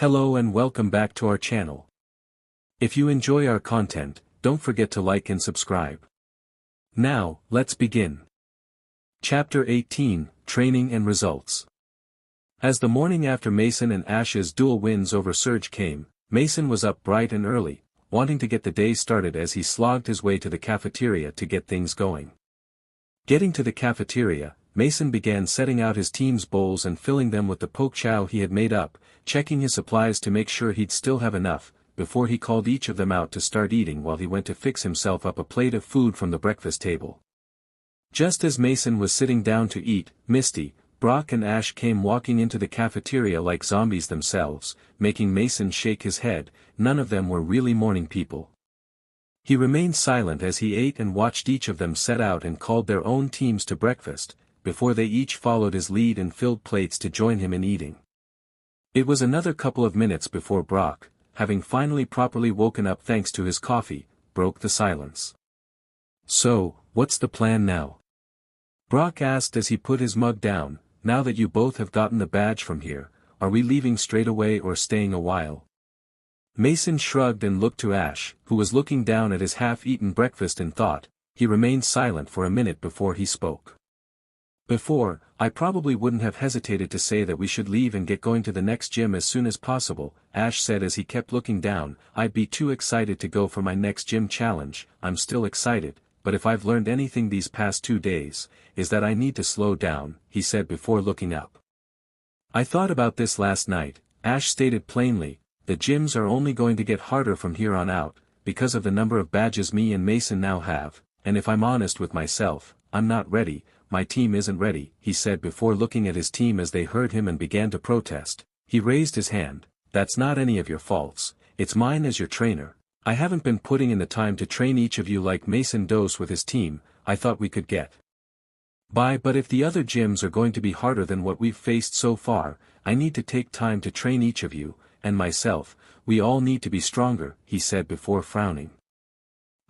Hello and welcome back to our channel. If you enjoy our content, don't forget to like and subscribe. Now, let's begin. Chapter 18, Training and Results. As the morning after Mason and Ash's dual wins over Surge came, Mason was up bright and early, wanting to get the day started as he slogged his way to the cafeteria to get things going. Getting to the cafeteria, Mason began setting out his team's bowls and filling them with the poke chow he had made up, checking his supplies to make sure he'd still have enough, before he called each of them out to start eating while he went to fix himself up a plate of food from the breakfast table. Just as Mason was sitting down to eat, Misty, Brock and Ash came walking into the cafeteria like zombies themselves, making Mason shake his head. None of them were really morning people. He remained silent as he ate and watched each of them set out and called their own teams to breakfast, before they each followed his lead and filled plates to join him in eating. It was another couple of minutes before Brock, having finally properly woken up thanks to his coffee, broke the silence. "So, what's the plan now?" Brock asked as he put his mug down. "Now that you both have gotten the badge from here, are we leaving straight away or staying a while?" Mason shrugged and looked to Ash, who was looking down at his half-eaten breakfast in thought. He remained silent for a minute before he spoke. "Before, I probably wouldn't have hesitated to say that we should leave and get going to the next gym as soon as possible," Ash said as he kept looking down. "I'd be too excited to go for my next gym challenge. I'm still excited, but if I've learned anything these past 2 days, is that I need to slow down," he said before looking up. "I thought about this last night," Ash stated plainly. "The gyms are only going to get harder from here on out, because of the number of badges me and Mason now have, and if I'm honest with myself, I'm not ready. My team isn't ready," he said before looking at his team as they heard him and began to protest. He raised his hand. "That's not any of your faults, it's mine as your trainer. I haven't been putting in the time to train each of you like Mason does with his team. I thought we could get by, but if the other gyms are going to be harder than what we've faced so far, I need to take time to train each of you, and myself. We all need to be stronger," he said before frowning.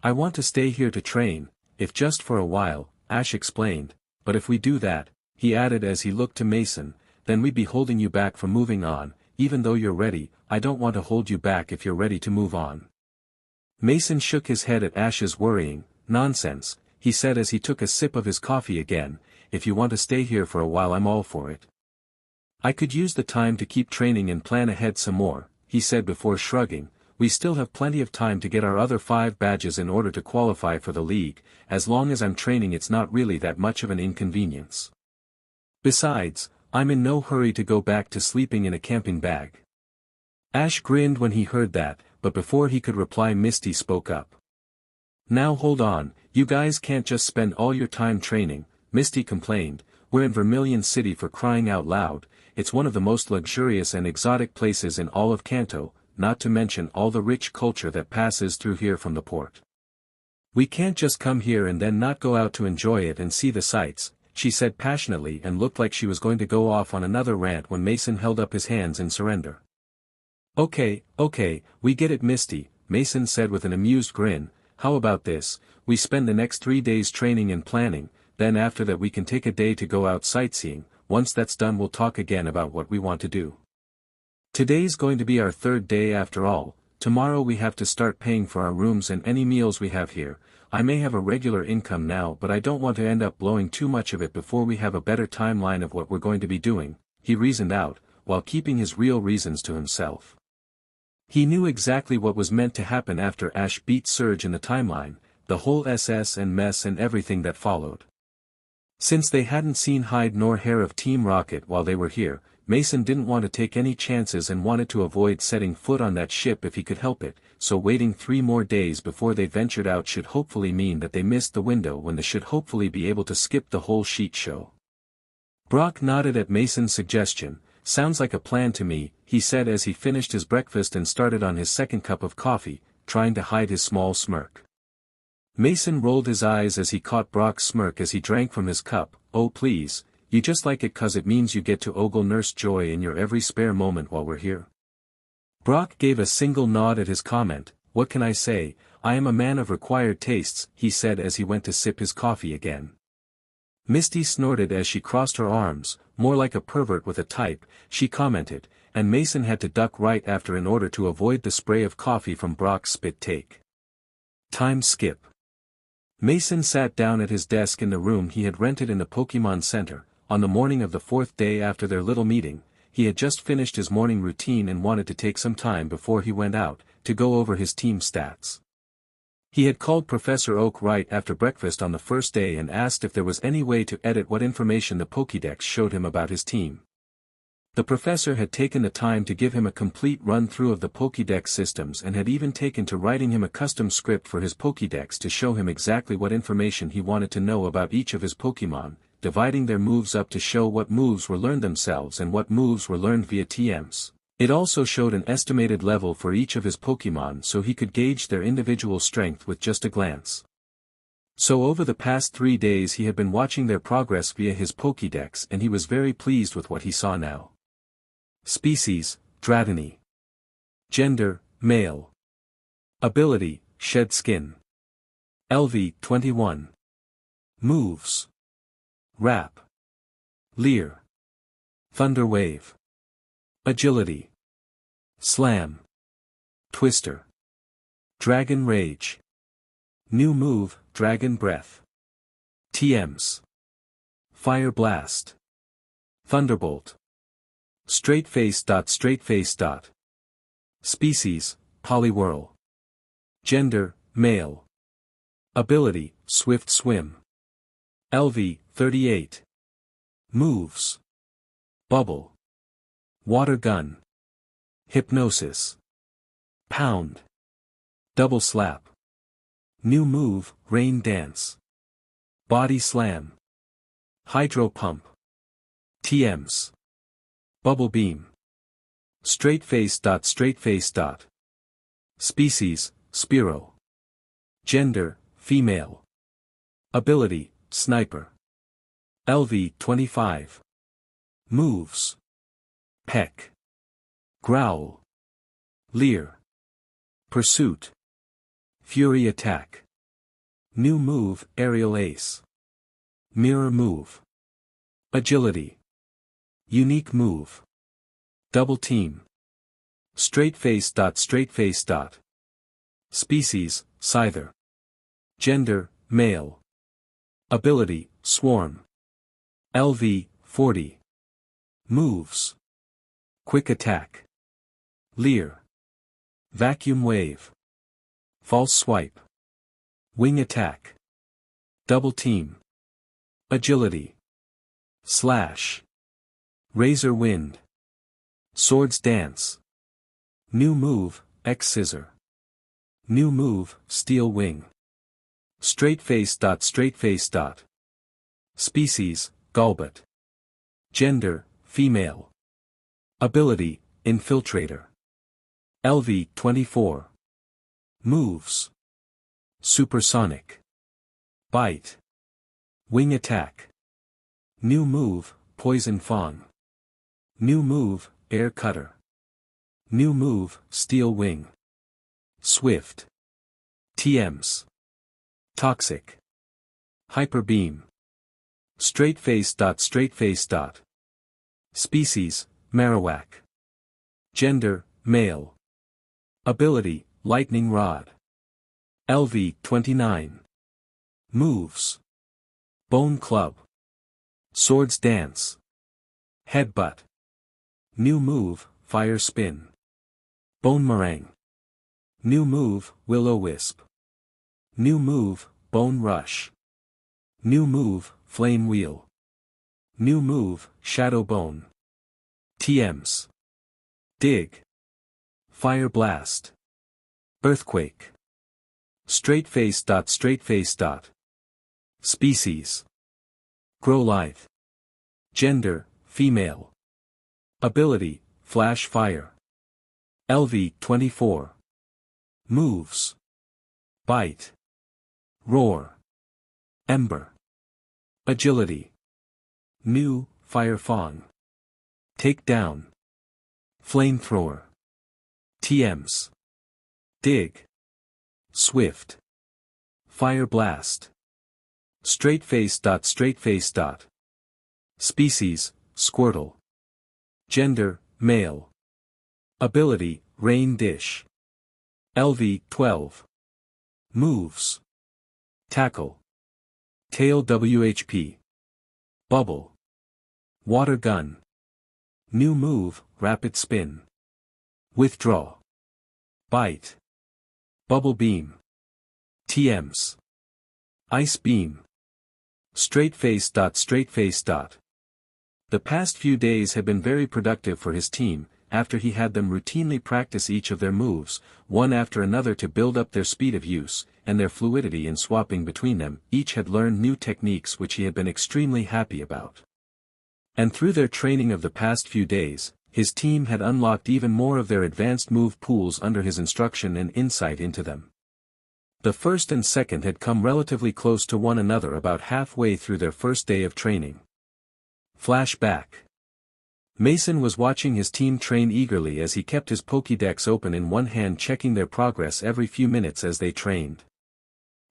"I want to stay here to train, if just for a while," Ash explained. "But if we do that," he added as he looked to Mason, "then we'd be holding you back from moving on. Even though you're ready, I don't want to hold you back if you're ready to move on." Mason shook his head at Ash's worrying. "Nonsense," he said as he took a sip of his coffee again. "If you want to stay here for a while, I'm all for it. I could use the time to keep training and plan ahead some more," he said before shrugging. "We still have plenty of time to get our other 5 badges in order to qualify for the league. As long as I'm training, it's not really that much of an inconvenience. Besides, I'm in no hurry to go back to sleeping in a camping bag." Ash grinned when he heard that, but before he could reply, Misty spoke up. "Now hold on, you guys can't just spend all your time training," Misty complained. "We're in Vermilion City, for crying out loud. It's one of the most luxurious and exotic places in all of Kanto, not to mention all the rich culture that passes through here from the port. We can't just come here and then not go out to enjoy it and see the sights," she said passionately and looked like she was going to go off on another rant when Mason held up his hands in surrender. Okay, we get it, Misty," Mason said with an amused grin. "How about this? We spend the next 3 days training and planning, then after that we can take a day to go out sightseeing. Once that's done, we'll talk again about what we want to do. Today's going to be our 3rd day after all. Tomorrow we have to start paying for our rooms and any meals we have here. I may have a regular income now, but I don't want to end up blowing too much of it before we have a better timeline of what we're going to be doing," he reasoned out, while keeping his real reasons to himself. He knew exactly what was meant to happen after Ash beat Surge in the timeline, the whole SS and mess and everything that followed. Since they hadn't seen hide nor hair of Team Rocket while they were here, Mason didn't want to take any chances and wanted to avoid setting foot on that ship if he could help it, so waiting 3 more days before they ventured out should hopefully mean that they missed the window when they should hopefully be able to skip the whole sheet show. Brock nodded at Mason's suggestion. "Sounds like a plan to me," he said as he finished his breakfast and started on his 2nd cup of coffee, trying to hide his small smirk. Mason rolled his eyes as he caught Brock's smirk as he drank from his cup. "Oh please, you just like it 'cause it means you get to ogle Nurse Joy in your every spare moment while we're here?" Brock gave a single nod at his comment. "What can I say, I am a man of required tastes," he said as he went to sip his coffee again. Misty snorted as she crossed her arms. "More like a pervert with a type," she commented, and Mason had to duck right after in order to avoid the spray of coffee from Brock's spit take. Time skip. Mason sat down at his desk in the room he had rented in the Pokémon Center. On the morning of the fourth day after their little meeting, he had just finished his morning routine and wanted to take some time before he went out, to go over his team stats. He had called Professor Oak right after breakfast on the first day and asked if there was any way to edit what information the Pokédex showed him about his team. The professor had taken the time to give him a complete run-through of the Pokédex systems and had even taken to writing him a custom script for his Pokédex to show him exactly what information he wanted to know about each of his Pokémon, dividing their moves up to show what moves were learned themselves and what moves were learned via TMs. It also showed an estimated level for each of his Pokémon so he could gauge their individual strength with just a glance. So over the past 3 days he had been watching their progress via his Pokédex and he was very pleased with what he saw now. Species, Dratini. Gender, male. Ability, Shed Skin. LV, 21. Moves. Wrap. Leer. Thunder Wave. Agility. Slam. Twister. Dragon Rage. New move, Dragon Breath. TMs. Fire Blast. Thunderbolt. Straight face. Species, Poliwhirl. Gender, male. Ability, Swift Swim. LV, 38. Moves. Bubble. Water Gun. Hypnosis. Pound. Double Slap. New move, Rain Dance. Body Slam. Hydro Pump. TMs. Bubble Beam. Straight face. Species, Spearow. Gender, female. Ability, Sniper. LV, 25. Moves. Peck. Growl. Leer. Pursuit. Fury Attack. New move, Aerial Ace. Mirror move. Agility. Unique move. Double Team. Straight face. Species, Scyther. Gender, male. Ability, Swarm. LV, 40. Moves. Quick Attack. Leer. Vacuum Wave. False Swipe. Wing Attack. Double Team. Agility. Slash. Razor Wind. Swords Dance. New move, X-Scissor. New move, Steel Wing. Straight face. Species, Golbat. Gender, female. Ability, Infiltrator. LV, 24. Moves. Supersonic. Bite. Wing Attack. New move, Poison Fawn. New move, Air Cutter. New move, Steel Wing. Swift. TMs. Toxic. Hyper Beam. Straight face. Species, Marowak. Gender, male. Ability, Lightning Rod. LV, 29. Moves. Bone Club. Swords Dance. Headbutt. New move, Fire Spin. Bone Meringue. New move, Will-O-Wisp. New move, Bone Rush. New move, Flame Wheel. New move, Shadow Bone. TMs. Dig. Fire Blast. Earthquake. Straight face. Species. Growlithe. Gender, female. Ability, Flash Fire. LV, 24. Moves. Bite. Roar. Ember. Agility. New, Fire Fawn. Take Down. Flamethrower. TMs. Dig. Swift. Fire Blast. Straight face. Species, Squirtle. Gender, male. Ability, Rain Dish. LV, 12. Moves. Tackle. Tail WHP. Bubble. Water Gun. New move, Rapid Spin. Withdraw. Bite. Bubble Beam. TMs. Ice Beam. Straight Face. The past few days had been very productive for his team, after he had them routinely practice each of their moves, one after another to build up their speed of use, and their fluidity in swapping between them. Each had learned new techniques which he had been extremely happy about. And through their training of the past few days, his team had unlocked even more of their advanced move pools under his instruction and insight into them. The first and second had come relatively close to one another about halfway through their first day of training. Flashback. Mason was watching his team train eagerly as he kept his Pokédex open in one hand, checking their progress every few minutes as they trained.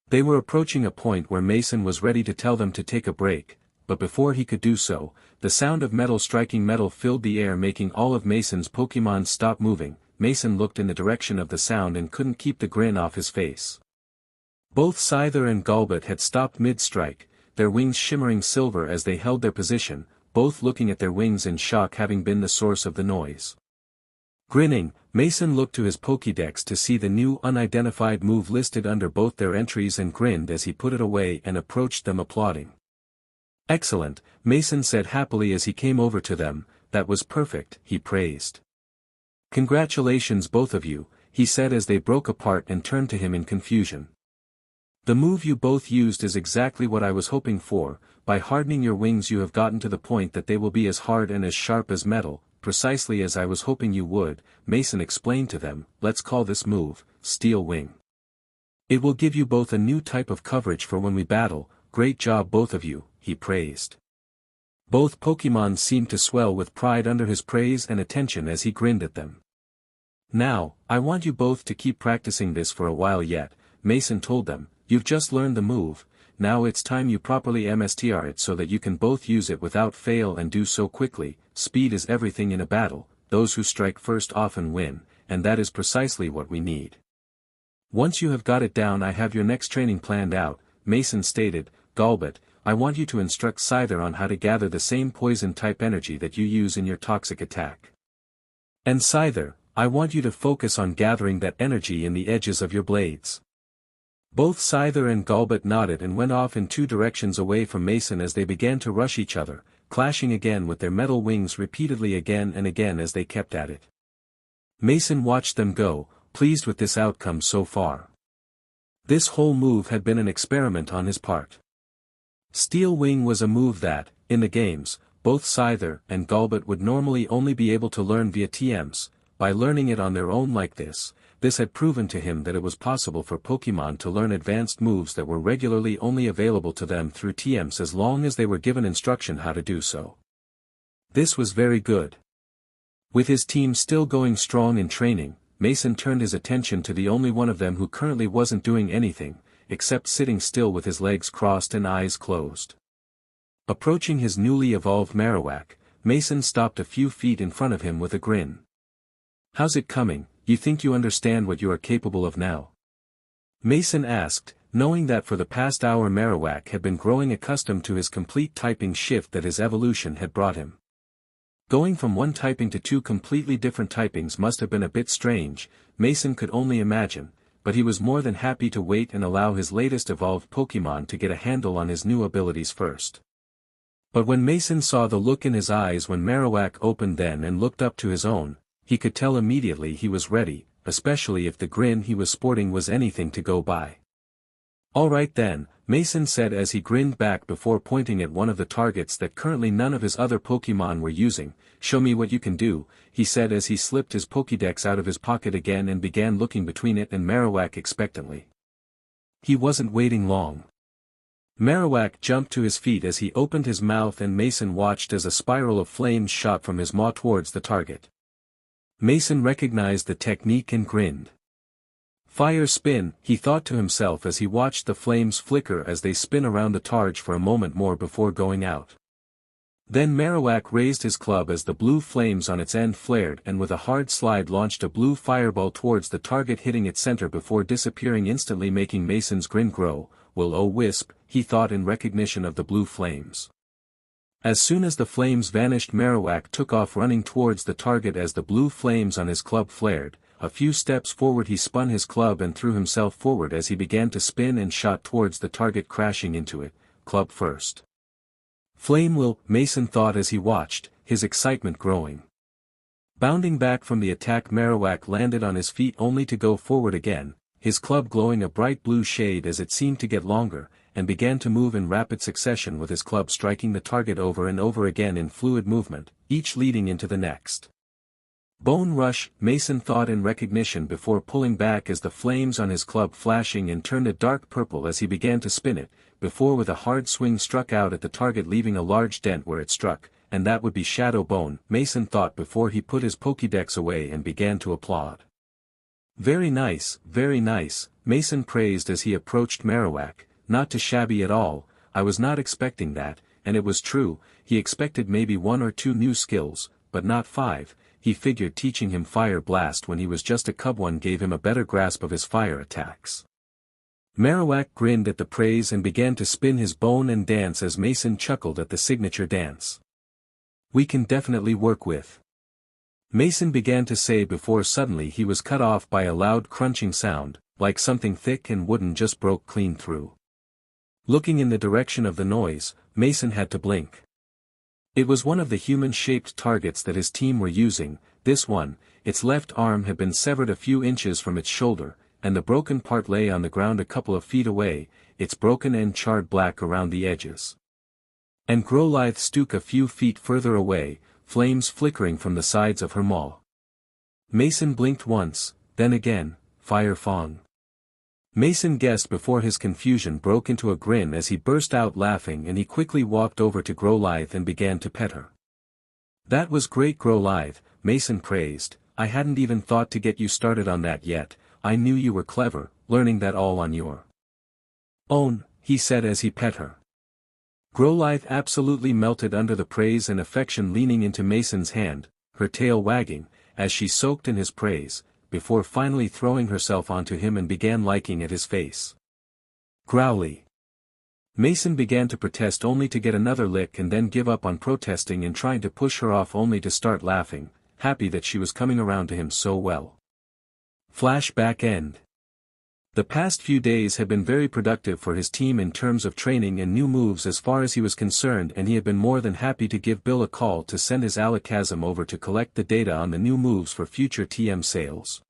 They were approaching a point where Mason was ready to tell them to take a break, but before he could do so, the sound of metal striking metal filled the air, making all of Mason's Pokémon stop moving. Mason looked in the direction of the sound and couldn't keep the grin off his face. Both Scyther and Golbat had stopped mid-strike, their wings shimmering silver as they held their position, both looking at their wings in shock, having been the source of the noise. Grinning, Mason looked to his Pokédex to see the new unidentified move listed under both their entries and grinned as he put it away and approached them, applauding. "Excellent," Mason said happily as he came over to them. "That was perfect," he praised. "Congratulations both of you," he said as they broke apart and turned to him in confusion. "The move you both used is exactly what I was hoping for. By hardening your wings you have gotten to the point that they will be as hard and as sharp as metal, precisely as I was hoping you would," Mason explained to them. "Let's call this move, Steel Wing. It will give you both a new type of coverage for when we battle. Great job both of you," he praised. Both Pokémon seemed to swell with pride under his praise and attention as he grinned at them. "Now, I want you both to keep practicing this for a while yet," Mason told them. "You've just learned the move. Now it's time you properly mstr it so that you can both use it without fail, and do so quickly. Speed is everything in a battle. Those who strike first often win, and that is precisely what we need. Once you have got it down, I have your next training planned out," Mason stated. "Golbat, I want you to instruct Scyther on how to gather the same poison-type energy that you use in your toxic attack. And Scyther, I want you to focus on gathering that energy in the edges of your blades." Both Scyther and Golbat nodded and went off in two directions away from Mason as they began to rush each other, clashing again with their metal wings repeatedly again and again as they kept at it. Mason watched them go, pleased with this outcome so far. This whole move had been an experiment on his part. Steel Wing was a move that, in the games, both Scyther and Golbat would normally only be able to learn via TMs. By learning it on their own like this had proven to him that it was possible for Pokémon to learn advanced moves that were regularly only available to them through TMs as long as they were given instruction how to do so. This was very good. With his team still going strong in training, Mason turned his attention to the only one of them who currently wasn't doing anything, except sitting still with his legs crossed and eyes closed. Approaching his newly evolved Marowak, Mason stopped a few feet in front of him with a grin. "How's it coming? You think you understand what you are capable of now?" Mason asked, knowing that for the past hour Marowak had been growing accustomed to his complete typing shift that his evolution had brought him. Going from one typing to two completely different typings must have been a bit strange, Mason could only imagine, but he was more than happy to wait and allow his latest evolved Pokémon to get a handle on his new abilities first. But when Mason saw the look in his eyes when Marowak opened then and looked up to his own, he could tell immediately he was ready, especially if the grin he was sporting was anything to go by. "All right then," Mason said as he grinned back before pointing at one of the targets that currently none of his other Pokémon were using. "Show me what you can do," he said as he slipped his Pokédex out of his pocket again and began looking between it and Marowak expectantly. He wasn't waiting long. Marowak jumped to his feet as he opened his mouth and Mason watched as a spiral of flames shot from his maw towards the target. Mason recognized the technique and grinned. "Fire spin," he thought to himself as he watched the flames flicker as they spin around the target for a moment more before going out. Then Marowak raised his club as the blue flames on its end flared and with a hard slide launched a blue fireball towards the target, hitting its center before disappearing instantly, making Mason's grin grow. Will-o-wisp, he thought in recognition of the blue flames. As soon as the flames vanished, Marowak took off running towards the target as the blue flames on his club flared. A few steps forward he spun his club and threw himself forward as he began to spin and shot towards the target, crashing into it, club first. Flame will, Mason thought as he watched, his excitement growing. Bounding back from the attack, Marowak landed on his feet only to go forward again, his club glowing a bright blue shade as it seemed to get longer, and began to move in rapid succession with his club striking the target over and over again in fluid movement, each leading into the next. Bone rush, Mason thought in recognition before pulling back as the flames on his club flashing and turned a dark purple as he began to spin it, before with a hard swing struck out at the target, leaving a large dent where it struck, and that would be Shadow Bone, Mason thought before he put his Pokédex away and began to applaud. Very nice, Mason praised as he approached Marowak, not too shabby at all. I was not expecting that, and it was true, he expected maybe 1 or 2 new skills, but not 5, he figured teaching him Fire Blast when he was just a cub one gave him a better grasp of his fire attacks. Marowak grinned at the praise and began to spin his bone and dance as Mason chuckled at the signature dance. We can definitely work with. Mason began to say before suddenly he was cut off by a loud crunching sound, like something thick and wooden just broke clean through. Looking in the direction of the noise, Mason had to blink. It was one of the human-shaped targets that his team were using. This one, its left arm had been severed a few inches from its shoulder, and the broken part lay on the ground a couple of feet away, its broken end charred black around the edges. And Growlithe stood a few feet further away, flames flickering from the sides of her maw. Mason blinked once, then again, Fire Fong. Mason guessed before his confusion broke into a grin as he burst out laughing, and he quickly walked over to Growlithe and began to pet her. That was great, Growlithe, Mason praised. I hadn't even thought to get you started on that yet. I knew you were clever, learning that all on your own, he said as he pet her. Growlithe absolutely melted under the praise and affection, leaning into Mason's hand, her tail wagging, as she soaked in his praise, before finally throwing herself onto him and began licking at his face. Growly. Mason began to protest only to get another lick and then give up on protesting and trying to push her off only to start laughing, happy that she was coming around to him so well. Flashback end. The past few days had been very productive for his team in terms of training and new moves as far as he was concerned, and he had been more than happy to give Bill a call to send his Alakazam over to collect the data on the new moves for future TM sales.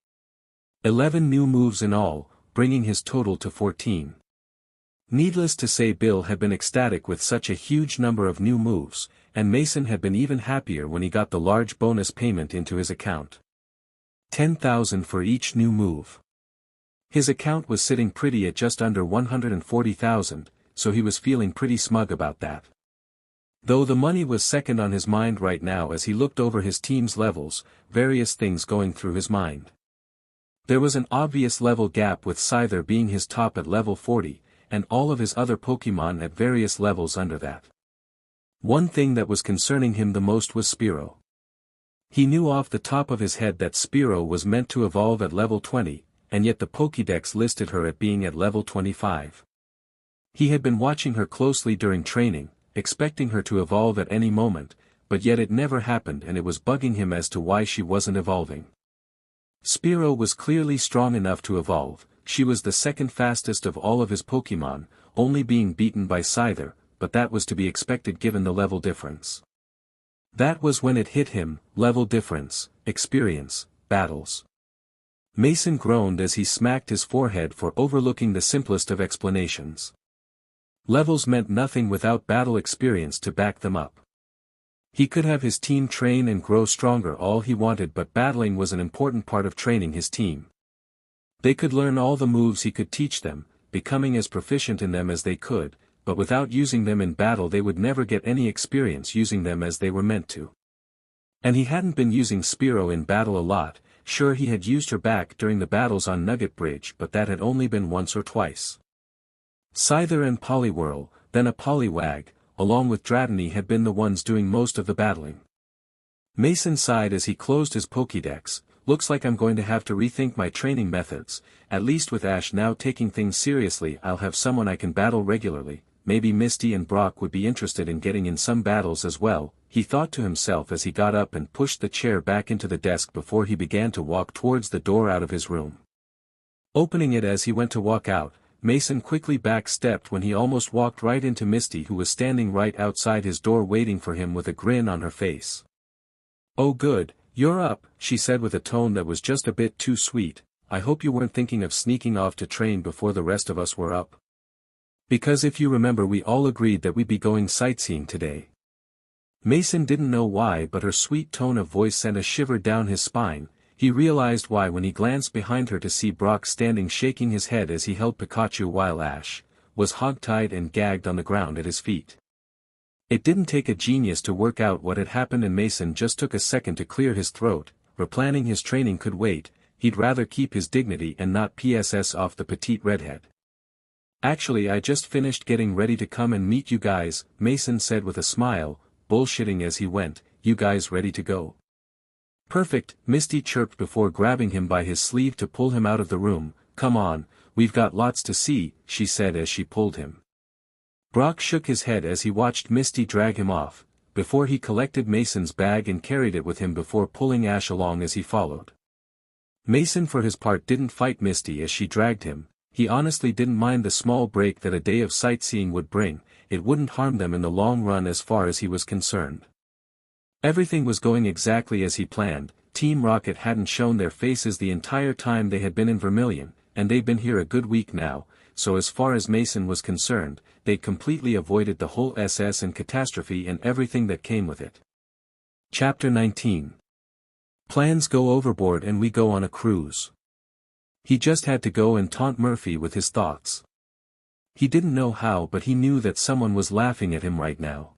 11 new moves in all, bringing his total to 14. Needless to say, Bill had been ecstatic with such a huge number of new moves, and Mason had been even happier when he got the large bonus payment into his account. 10,000 for each new move. His account was sitting pretty at just under 140,000, so he was feeling pretty smug about that. Though the money was second on his mind right now as he looked over his team's levels, various things going through his mind. There was an obvious level gap with Scyther being his top at level 40, and all of his other Pokémon at various levels under that. One thing that was concerning him the most was Spearow. He knew off the top of his head that Spearow was meant to evolve at level 20, and yet the Pokédex listed her at being at level 25. He had been watching her closely during training, expecting her to evolve at any moment, but yet it never happened, and it was bugging him as to why she wasn't evolving. Spearow was clearly strong enough to evolve. She was the second fastest of all of his Pokémon, only being beaten by Scyther, but that was to be expected given the level difference. That was when it hit him: level difference, experience, battles. Mason groaned as he smacked his forehead for overlooking the simplest of explanations. Levels meant nothing without battle experience to back them up. He could have his team train and grow stronger all he wanted, but battling was an important part of training his team. They could learn all the moves he could teach them, becoming as proficient in them as they could, but without using them in battle they would never get any experience using them as they were meant to. And he hadn't been using Spearow in battle a lot. Sure, he had used her back during the battles on Nugget Bridge, but that had only been once or twice. Scyther and Poliwhirl, then a Poliwag, along with Dratini had been the ones doing most of the battling. Mason sighed as he closed his Pokédex. Looks like I'm going to have to rethink my training methods. At least with Ash now taking things seriously, I'll have someone I can battle regularly. Maybe Misty and Brock would be interested in getting in some battles as well, he thought to himself as he got up and pushed the chair back into the desk before he began to walk towards the door out of his room. Opening it as he went to walk out, Mason quickly backstepped when he almost walked right into Misty, who was standing right outside his door waiting for him with a grin on her face. "Oh good, you're up," she said with a tone that was just a bit too sweet. "I hope you weren't thinking of sneaking off to train before the rest of us were up. Because if you remember, we all agreed that we'd be going sightseeing today." Mason didn't know why, but her sweet tone of voice sent a shiver down his spine. He realized why when he glanced behind her to see Brock standing shaking his head as he held Pikachu while Ash was hogtied and gagged on the ground at his feet. It didn't take a genius to work out what had happened, and Mason just took a second to clear his throat. Replanning his training could wait, he'd rather keep his dignity and not PSS off the petite redhead. "Actually, I just finished getting ready to come and meet you guys," Mason said with a smile, bullshitting as he went. "You guys ready to go?" "Perfect," Misty chirped before grabbing him by his sleeve to pull him out of the room. "Come on, we've got lots to see," she said as she pulled him. Brock shook his head as he watched Misty drag him off, before he collected Mason's bag and carried it with him before pulling Ash along as he followed. Mason for his part didn't fight Misty as she dragged him. He honestly didn't mind the small break that a day of sightseeing would bring. It wouldn't harm them in the long run as far as he was concerned. Everything was going exactly as he planned. Team Rocket hadn't shown their faces the entire time they had been in Vermilion, and they'd been here a good week now, so as far as Mason was concerned, they'd completely avoided the whole SS and catastrophe and everything that came with it. Chapter 19. Plans go overboard and we go on a cruise. He just had to go and taunt Murphy with his thoughts. He didn't know how, but he knew that someone was laughing at him right now.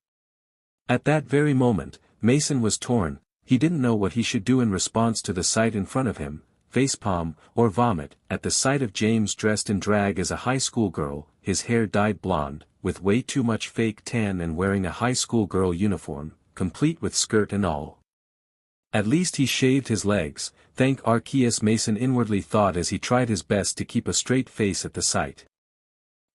At that very moment, Mason was torn. He didn't know what he should do in response to the sight in front of him, facepalm, or vomit, at the sight of James dressed in drag as a high school girl, his hair dyed blonde, with way too much fake tan and wearing a high school girl uniform, complete with skirt and all. At least he shaved his legs, thank Arceus, Mason inwardly thought as he tried his best to keep a straight face at the sight.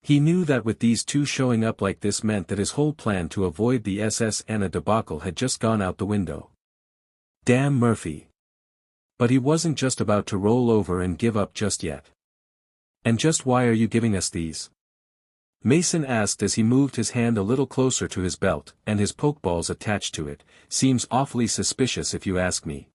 He knew that with these two showing up like this meant that his whole plan to avoid the SS Anna debacle had just gone out the window. Damn Murphy. But he wasn't just about to roll over and give up just yet. "And just why are you giving us these?" Mason asked as he moved his hand a little closer to his belt, and his pokeballs attached to it. "Seems awfully suspicious if you ask me."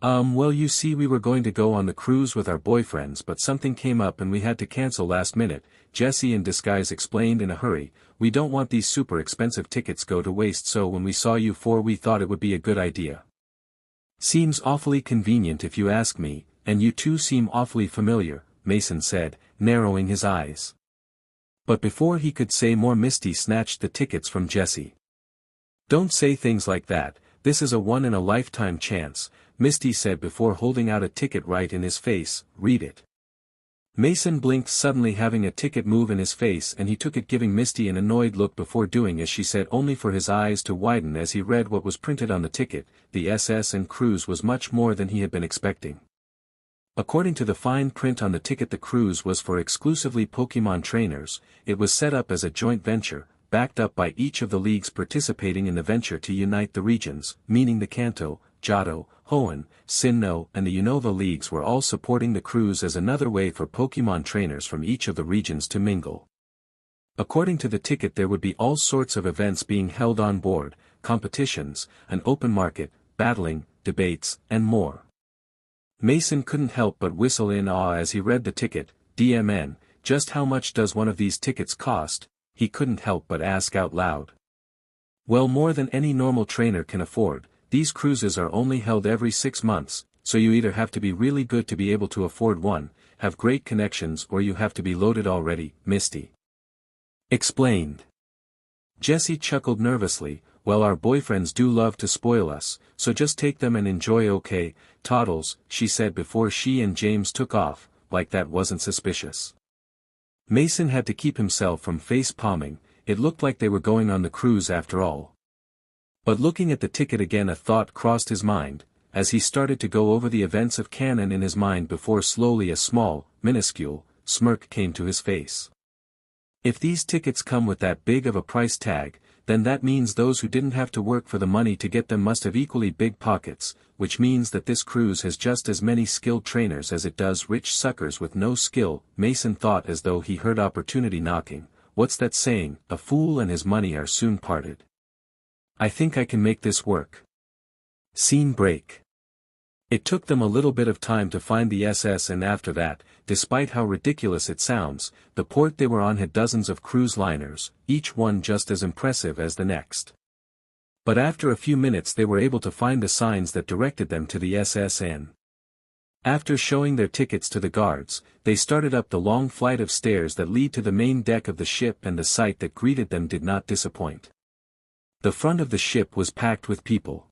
Well, you see, we were going to go on the cruise with our boyfriends, but something came up and we had to cancel last minute," Jesse in disguise explained in a hurry. "We don't want these super expensive tickets go to waste, so when we saw you four we thought it would be a good idea." "Seems awfully convenient if you ask me, and you two seem awfully familiar," Mason said, narrowing his eyes. But before he could say more, Misty snatched the tickets from Jesse. "Don't say things like that, this is a once-in-a-lifetime chance," Misty said before holding out a ticket right in his face. "Read it." Mason blinked, suddenly having a ticket move in his face, and he took it, giving Misty an annoyed look before doing as she said, only for his eyes to widen as he read what was printed on the ticket. The SS and cruise was much more than he had been expecting. According to the fine print on the ticket, the cruise was for exclusively Pokémon trainers. It was set up as a joint venture, backed up by each of the leagues participating in the venture to unite the regions, meaning the Kanto, Johto, Hoenn, Sinnoh and the Unova leagues were all supporting the cruise as another way for Pokémon trainers from each of the regions to mingle. According to the ticket, there would be all sorts of events being held on board, competitions, an open market, battling, debates, and more. Mason couldn't help but whistle in awe as he read the ticket. DMN, just how much does one of these tickets cost? He couldn't help but ask out loud. Well, more than any normal trainer can afford. These cruises are only held every 6 months, so you either have to be really good to be able to afford one, have great connections, or you have to be loaded already, Misty explained. Jessie chuckled nervously. "Well, our boyfriends do love to spoil us, so just take them and enjoy, okay, Toddles," she said before she and James took off, like that wasn't suspicious. Mason had to keep himself from face-palming. it looked like they were going on the cruise after all. But looking at the ticket again, a thought crossed his mind, as he started to go over the events of canon in his mind before slowly a small, minuscule, smirk came to his face. If these tickets come with that big of a price tag, then that means those who didn't have to work for the money to get them must have equally big pockets, which means that this cruise has just as many skilled trainers as it does rich suckers with no skill. Mason thought as though he heard opportunity knocking. What's that saying? A fool and his money are soon parted. I think I can make this work. Scene break. It took them a little bit of time to find the SS, and after that, despite how ridiculous it sounds, the port they were on had dozens of cruise liners, each one just as impressive as the next. But after a few minutes they were able to find the signs that directed them to the SSN. After showing their tickets to the guards, they started up the long flight of stairs that lead to the main deck of the ship, and the sight that greeted them did not disappoint. The front of the ship was packed with people.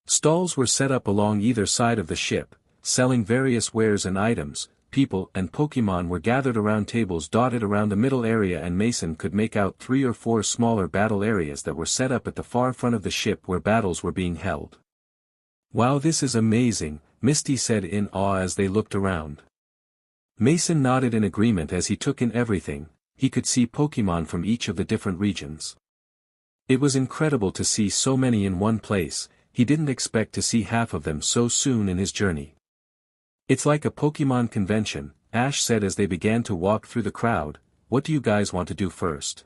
Stalls were set up along either side of the ship, selling various wares and items. People and Pokémon were gathered around tables dotted around the middle area, and Mason could make out 3 or 4 smaller battle areas that were set up at the far front of the ship where battles were being held. Wow, this is amazing, Misty said in awe as they looked around. Mason nodded in agreement as he took in everything. He could see Pokémon from each of the different regions. It was incredible to see so many in one place. He didn't expect to see half of them so soon in his journey. It's like a Pokémon convention, Ash said as they began to walk through the crowd. What do you guys want to do first?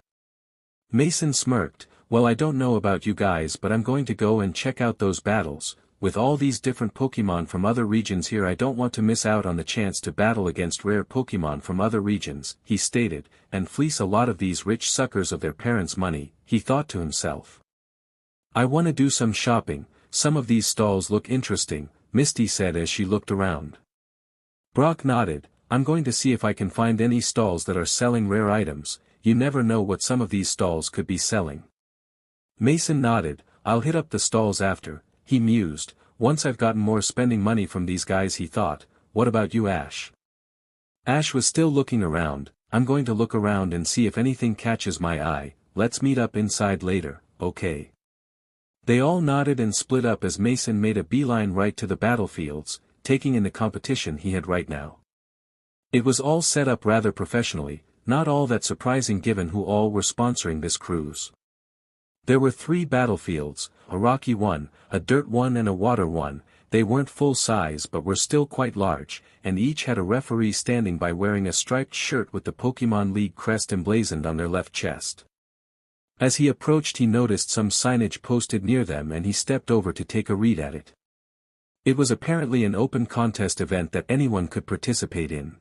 Mason smirked. Well, I don't know about you guys, but I'm going to go and check out those battles. With all these different Pokémon from other regions here, I don't want to miss out on the chance to battle against rare Pokémon from other regions, he stated, and fleece a lot of these rich suckers of their parents' money, he thought to himself. I want to do some shopping. Some of these stalls look interesting, Misty said as she looked around. Brock nodded. I'm going to see if I can find any stalls that are selling rare items. You never know what some of these stalls could be selling. Mason nodded. I'll hit up the stalls after, he mused. Once I've gotten more spending money from these guys, he thought. What about you, Ash? Ash was still looking around. I'm going to look around and see if anything catches my eye. Let's meet up inside later, okay? They all nodded and split up as Mason made a beeline right to the battlefields, taking in the competition he had right now. It was all set up rather professionally, not all that surprising given who all were sponsoring this cruise. There were 3 battlefields, a rocky one, a dirt one and a water one. They weren't full size but were still quite large, and each had a referee standing by wearing a striped shirt with the Pokémon League crest emblazoned on their left chest. As he approached, he noticed some signage posted near them and he stepped over to take a read at it. It was apparently an open contest event that anyone could participate in.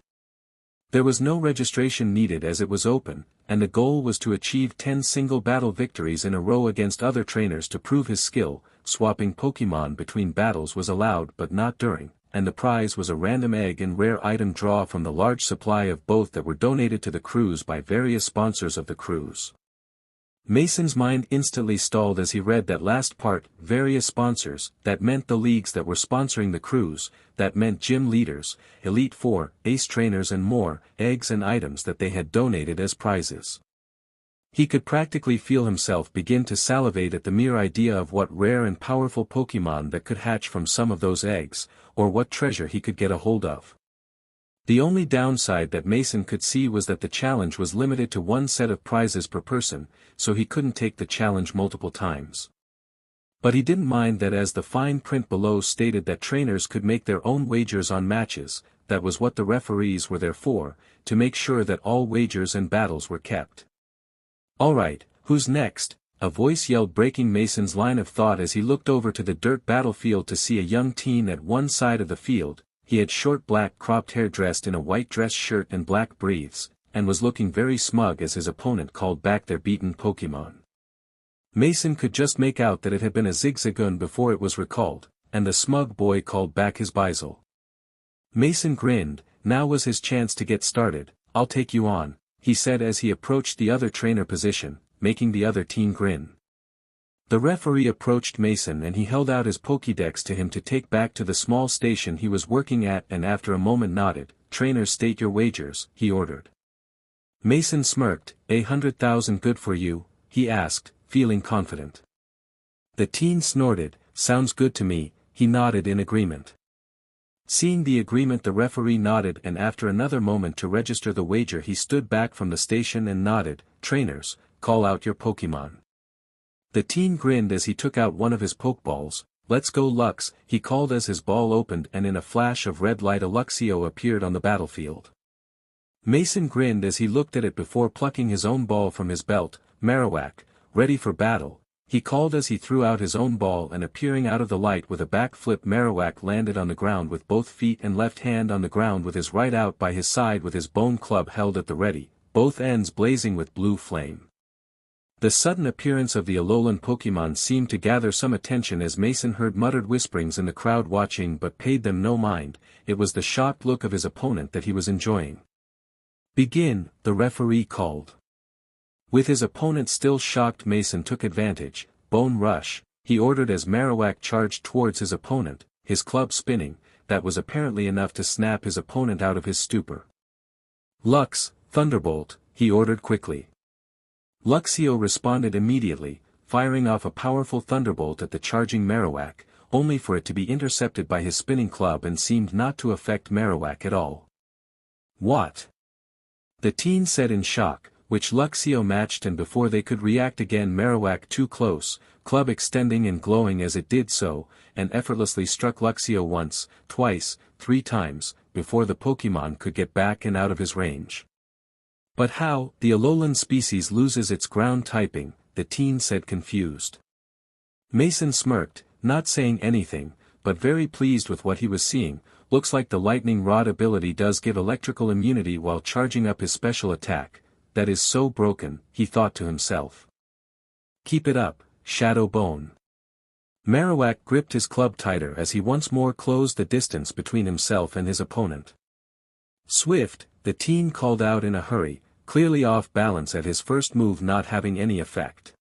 There was no registration needed as it was open, and the goal was to achieve 10 single battle victories in a row against other trainers to prove his skill. Swapping Pokémon between battles was allowed but not during, and the prize was a random egg and rare item draw from the large supply of both that were donated to the cruise by various sponsors of the cruise. Mason's mind instantly stalled as he read that last part, various sponsors. That meant the leagues that were sponsoring the cruise, that meant gym leaders, Elite Four, ace trainers and more, eggs and items that they had donated as prizes. He could practically feel himself begin to salivate at the mere idea of what rare and powerful Pokémon that could hatch from some of those eggs, or what treasure he could get a hold of. The only downside that Mason could see was that the challenge was limited to 1 set of prizes per person, so he couldn't take the challenge multiple times. But he didn't mind that as the fine print below stated that trainers could make their own wagers on matches. That was what the referees were there for, to make sure that all wagers and battles were kept. Alright, who's next? A voice yelled, breaking Mason's line of thought as he looked over to the dirt battlefield to see a young teen at one side of the field. He had short black cropped hair, dressed in a white dress shirt and black briefs, and was looking very smug as his opponent called back their beaten Pokémon. Mason could just make out that it had been a Zigzagoon before it was recalled, and the smug boy called back his Bizel. Mason grinned. Now was his chance to get started. I'll take you on, he said as he approached the other trainer position, making the other teen grin. The referee approached Mason and he held out his Pokédex to him to take back to the small station he was working at, and after a moment nodded. Trainers, state your wagers, he ordered. Mason smirked. 100,000 good for you, he asked, feeling confident. The teen snorted. Sounds good to me, he nodded in agreement. Seeing the agreement, the referee nodded, and after another moment to register the wager, he stood back from the station and nodded. Trainers, call out your Pokémon. The teen grinned as he took out one of his Pokeballs. Let's go Lux, he called as his ball opened, and in a flash of red light a Luxio appeared on the battlefield. Mason grinned as he looked at it before plucking his own ball from his belt. Marowak, ready for battle, he called as he threw out his own ball, and appearing out of the light with a backflip, Marowak landed on the ground with both feet and left hand on the ground with his right out by his side with his bone club held at the ready, both ends blazing with blue flame. The sudden appearance of the Alolan Pokémon seemed to gather some attention as Mason heard muttered whisperings in the crowd watching but paid them no mind. It was the shocked look of his opponent that he was enjoying. Begin, the referee called. With his opponent still shocked, Mason took advantage. Bone Rush, he ordered as Marowak charged towards his opponent, his club spinning. That was apparently enough to snap his opponent out of his stupor. Lux, Thunderbolt, he ordered quickly. Luxio responded immediately, firing off a powerful thunderbolt at the charging Marowak, only for it to be intercepted by his spinning club and seemed not to affect Marowak at all. What? The teen said in shock, which Luxio matched, and before they could react again, Marowak too close, club extending and glowing as it did so, and effortlessly struck Luxio once, twice, 3 times, before the Pokémon could get back and out of his range. But how? The Alolan species loses its ground typing, the teen said confused. Mason smirked, not saying anything, but very pleased with what he was seeing. Looks like the lightning rod ability does give electrical immunity while charging up his special attack. That is so broken, he thought to himself. Keep it up, Shadow Bone. Marowak gripped his club tighter as he once more closed the distance between himself and his opponent. Swift, the teen called out in a hurry, clearly off balance at his first move not having any effect.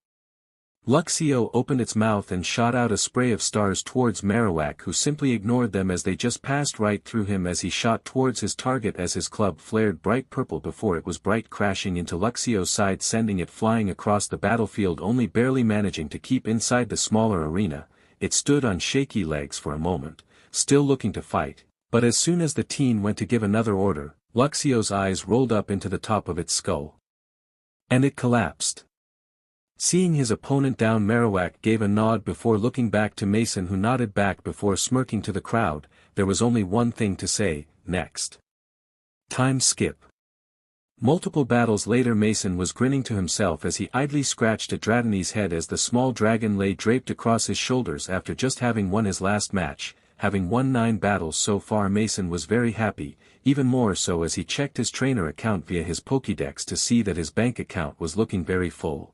Luxio opened its mouth and shot out a spray of stars towards Marowak, who simply ignored them as they just passed right through him as he shot towards his target as his club flared bright purple before it was bright, crashing into Luxio's side, sending it flying across the battlefield, only barely managing to keep inside the smaller arena. It stood on shaky legs for a moment, still looking to fight, but as soon as the teen went to give another order, Luxio's eyes rolled up into the top of its skull. And it collapsed. Seeing his opponent down, Marowak gave a nod before looking back to Mason, who nodded back before smirking to the crowd. There was only one thing to say: next. Time skip. Multiple battles later, Mason was grinning to himself as he idly scratched at Dratini's head as the small dragon lay draped across his shoulders after just having won his last match. Having won 9 battles so far, Mason was very happy, even more so as he checked his trainer account via his Pokédex to see that his bank account was looking very full.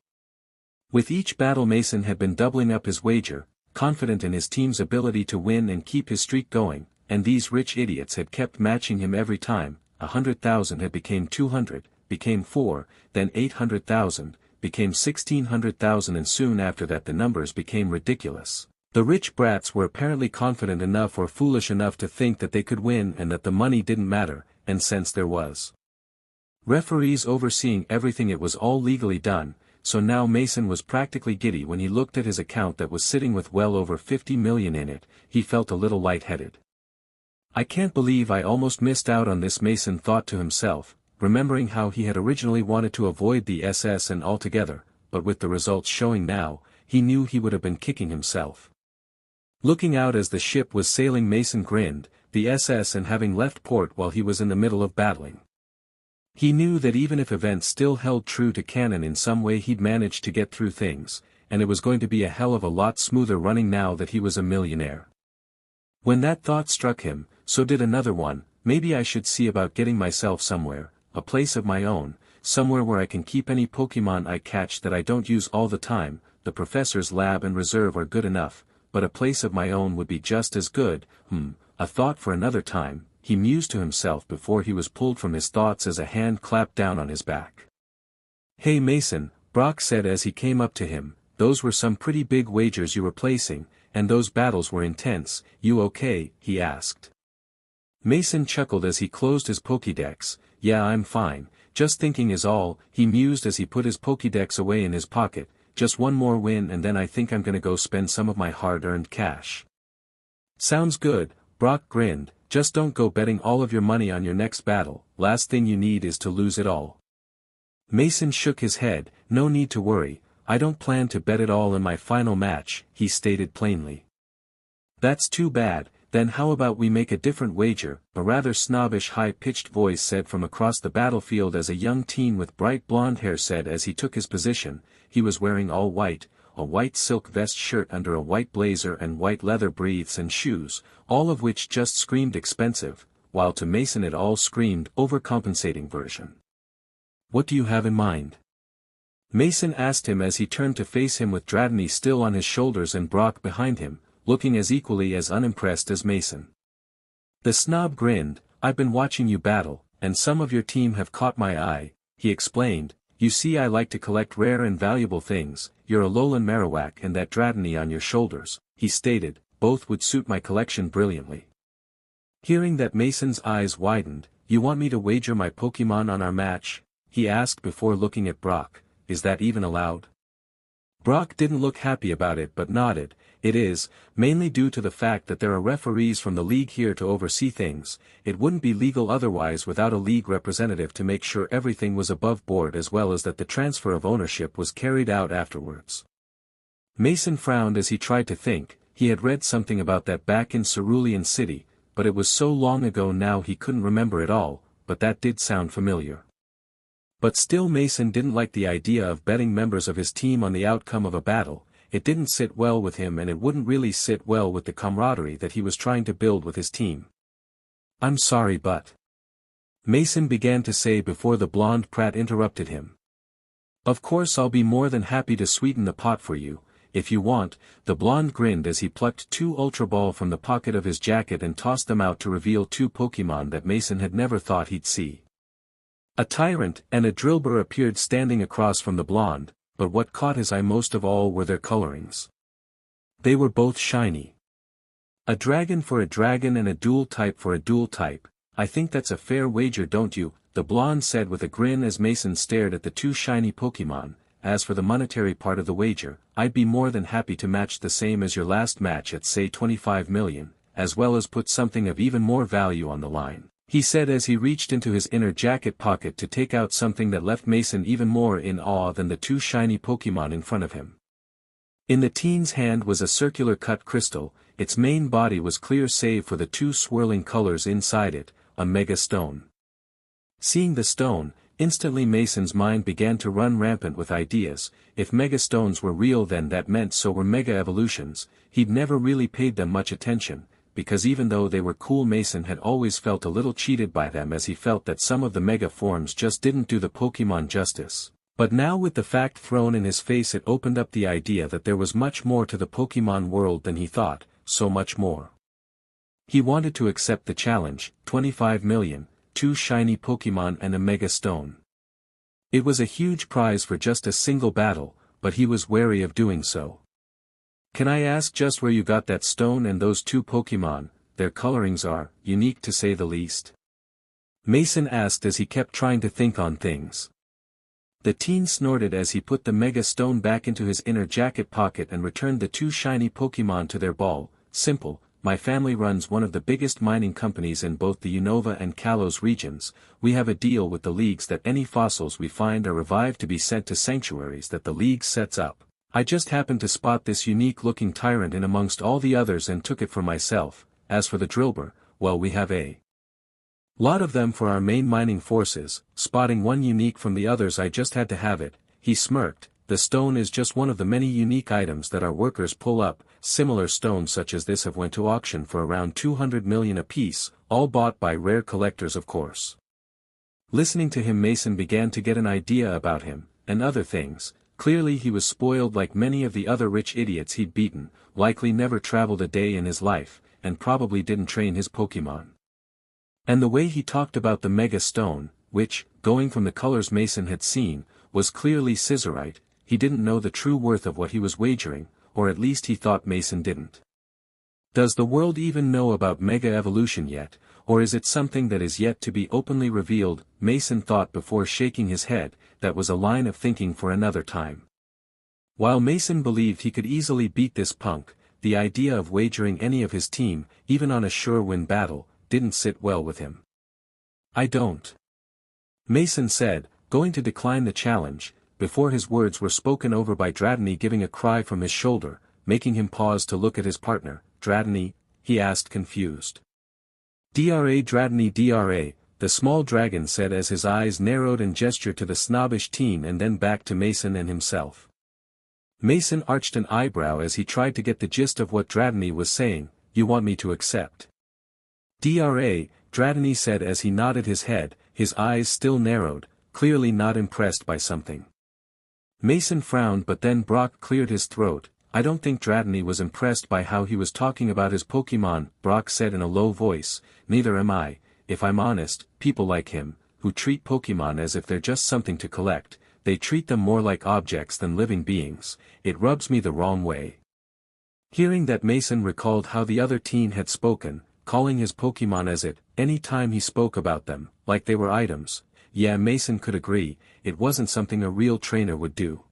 With each battle, Mason had been doubling up his wager, confident in his team's ability to win and keep his streak going, and these rich idiots had kept matching him every time. 100,000 had became 200, became 4, then 800,000, became 1,600,000, and soon after that the numbers became ridiculous. The rich brats were apparently confident enough or foolish enough to think that they could win and that the money didn't matter, and since there was referees overseeing everything, it was all legally done. So now Mason was practically giddy when he looked at his account that was sitting with well over 50 million in it. He felt a little lightheaded. I can't believe I almost missed out on this, Mason thought to himself, remembering how he had originally wanted to avoid the SS and altogether, but with the results showing now, he knew he would have been kicking himself. Looking out as the ship was sailing, Mason grinned, the SS and having left port while he was in the middle of battling. He knew that even if events still held true to canon in some way, he'd manage to get through things, and it was going to be a hell of a lot smoother running now that he was a millionaire. When that thought struck him, so did another one: maybe I should see about getting myself somewhere, a place of my own, somewhere where I can keep any Pokémon I catch that I don't use all the time. The professor's lab and reserve are good enough, but a place of my own would be just as good. A thought for another time, he mused to himself before he was pulled from his thoughts as a hand clapped down on his back. Hey Mason, Brock said as he came up to him, those were some pretty big wagers you were placing, and those battles were intense. You okay? He asked. Mason chuckled as he closed his Pokédex. Yeah, I'm fine. just thinking is all, he mused as he put his Pokédex away in his pocket. Just one more win and then I think I'm gonna go spend some of my hard-earned cash. Sounds good, Brock grinned, just don't go betting all of your money on your next battle, last thing you need is to lose it all. Mason shook his head, no need to worry, I don't plan to bet it all in my final match, he stated plainly. That's too bad, then how about we make a different wager, a rather snobbish high-pitched voice said from across the battlefield as a young teen with bright blonde hair said as he took his position. He was wearing all white, a white silk vest shirt under a white blazer and white leather briefs and shoes, all of which just screamed expensive, while to Mason it all screamed overcompensating version. What do you have in mind? Mason asked him as he turned to face him with Dradney still on his shoulders and Brock behind him, looking as equally as unimpressed as Mason. The snob grinned, I've been watching you battle, and some of your team have caught my eye, he explained. You see I like to collect rare and valuable things, you're a Alolan Marowak and that Dradney on your shoulders, he stated, both would suit my collection brilliantly. Hearing that Mason's eyes widened, you want me to wager my Pokémon on our match? He asked before looking at Brock, is that even allowed? Brock didn't look happy about it but nodded, it is, mainly due to the fact that there are referees from the league here to oversee things, it wouldn't be legal otherwise without a league representative to make sure everything was above board as well as that the transfer of ownership was carried out afterwards. Mason frowned as he tried to think, he had read something about that back in Cerulean City, but it was so long ago now he couldn't remember it all, but that did sound familiar. But still Mason didn't like the idea of betting members of his team on the outcome of a battle. It didn't sit well with him and it wouldn't really sit well with the camaraderie that he was trying to build with his team. I'm sorry but... Mason began to say before the blonde Pratt interrupted him. Of course I'll be more than happy to sweeten the pot for you, if you want, the blonde grinned as he plucked 2 Ultra Ball from the pocket of his jacket and tossed them out to reveal 2 Pokémon that Mason had never thought he'd see. A Tyrant and a Drillbur appeared standing across from the blonde, but what caught his eye most of all were their colorings. They were both shiny. A dragon for a dragon and a dual type for a dual type, I think that's a fair wager don't you, the blonde said with a grin as Mason stared at the 2 shiny Pokémon. As for the monetary part of the wager, I'd be more than happy to match the same as your last match at say 25 million, as well as put something of even more value on the line, he said as he reached into his inner jacket pocket to take out something that left Mason even more in awe than the 2 shiny Pokémon in front of him. In the teen's hand was a circular cut crystal, its main body was clear save for the 2 swirling colors inside it, a Mega Stone. Seeing the stone, instantly Mason's mind began to run rampant with ideas. If Mega Stones were real then that meant so were Mega Evolutions. He'd never really paid them much attention, because even though they were cool Mason had always felt a little cheated by them as he felt that some of the Mega forms just didn't do the Pokémon justice. But now with the fact thrown in his face it opened up the idea that there was much more to the Pokémon world than he thought, so much more. He wanted to accept the challenge, 25 million, 2 shiny Pokémon and a Mega Stone. It was a huge prize for just a single battle, but he was wary of doing so. Can I ask just where you got that stone and those 2 Pokémon? Their colorings are unique to say the least. Mason asked as he kept trying to think on things. The teen snorted as he put the Mega Stone back into his inner jacket pocket and returned the 2 shiny Pokémon to their ball. Simple. My family runs one of the biggest mining companies in both the Unova and Kalos regions. We have a deal with the leagues that any fossils we find are revived to be sent to sanctuaries that the league sets up. I just happened to spot this unique-looking tyrant in amongst all the others and took it for myself. As for the Drillbur, well we have a lot of them for our main mining forces. Spotting one unique from the others I just had to have it, he smirked. The stone is just one of the many unique items that our workers pull up. Similar stones such as this have went to auction for around 200 million apiece, all bought by rare collectors of course. Listening to him Mason began to get an idea about him, and other things. Clearly he was spoiled like many of the other rich idiots he'd beaten, likely never traveled a day in his life, and probably didn't train his Pokémon. And the way he talked about the Mega Stone, which, going from the colors Mason had seen, was clearly Scissorite, he didn't know the true worth of what he was wagering, or at least he thought Mason didn't. Does the world even know about Mega Evolution yet, or is it something that is yet to be openly revealed? Mason thought before shaking his head. That was a line of thinking for another time. While Mason believed he could easily beat this punk, the idea of wagering any of his team, even on a sure-win battle, didn't sit well with him. I don't. Mason said, going to decline the challenge, before his words were spoken over by Dradny giving a cry from his shoulder, making him pause to look at his partner. Dradny, he asked confused. Dra Dradny Dra, the small dragon said as his eyes narrowed and gestured to the snobbish teen and then back to Mason and himself. Mason arched an eyebrow as he tried to get the gist of what Dradny was saying. You want me to accept? Dra, Dradny said as he nodded his head, his eyes still narrowed, clearly not impressed by something. Mason frowned, but then Brock cleared his throat. I don't think Dradny was impressed by how he was talking about his Pokémon, Brock said in a low voice. Neither am I, if I'm honest. People like him, who treat Pokémon as if they're just something to collect, they treat them more like objects than living beings. It rubs me the wrong way. Hearing that, Mason recalled how the other teen had spoken, calling his Pokémon as it, any time he spoke about them, like they were items. Yeah, Mason could agree, it wasn't something a real trainer would do.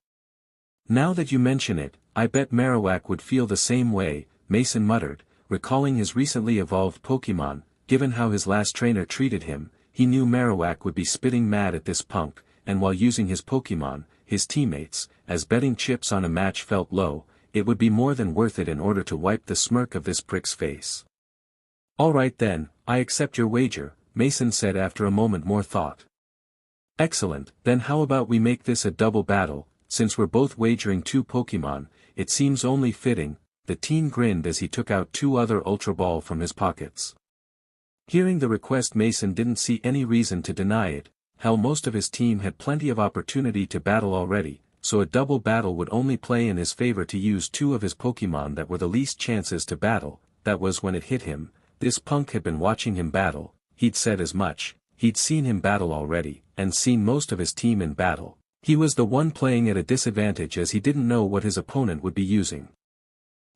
Now that you mention it, I bet Marowak would feel the same way, Mason muttered, recalling his recently evolved Pokémon. Given how his last trainer treated him, he knew Marowak would be spitting mad at this punk, and while using his Pokémon, his teammates, as betting chips on a match felt low, it would be more than worth it in order to wipe the smirk of this prick's face. Alright then, I accept your wager, Mason said after a moment more thought. Excellent, then how about we make this a double battle, since we're both wagering 2 Pokémon, it seems only fitting. The teen grinned as he took out 2 other Ultra Ball from his pockets. Hearing the request, Mason didn't see any reason to deny it. Hell, most of his team had plenty of opportunity to battle already, so a double battle would only play in his favor to use 2 of his Pokémon that were the least chances to battle. That was when it hit him. This punk had been watching him battle, he'd said as much, he'd seen him battle already, and seen most of his team in battle. He was the one playing at a disadvantage as he didn't know what his opponent would be using.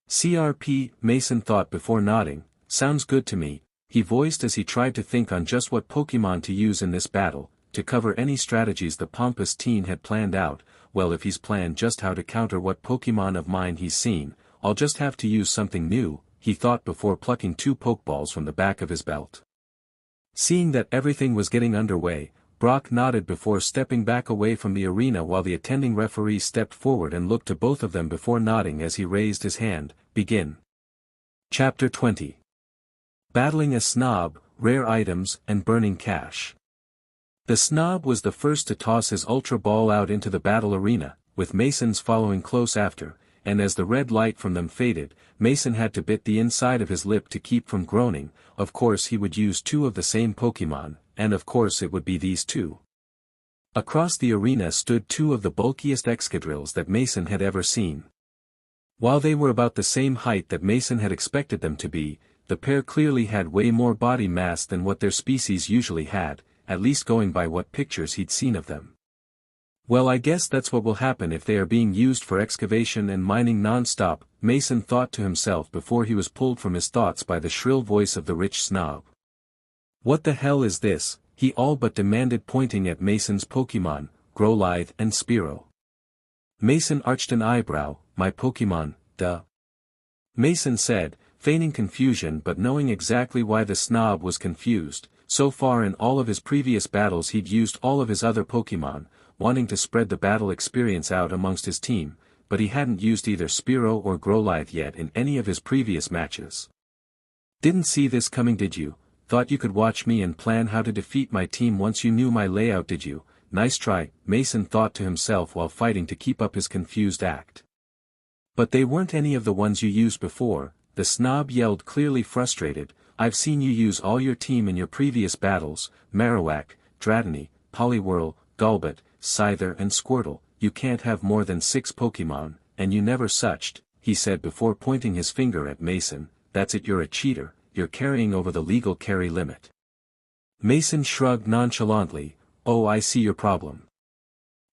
CRP, Mason thought before nodding, sounds good to me, he voiced as he tried to think on just what Pokémon to use in this battle, to cover any strategies the pompous teen had planned out. Well, if he's planned just how to counter what Pokémon of mine he's seen, I'll just have to use something new, he thought before plucking 2 Pokeballs from the back of his belt. Seeing that everything was getting underway, Brock nodded before stepping back away from the arena while the attending referee stepped forward and looked to both of them before nodding as he raised his hand. Begin. Chapter 20. Battling a Snob, Rare Items and Burning Cash. The Snob was the first to toss his Ultra Ball out into the battle arena, with Mason's following close after, and as the red light from them faded, Mason had to bit the inside of his lip to keep from groaning. Of course he would use 2 of the same Pokémon, and of course it would be these 2. Across the arena stood 2 of the bulkiest Excadrills that Mason had ever seen. While they were about the same height that Mason had expected them to be, the pair clearly had way more body mass than what their species usually had, at least going by what pictures he'd seen of them. Well, I guess that's what will happen if they are being used for excavation and mining non-stop, Mason thought to himself before he was pulled from his thoughts by the shrill voice of the rich snob. What the hell is this? He all but demanded, pointing at Mason's Pokémon, Growlithe and Spearow. Mason arched an eyebrow. My Pokémon, duh. Mason said, feigning confusion but knowing exactly why the snob was confused. So far in all of his previous battles he'd used all of his other Pokémon, wanting to spread the battle experience out amongst his team, but he hadn't used either Spearow or Growlithe yet in any of his previous matches. Didn't see this coming, did you? Thought you could watch me and plan how to defeat my team once you knew my layout, did you? Nice try, Mason thought to himself while fighting to keep up his confused act. But they weren't any of the ones you used before, the snob yelled, clearly frustrated. I've seen you use all your team in your previous battles, Marowak, Dratini, Poliwhirl, Golbat, Scyther and Squirtle. You can't have more than 6 Pokémon, and you never suched, he said before pointing his finger at Mason. That's it, you're a cheater, you're carrying over the legal carry limit. Mason shrugged nonchalantly. Oh, I see your problem.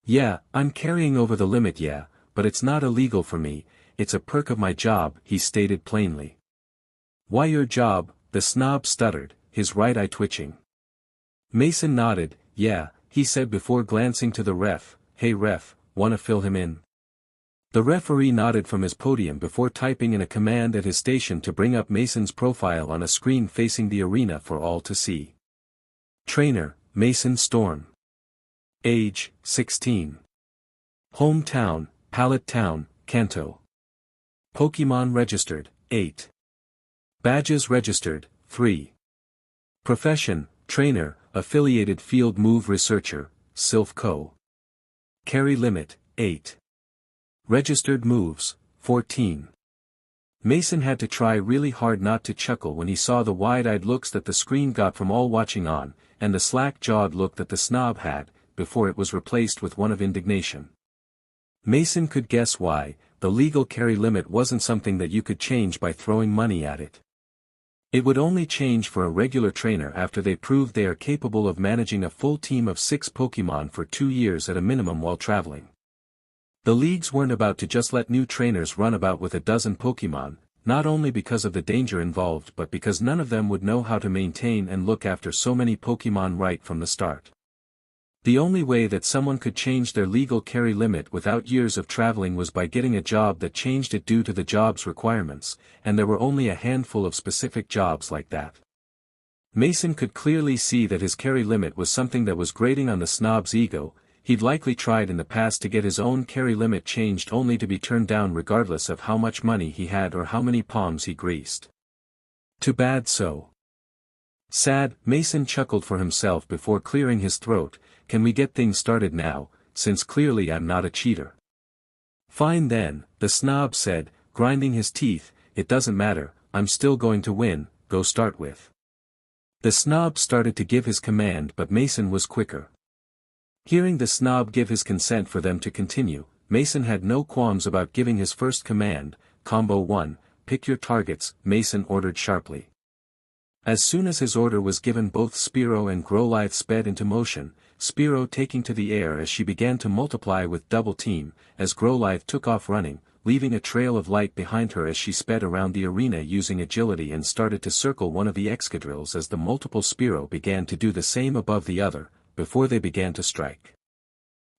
Yeah, I'm carrying over the limit, yeah, but it's not illegal for me, it's a perk of my job, he stated plainly. Why your job? The snob stuttered, his right eye twitching. Mason nodded. Yeah, he said before glancing to the ref. Hey ref, wanna fill him in? The referee nodded from his podium before typing in a command at his station to bring up Mason's profile on a screen facing the arena for all to see. Trainer, Mason Storm. Age, 16. Hometown, Pallet Town, Kanto. Pokémon registered, 8. Badges registered, 3. Profession, Trainer, Affiliated Field Move Researcher, Sylph Co. Carry limit, 8. Registered moves, 14. Mason had to try really hard not to chuckle when he saw the wide-eyed looks that the screen got from all watching on, and the slack-jawed look that the snob had, before it was replaced with one of indignation. Mason could guess why. The legal carry limit wasn't something that you could change by throwing money at it. It would only change for a regular trainer after they proved they are capable of managing a full team of 6 Pokémon for 2 years at a minimum while traveling. The leagues weren't about to just let new trainers run about with a dozen Pokémon, not only because of the danger involved but because none of them would know how to maintain and look after so many Pokémon right from the start. The only way that someone could change their legal carry limit without years of traveling was by getting a job that changed it due to the job's requirements, and there were only a handful of specific jobs like that. Mason could clearly see that his carry limit was something that was grating on the snob's ego. He'd likely tried in the past to get his own carry limit changed only to be turned down regardless of how much money he had or how many palms he greased. Too bad so. Sad, Mason chuckled for himself before clearing his throat. Can we get things started now, since clearly I'm not a cheater? Fine then, the snob said, grinding his teeth. It doesn't matter, I'm still going to win, go start with. The snob started to give his command but Mason was quicker. Hearing the snob give his consent for them to continue, Mason had no qualms about giving his first command. Combo 1, pick your targets, Mason ordered sharply. As soon as his order was given, both Spearow and Growlithe sped into motion, Spearow taking to the air as she began to multiply with double team, as Growlithe took off running, leaving a trail of light behind her as she sped around the arena using agility and started to circle one of the Excadrills as the multiple Spearow began to do the same above the other, before they began to strike.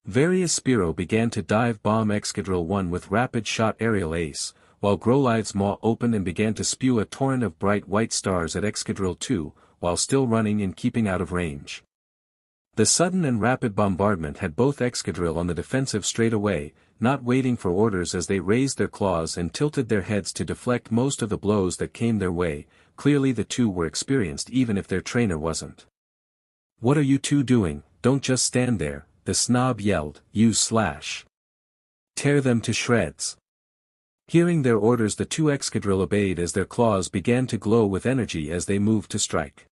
Various Spearow began to dive bomb Excadrill 1 with rapid shot aerial ace, while Growlithe's maw opened and began to spew a torrent of bright white stars at Excadrill 2, while still running and keeping out of range. The sudden and rapid bombardment had both Excadrill on the defensive straight away, not waiting for orders as they raised their claws and tilted their heads to deflect most of the blows that came their way. Clearly the two were experienced even if their trainer wasn't. What are you two doing? Don't just stand there, the snob yelled, use slash. Tear them to shreds. Hearing their orders, the two Excadrill obeyed as their claws began to glow with energy as they moved to strike.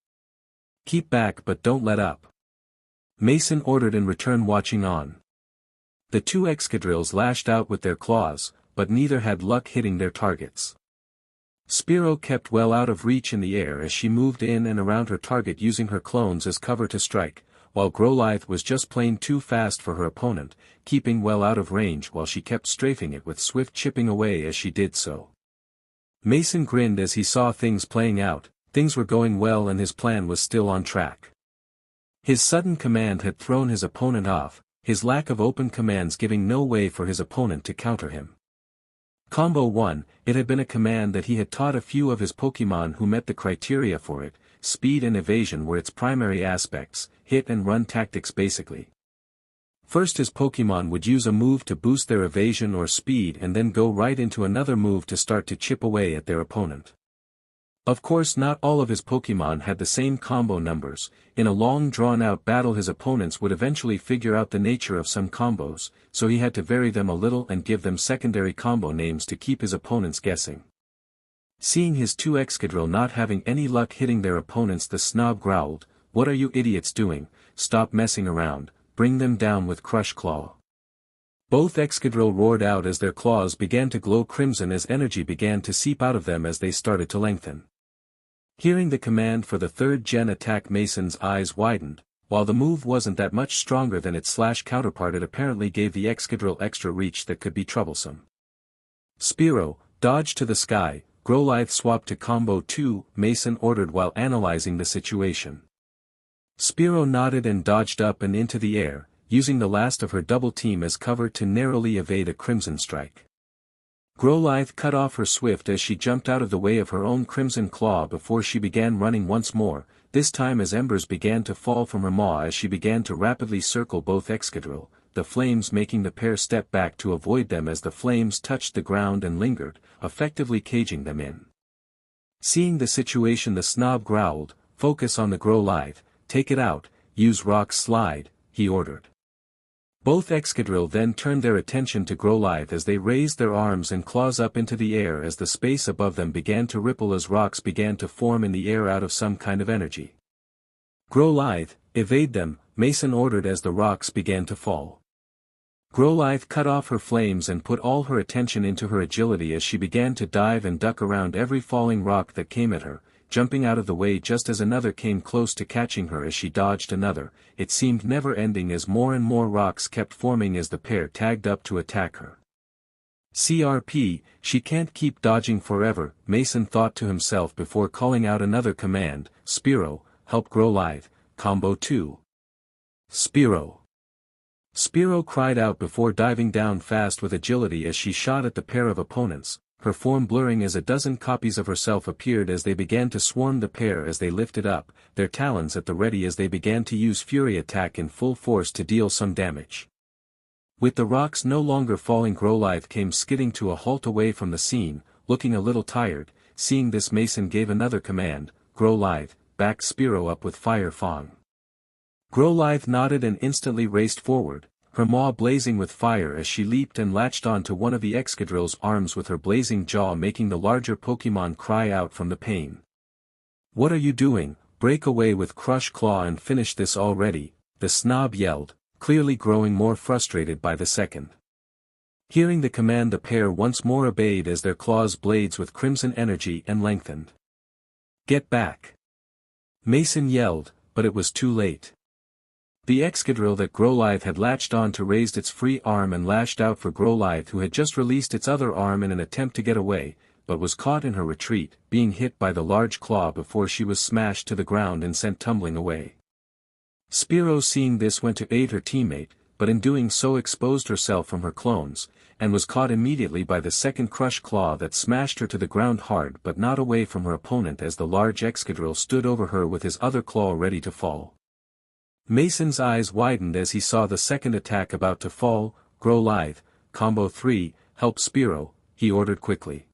Keep back but don't let up. Mason ordered in return, watching on. The two Excadrills lashed out with their claws, but neither had luck hitting their targets. Spearow kept well out of reach in the air as she moved in and around her target using her clones as cover to strike, while Growlithe was just plain too fast for her opponent, keeping well out of range while she kept strafing it with swift chipping away as she did so. Mason grinned as he saw things playing out. Things were going well and his plan was still on track. His sudden command had thrown his opponent off, his lack of open commands giving no way for his opponent to counter him. Combo 1, it had been a command that he had taught a few of his Pokémon who met the criteria for it. Speed and evasion were its primary aspects, hit and run tactics basically. First his Pokémon would use a move to boost their evasion or speed and then go right into another move to start to chip away at their opponent. Of course not all of his Pokémon had the same combo numbers. In a long drawn-out battle his opponents would eventually figure out the nature of some combos, so he had to vary them a little and give them secondary combo names to keep his opponents guessing. Seeing his two Excadrill not having any luck hitting their opponents, the snob growled, "What are you idiots doing? Stop messing around, bring them down with Crush Claw." Both Excadrill roared out as their claws began to glow crimson as energy began to seep out of them as they started to lengthen. Hearing the command for the third-gen attack, Mason's eyes widened. While the move wasn't that much stronger than its slash counterpart, it apparently gave the Excadrill extra reach that could be troublesome. Spearow, dodge to the sky, Growlithe swapped to Combo 2, Mason ordered while analyzing the situation. Spearow nodded and dodged up and into the air, using the last of her double team as cover to narrowly evade a Crimson Strike. Growlithe cut off her Swift as she jumped out of the way of her own Crimson Claw before she began running once more, this time as embers began to fall from her maw as she began to rapidly circle both Excadrill, the flames making the pair step back to avoid them as the flames touched the ground and lingered, effectively caging them in. Seeing the situation, the Snob growled, "Focus on the Growlithe, take it out, use Rock Slide," he ordered. Both Excadrill then turned their attention to Growlithe as they raised their arms and claws up into the air as the space above them began to ripple as rocks began to form in the air out of some kind of energy. "Growlithe, evade them," Mason ordered as the rocks began to fall. Growlithe cut off her flames and put all her attention into her agility as she began to dive and duck around every falling rock that came at her, jumping out of the way just as another came close to catching her as she dodged another. It seemed never-ending as more and more rocks kept forming as the pair tagged up to attack her. "CRP, she can't keep dodging forever," Mason thought to himself before calling out another command, "Spearow, help Growlithe, Combo 2. Spearow." Spearow cried out before diving down fast with agility as she shot at the pair of opponents, her form blurring as a dozen copies of herself appeared as they began to swarm the pair as they lifted up, their talons at the ready as they began to use Fury Attack in full force to deal some damage. With the rocks no longer falling, Growlithe came skidding to a halt away from the scene, looking a little tired. Seeing this, Mason gave another command, "Growlithe, back Spearow up with Fire Fang." Growlithe nodded and instantly raced forward, her maw blazing with fire as she leaped and latched onto one of the Excadrill's arms with her blazing jaw, making the larger Pokémon cry out from the pain. "What are you doing? Break away with Crush Claw and finish this already," the Snob yelled, clearly growing more frustrated by the second. Hearing the command, the pair once more obeyed as their claws blades with crimson energy and lengthened. "Get back!" Mason yelled, but it was too late. The Excadrill that Growlithe had latched on to raised its free arm and lashed out for Growlithe, who had just released its other arm in an attempt to get away, but was caught in her retreat, being hit by the large claw before she was smashed to the ground and sent tumbling away. Spearow, seeing this, went to aid her teammate, but in doing so exposed herself from her clones, and was caught immediately by the second Crush Claw that smashed her to the ground hard but not away from her opponent as the large Excadrill stood over her with his other claw ready to fall. Mason's eyes widened as he saw the second attack about to fall. "Growlithe, Combo 3, help Spearow," he ordered quickly.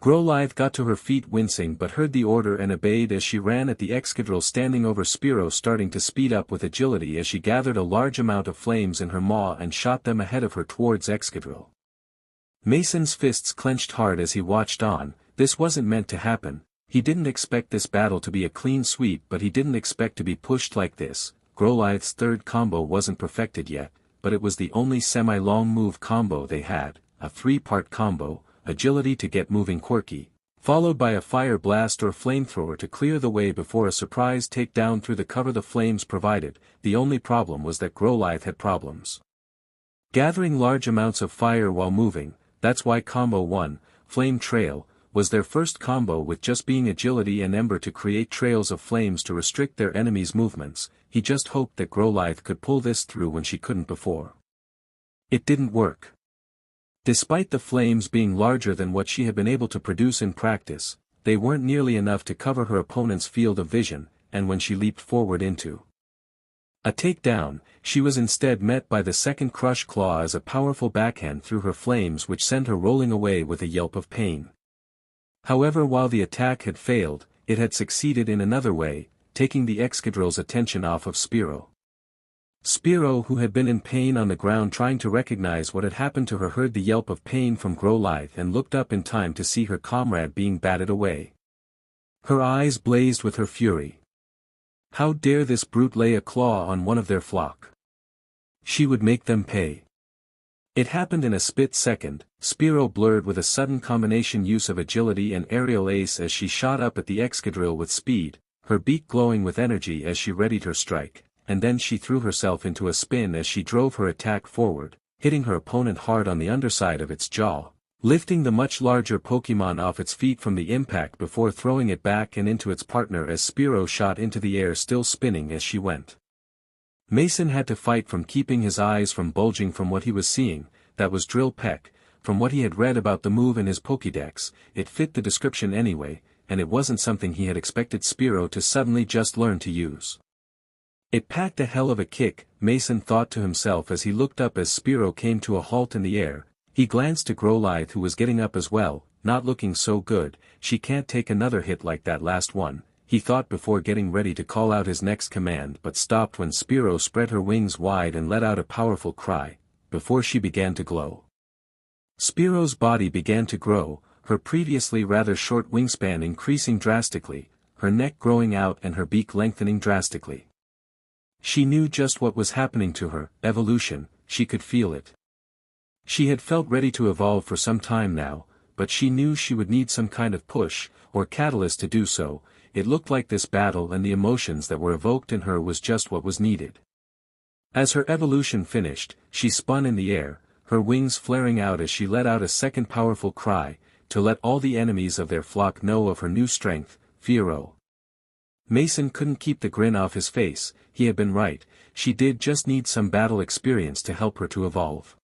Growlithe got to her feet wincing but heard the order and obeyed as she ran at the Excadrill standing over Spearow, starting to speed up with agility as she gathered a large amount of flames in her maw and shot them ahead of her towards Excadrill. Mason's fists clenched hard as he watched on. This wasn't meant to happen. He didn't expect this battle to be a clean sweep, but he didn't expect to be pushed like this. Growlithe's third combo wasn't perfected yet, but it was the only semi-long move combo they had, a three-part combo, agility to get moving quirky, followed by a fire blast or flamethrower to clear the way before a surprise takedown through the cover the flames provided. The only problem was that Growlithe had problems gathering large amounts of fire while moving. That's why Combo 1, Flame Trail, was their first combo, with just being agility and ember to create trails of flames to restrict their enemies' movements. He just hoped that Growlithe could pull this through when she couldn't before. It didn't work. Despite the flames being larger than what she had been able to produce in practice, they weren't nearly enough to cover her opponent's field of vision, and when she leaped forward into a takedown, she was instead met by the second Crush Claw as a powerful backhand through her flames, which sent her rolling away with a yelp of pain. However, while the attack had failed, it had succeeded in another way, taking the Excadrill's attention off of Spearow. Spearow, who had been in pain on the ground trying to recognize what had happened to her, heard the yelp of pain from Growlithe and looked up in time to see her comrade being batted away. Her eyes blazed with her fury. How dare this brute lay a claw on one of their flock? She would make them pay. It happened in a split second. Spearow blurred with a sudden combination use of agility and aerial ace as she shot up at the Excadrill with speed, her beak glowing with energy as she readied her strike, and then she threw herself into a spin as she drove her attack forward, hitting her opponent hard on the underside of its jaw. lifting the much larger Pokémon off its feet from the impact before throwing it back and into its partner as Spearow shot into the air, still spinning as she went. Mason had to fight from keeping his eyes from bulging from what he was seeing. That was Drill Peck. From what he had read about the move in his Pokédex, it fit the description anyway, and it wasn't something he had expected Spearow to suddenly just learn to use. It packed a hell of a kick, Mason thought to himself as he looked up as Spearow came to a halt in the air. He glanced to Growlithe, who was getting up as well, not looking so good. She can't take another hit like that last one, he thought before getting ready to call out his next command, but stopped when Spearow spread her wings wide and let out a powerful cry, before she began to glow. Spearow's body began to grow, her previously rather short wingspan increasing drastically, her neck growing out and her beak lengthening drastically. She knew just what was happening to her, evolution, she could feel it. She had felt ready to evolve for some time now, but she knew she would need some kind of push, or catalyst to do so. It looked like this battle and the emotions that were evoked in her was just what was needed. As her evolution finished, she spun in the air, her wings flaring out as she let out a second powerful cry, to let all the enemies of their flock know of her new strength, Fearow. Mason couldn't keep the grin off his face. He had been right, she did just need some battle experience to help her to evolve.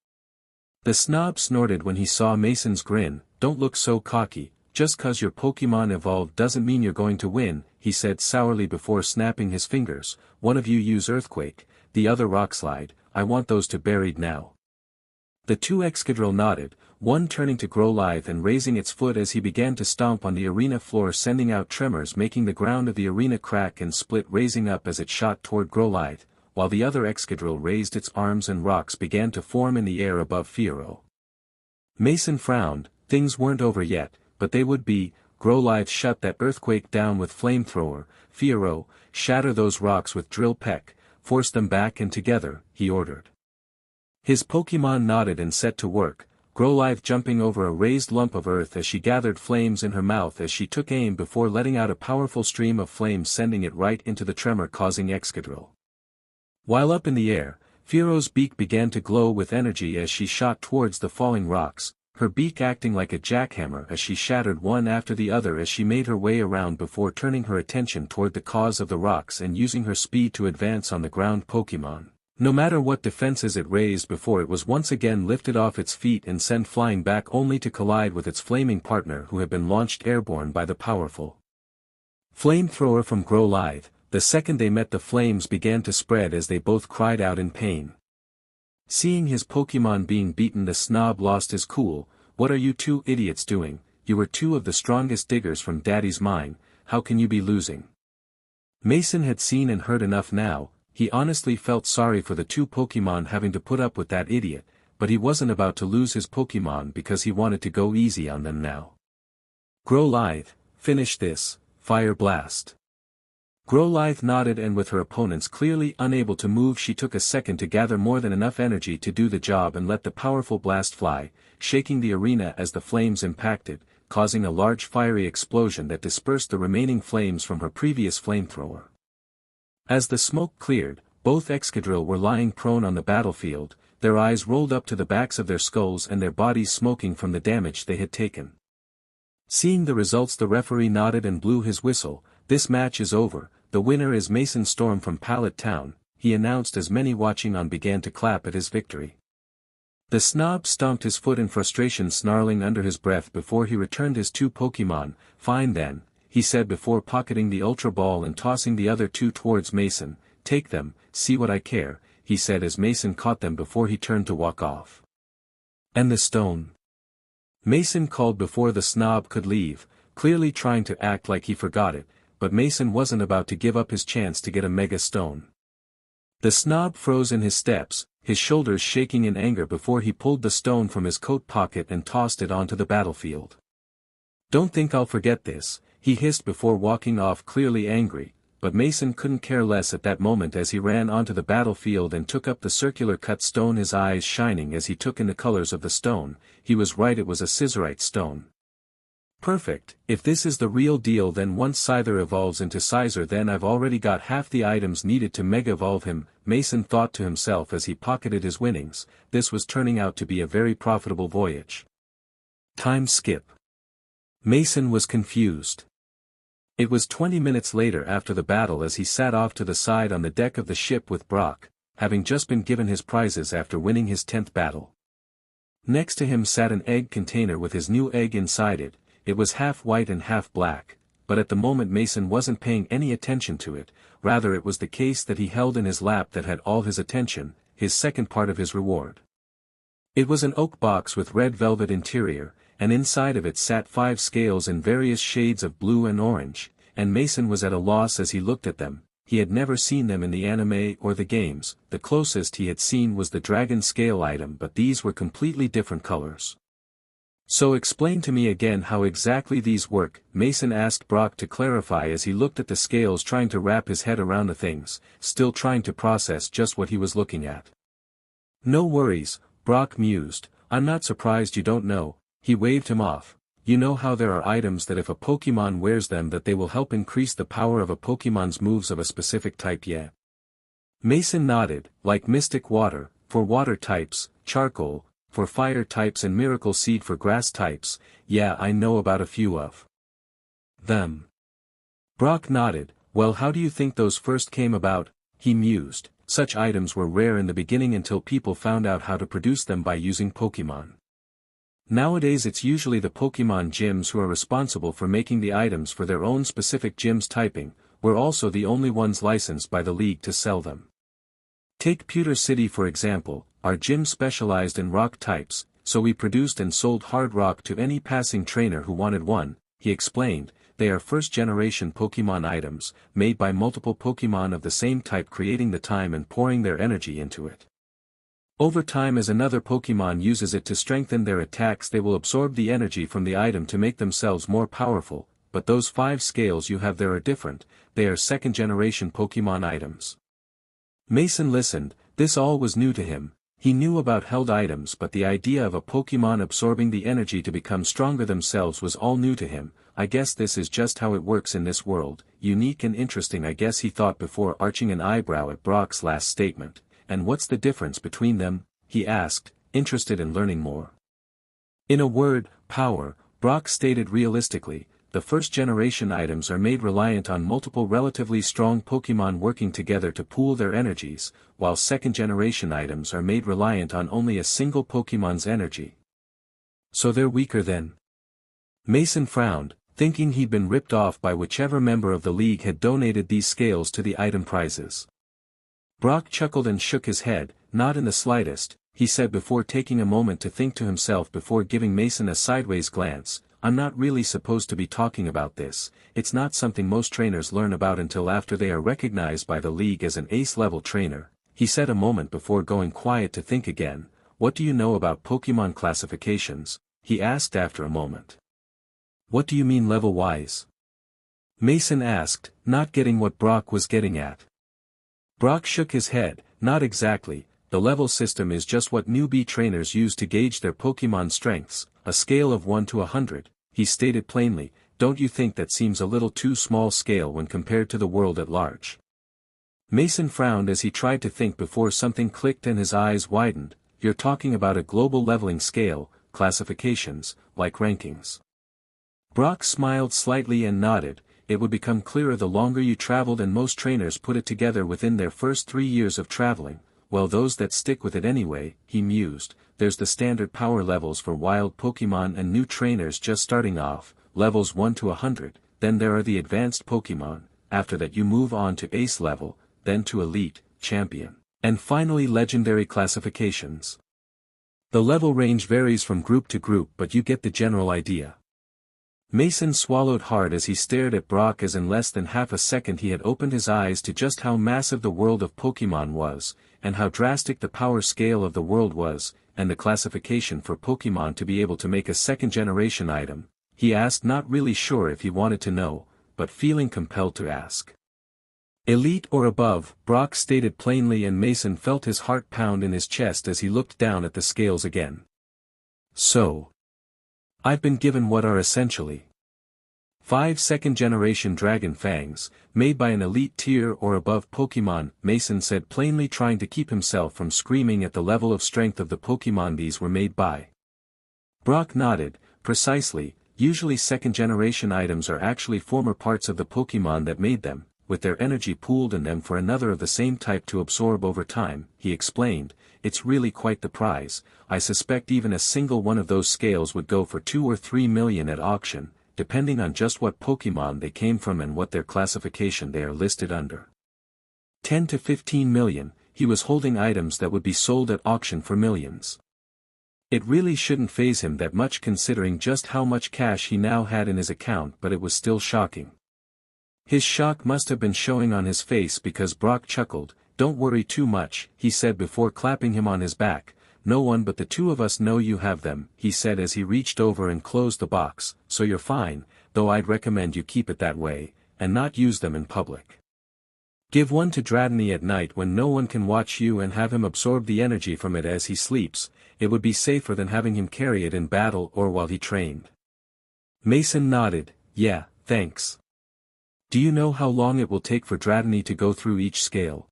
The snob snorted when he saw Mason's grin. Don't look so cocky, just 'cause your Pokémon evolved doesn't mean you're going to win, he said sourly before snapping his fingers. One of you use Earthquake, the other Rock Slide. I want those two buried now. The two Excadrill nodded, one turning to Growlithe and raising its foot as he began to stomp on the arena floor, sending out tremors, making the ground of the arena crack and split, raising up as it shot toward Growlithe, while the other Excadrill raised its arms and rocks began to form in the air above Fearow. Mason frowned. Things weren't over yet, but they would be. Growlithe shut that Earthquake down with Flamethrower. Fearow, shatter those rocks with Drill Peck, force them back and together, he ordered. His Pokémon nodded and set to work, Growlithe jumping over a raised lump of earth as she gathered flames in her mouth as she took aim before letting out a powerful stream of flames, sending it right into the tremor-causing Excadrill. While up in the air, Fearow's beak began to glow with energy as she shot towards the falling rocks, her beak acting like a jackhammer as she shattered one after the other as she made her way around before turning her attention toward the cause of the rocks and using her speed to advance on the ground Pokémon. No matter what defenses it raised before it was once again lifted off its feet and sent flying back, only to collide with its flaming partner who had been launched airborne by the powerful Flamethrower from Growlithe. The second they met, the flames began to spread as they both cried out in pain. Seeing his Pokémon being beaten, the snob lost his cool. What are you two idiots doing? You were two of the strongest diggers from Daddy's mine, how can you be losing? Mason had seen and heard enough now. He honestly felt sorry for the two Pokémon having to put up with that idiot, but he wasn't about to lose his Pokémon because he wanted to go easy on them now. Growlithe, finish this, Fire Blast. Growlithe nodded, and with her opponents clearly unable to move, she took a second to gather more than enough energy to do the job and let the powerful blast fly, shaking the arena as the flames impacted, causing a large fiery explosion that dispersed the remaining flames from her previous flamethrower. As the smoke cleared, both Excadrill were lying prone on the battlefield, their eyes rolled up to the backs of their skulls and their bodies smoking from the damage they had taken. Seeing the results, the referee nodded and blew his whistle. This match is over. The winner is Mason Storm from Pallet Town, he announced as many watching on began to clap at his victory. The snob stomped his foot in frustration, snarling under his breath before he returned his two Pokémon. Fine then, he said before pocketing the Ultra Ball and tossing the other two towards Mason. Take them, see what I care, he said as Mason caught them before he turned to walk off. And the stone? Mason called before the snob could leave, clearly trying to act like he forgot it, but Mason wasn't about to give up his chance to get a Mega Stone. The snob froze in his steps, his shoulders shaking in anger before he pulled the stone from his coat pocket and tossed it onto the battlefield. Don't think I'll forget this, he hissed before walking off, clearly angry, but Mason couldn't care less at that moment as he ran onto the battlefield and took up the circular cut stone, his eyes shining as he took in the colors of the stone. He was right, it was a Scissorite stone. Perfect, if this is the real deal, then once Scyther evolves into Scizor, then I've already got half the items needed to Mega Evolve him, Mason thought to himself as he pocketed his winnings. This was turning out to be a very profitable voyage. Time skip. Mason was confused. It was 20 minutes later after the battle as he sat off to the side on the deck of the ship with Brock, having just been given his prizes after winning his 10th battle. Next to him sat an egg container with his new egg inside it. It was half white and half black, but at the moment Mason wasn't paying any attention to it, rather it was the case that he held in his lap that had all his attention, his second part of his reward. It was an oak box with red velvet interior, and inside of it sat 5 scales in various shades of blue and orange, and Mason was at a loss as he looked at them. He had never seen them in the anime or the games. The closest he had seen was the dragon scale item, but these were completely different colors. So explain to me again how exactly these work, Mason asked Brock to clarify as he looked at the scales, trying to wrap his head around the things, still trying to process just what he was looking at. No worries, Brock mused, I'm not surprised you don't know. He waved him off. You know how there are items that if a Pokémon wears them that they will help increase the power of a Pokémon's moves of a specific type, yeah? Mason nodded, like Mystic Water, for water types, Charcoal, for fire types, and Miracle Seed for grass types. Yeah, I know about a few of them. Brock nodded. Well, how do you think those first came about? He mused. Such items were rare in the beginning until people found out how to produce them by using Pokémon. Nowadays it's usually the Pokémon gyms who are responsible for making the items for their own specific gyms typing. We're also the only ones licensed by the league to sell them. Take Pewter City for example, our gym specialized in rock types, so we produced and sold hard rock to any passing trainer who wanted one, he explained. They are first-generation Pokémon items, made by multiple Pokémon of the same type, creating the time and pouring their energy into it. Over time, as another Pokémon uses it to strengthen their attacks, they will absorb the energy from the item to make themselves more powerful, but those 5 scales you have there are different. They are second-generation Pokémon items. Mason listened. This all was new to him. He knew about held items, but the idea of a Pokémon absorbing the energy to become stronger themselves was all new to him. I guess this is just how it works in this world. Unique and interesting, I guess, he thought before arching an eyebrow at Brock's last statement. And what's the difference between them? He asked, interested in learning more. In a word, power, Brock stated realistically. The first-generation items are made reliant on multiple relatively strong Pokémon working together to pool their energies, while second-generation items are made reliant on only a single Pokémon's energy. So they're weaker then? Mason frowned, thinking he'd been ripped off by whichever member of the league had donated these scales to the item prizes. Brock chuckled and shook his head. Not in the slightest, he said before taking a moment to think to himself before giving Mason a sideways glance. I'm not really supposed to be talking about this. It's not something most trainers learn about until after they are recognized by the league as an ace-level trainer, he said a moment before going quiet to think again. What do you know about Pokémon classifications? He asked after a moment. What do you mean level-wise? Mason asked, not getting what Brock was getting at. Brock shook his head. Not exactly. The level system is just what newbie trainers use to gauge their Pokémon strengths, a scale of 1 to 100, he stated plainly. Don't you think that seems a little too small scale when compared to the world at large? Mason frowned as he tried to think before something clicked and his eyes widened. You're talking about a global leveling scale, classifications, like rankings. Brock smiled slightly and nodded. It would become clearer the longer you traveled, and most trainers put it together within their first 3 years of traveling. Well, those that stick with it anyway, he mused. There's the standard power levels for wild Pokémon and new trainers just starting off, levels 1 to 100, then there are the advanced Pokémon, after that you move on to ace level, then to elite, champion, and finally legendary classifications. The level range varies from group to group, but you get the general idea. Mason swallowed hard as he stared at Brock, as in less than half a second he had opened his eyes to just how massive the world of Pokémon was, and how drastic the power scale of the world was, and the classification for Pokémon to be able to make a second-generation item. He asked, not really sure if he wanted to know, but feeling compelled to ask. Elite or above, Brock stated plainly, and Mason felt his heart pound in his chest as he looked down at the scales again. So, I've been given what are essentially 5 second-generation Dragon Fangs, made by an elite tier or above Pokémon, Mason said plainly, trying to keep himself from screaming at the level of strength of the Pokémon these were made by. Brock nodded. Precisely, usually second-generation items are actually former parts of the Pokémon that made them, with their energy pooled in them for another of the same type to absorb over time, he explained. It's really quite the prize. I suspect even a single one of those scales would go for 2 or 3 million at auction, depending on just what Pokémon they came from and what their classification they are listed under. 10 to 15 million, he was holding items that would be sold at auction for millions. It really shouldn't faze him that much considering just how much cash he now had in his account, but it was still shocking. His shock must have been showing on his face because Brock chuckled. Don't worry too much, he said before clapping him on his back. No one but the two of us know you have them, he said as he reached over and closed the box, so you're fine, though I'd recommend you keep it that way, and not use them in public. Give one to Dratini at night when no one can watch you and have him absorb the energy from it as he sleeps. It would be safer than having him carry it in battle or while he trained. Mason nodded. Yeah, thanks. Do you know how long it will take for Dratini to go through each scale?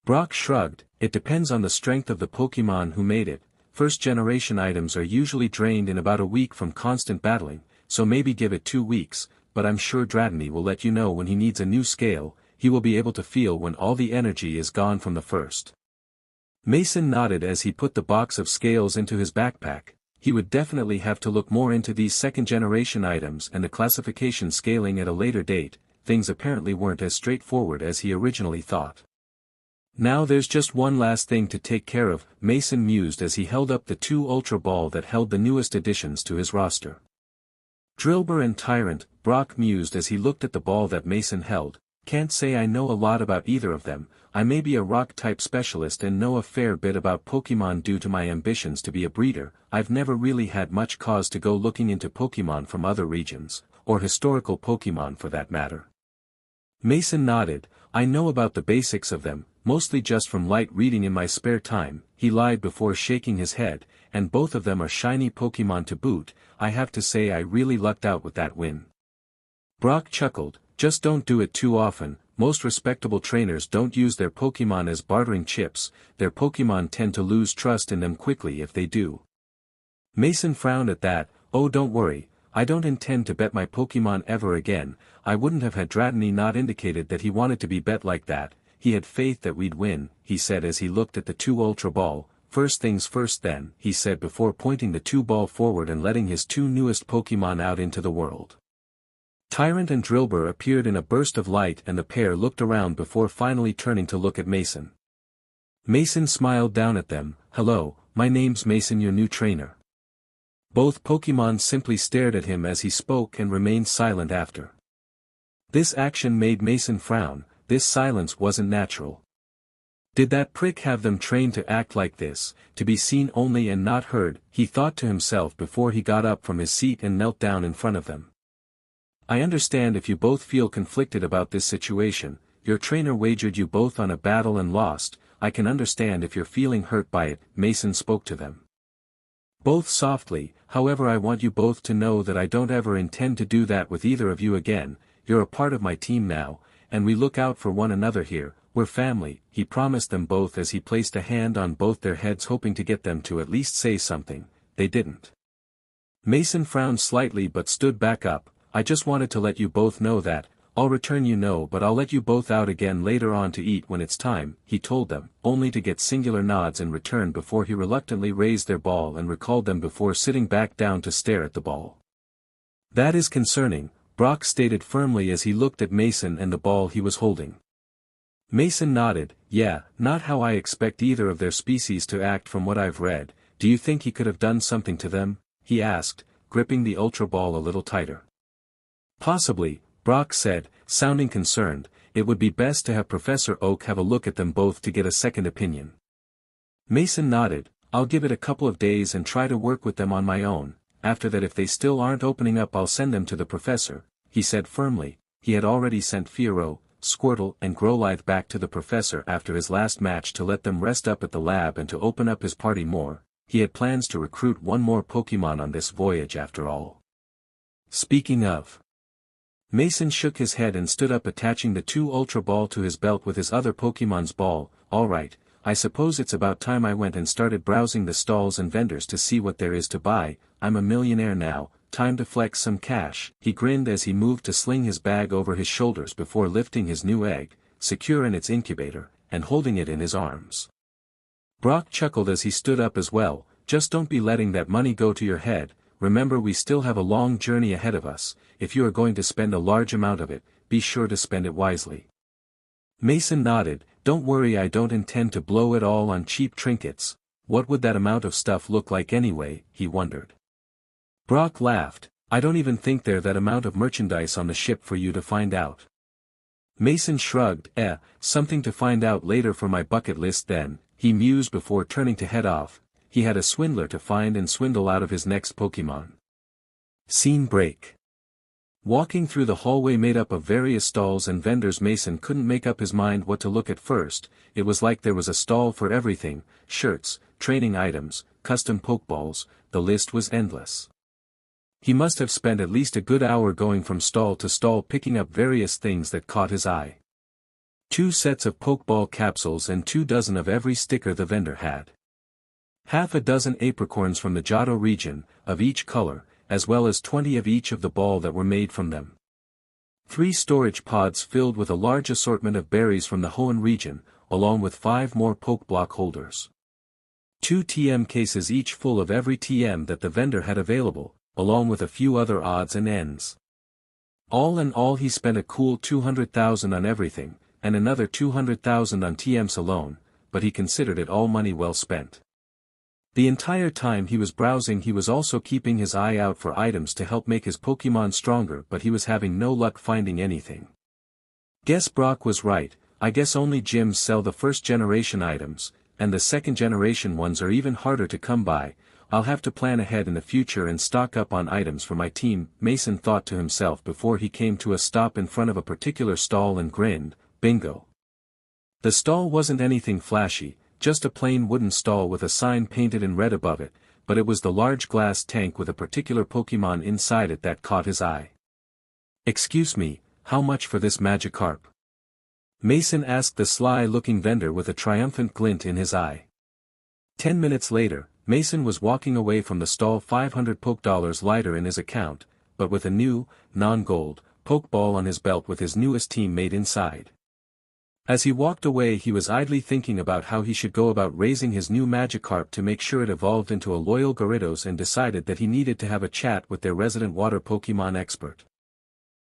Brock shrugged. It depends on the strength of the Pokémon who made it. First-generation items are usually drained in about a week from constant battling, so maybe give it 2 weeks, but I'm sure Dratini will let you know when he needs a new scale. He will be able to feel when all the energy is gone from the first. Mason nodded as he put the box of scales into his backpack. He would definitely have to look more into these second-generation items and the classification scaling at a later date. Things apparently weren't as straightforward as he originally thought. Now there's just one last thing to take care of, Mason mused as he held up the 2 Ultra Ball that held the newest additions to his roster. Drillbur and Tyrant, Brock mused as he looked at the ball that Mason held. Can't say I know a lot about either of them. I may be a rock-type specialist and know a fair bit about Pokémon due to my ambitions to be a breeder. I've never really had much cause to go looking into Pokémon from other regions, or historical Pokémon for that matter. Mason nodded. I know about the basics of them, mostly just from light reading in my spare time, he lied before shaking his head, and both of them are shiny Pokémon to boot. I have to say I really lucked out with that win. Brock chuckled. Just don't do it too often. Most respectable trainers don't use their Pokémon as bartering chips. Their Pokémon tend to lose trust in them quickly if they do. Mason frowned at that. Oh, don't worry, I don't intend to bet my Pokémon ever again. I wouldn't have had Dratini not indicated that he wanted to be bet like that. He had faith that we'd win, he said as he looked at the 2 Ultra Ball. First things first then, he said before pointing the 2 ball forward and letting his 2 newest Pokémon out into the world. Tyrant and Drillbur appeared in a burst of light and the pair looked around before finally turning to look at Mason. Mason smiled down at them. Hello, my name's Mason, your new trainer. Both Pokémon simply stared at him as he spoke and remained silent after. This action made Mason frown. This silence wasn't natural. Did that prick have them trained to act like this, to be seen only and not heard, he thought to himself before he got up from his seat and knelt down in front of them. I understand if you both feel conflicted about this situation. Your trainer wagered you both on a battle and lost. I can understand if you're feeling hurt by it, Mason spoke to them. Both softly, however I want you both to know that I don't ever intend to do that with either of you again. You're a part of my team now, and we look out for one another here. We're family, he promised them both as he placed a hand on both their heads hoping to get them to at least say something. They didn't. Mason frowned slightly but stood back up. I just wanted to let you both know that. I'll return but I'll let you both out again later on to eat when it's time, he told them, only to get singular nods in return before he reluctantly raised their ball and recalled them before sitting back down to stare at the ball. That is concerning, Brock stated firmly as he looked at Mason and the ball he was holding. Mason nodded. Yeah, not how I expect either of their species to act from what I've read. Do you think he could have done something to them? He asked, gripping the Ultra Ball a little tighter. Possibly, Brock said, sounding concerned. It would be best to have Professor Oak have a look at them both to get a second opinion. Mason nodded. I'll give it a couple of days and try to work with them on my own. After that if they still aren't opening up I'll send them to the professor, he said firmly. He had already sent Fearow, Squirtle and Growlithe back to the professor after his last match to let them rest up at the lab and to open up his party more. He had plans to recruit one more Pokémon on this voyage after all. Speaking of. Mason shook his head and stood up attaching the 2 Ultra Ball to his belt with his other Pokémon's ball. Alright, I suppose it's about time I went and started browsing the stalls and vendors to see what there is to buy. I'm a millionaire now, time to flex some cash. He grinned as he moved to sling his bag over his shoulders before lifting his new egg, secure in its incubator, and holding it in his arms. Brock chuckled as he stood up as well. Just don't be letting that money go to your head. Remember, we still have a long journey ahead of us. If you are going to spend a large amount of it, be sure to spend it wisely. Mason nodded. Don't worry, I don't intend to blow it all on cheap trinkets. What would that amount of stuff look like anyway, he wondered. Brock laughed. I don't even think there's that amount of merchandise on the ship for you to find out. Mason shrugged. Something to find out later for my bucket list then, he mused before turning to head off. He had a swindler to find and swindle out of his next Pokémon. Scene break. Walking through the hallway made up of various stalls and vendors, Mason couldn't make up his mind what to look at first. It was like there was a stall for everything: shirts, training items, custom Pokeballs. The list was endless. He must have spent at least a good hour going from stall to stall picking up various things that caught his eye. 2 sets of Pokeball capsules and 24 of every sticker the vendor had. Half a dozen apricorns from the Johto region, of each color, as well as 20 of each of the ball that were made from them. 3 storage pods filled with a large assortment of berries from the Hoenn region, along with 5 more Pokeblock holders. 2 TM cases each full of every TM that the vendor had available, along with a few other odds and ends. All in all, he spent a cool 200,000 on everything, and another 200,000 on TMs alone, but he considered it all money well spent. The entire time he was browsing, he was also keeping his eye out for items to help make his Pokémon stronger, but he was having no luck finding anything. Guess Brock was right. I guess only gyms sell the first generation items, and the second generation ones are even harder to come by. I'll have to plan ahead in the future and stock up on items for my team, Mason thought to himself before he came to a stop in front of a particular stall and grinned. Bingo. The stall wasn't anything flashy, just a plain wooden stall with a sign painted in red above it, but it was the large glass tank with a particular Pokémon inside it that caught his eye. Excuse me, how much for this Magikarp? Mason asked the sly-looking vendor with a triumphant glint in his eye. 10 minutes later, Mason was walking away from the stall, 500 Pokedollars lighter in his account, but with a new, non-gold, Pokeball on his belt with his newest teammate inside. As he walked away, he was idly thinking about how he should go about raising his new Magikarp to make sure it evolved into a loyal Gyarados, and decided that he needed to have a chat with their resident water Pokémon expert.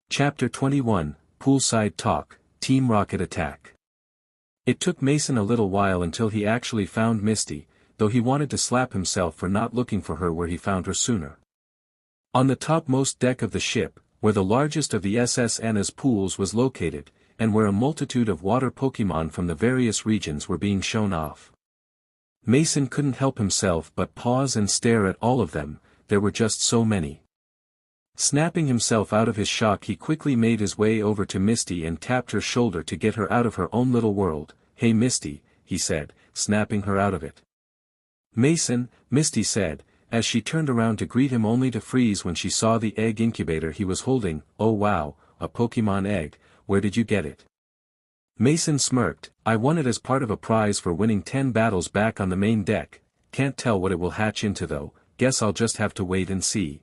Chapter 21, Poolside Talk, Team Rocket Attack. It took Mason a little while until he actually found Misty, though he wanted to slap himself for not looking for her where he found her sooner. On the topmost deck of the ship, where the largest of the SS Anna's pools was located, and where a multitude of water Pokémon from the various regions were being shown off. Mason couldn't help himself but pause and stare at all of them. There were just so many. Snapping himself out of his shock, he quickly made his way over to Misty and tapped her shoulder to get her out of her own little world. Hey Misty, he said, snapping her out of it. Mason, Misty said, as she turned around to greet him, only to freeze when she saw the egg incubator he was holding. Oh wow, a Pokémon egg. Where did you get it? Mason smirked. I won it as part of a prize for winning 10 battles back on the main deck. Can't tell what it will hatch into though, guess I'll just have to wait and see.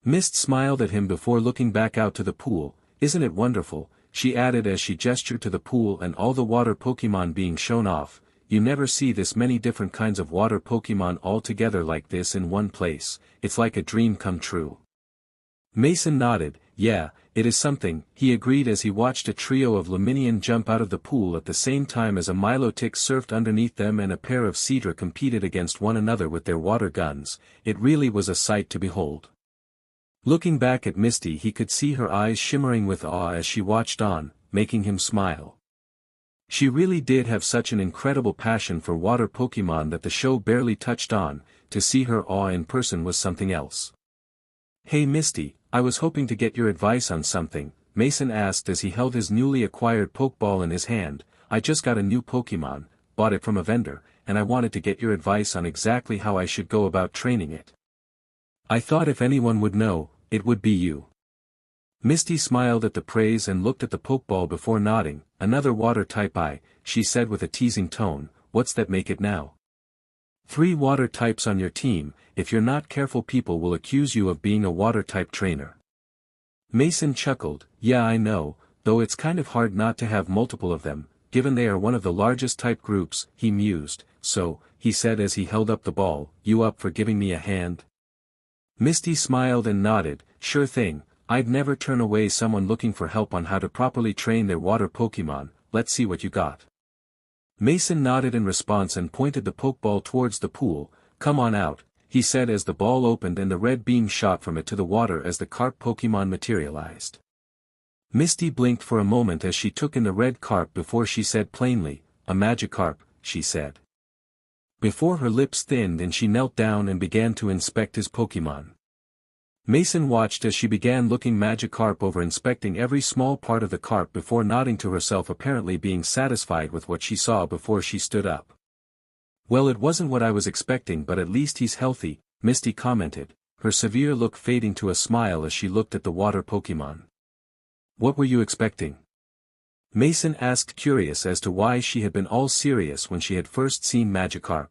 Mist smiled at him before looking back out to the pool. Isn't it wonderful, she added as she gestured to the pool and all the water Pokémon being shown off. You never see this many different kinds of water Pokémon all together like this in one place. It's like a dream come true. Mason nodded. Yeah, it is something, he agreed as he watched a trio of Luminion jump out of the pool at the same time as a Milotic surfed underneath them and a pair of Seadra competed against one another with their water guns. It really was a sight to behold. Looking back at Misty, he could see her eyes shimmering with awe as she watched on, making him smile. She really did have such an incredible passion for water Pokémon that the show barely touched on. To see her awe in person was something else. Hey Misty, I was hoping to get your advice on something, Mason asked as he held his newly acquired Pokeball in his hand. I just got a new Pokémon, bought it from a vendor, and I wanted to get your advice on exactly how I should go about training it. I thought if anyone would know, it would be you. Misty smiled at the praise and looked at the Pokeball before nodding. Another water type she said with a teasing tone. What's that make it now? 3 water types on your team. If you're not careful, people will accuse you of being a water type trainer. Mason chuckled. Yeah, I know, though it's kind of hard not to have multiple of them, given they are one of the largest type groups, he mused. So, he said as he held up the ball, you up for giving me a hand? Misty smiled and nodded. Sure thing, I'd never turn away someone looking for help on how to properly train their water Pokemon. Let's see what you got. Mason nodded in response and pointed the Pokeball towards the pool. Come on out, he said as the ball opened and the red beam shot from it to the water as the carp Pokemon materialized. Misty blinked for a moment as she took in the red carp before she said plainly, a Magikarp, she said. Before her lips thinned and she knelt down and began to inspect his Pokemon. Mason watched as she began looking Magikarp over, inspecting every small part of the carp before nodding to herself, apparently being satisfied with what she saw before she stood up. Well, it wasn't what I was expecting, but at least he's healthy, Misty commented, her severe look fading to a smile as she looked at the water Pokemon. What were you expecting? Mason asked, curious as to why she had been all serious when she had first seen Magikarp.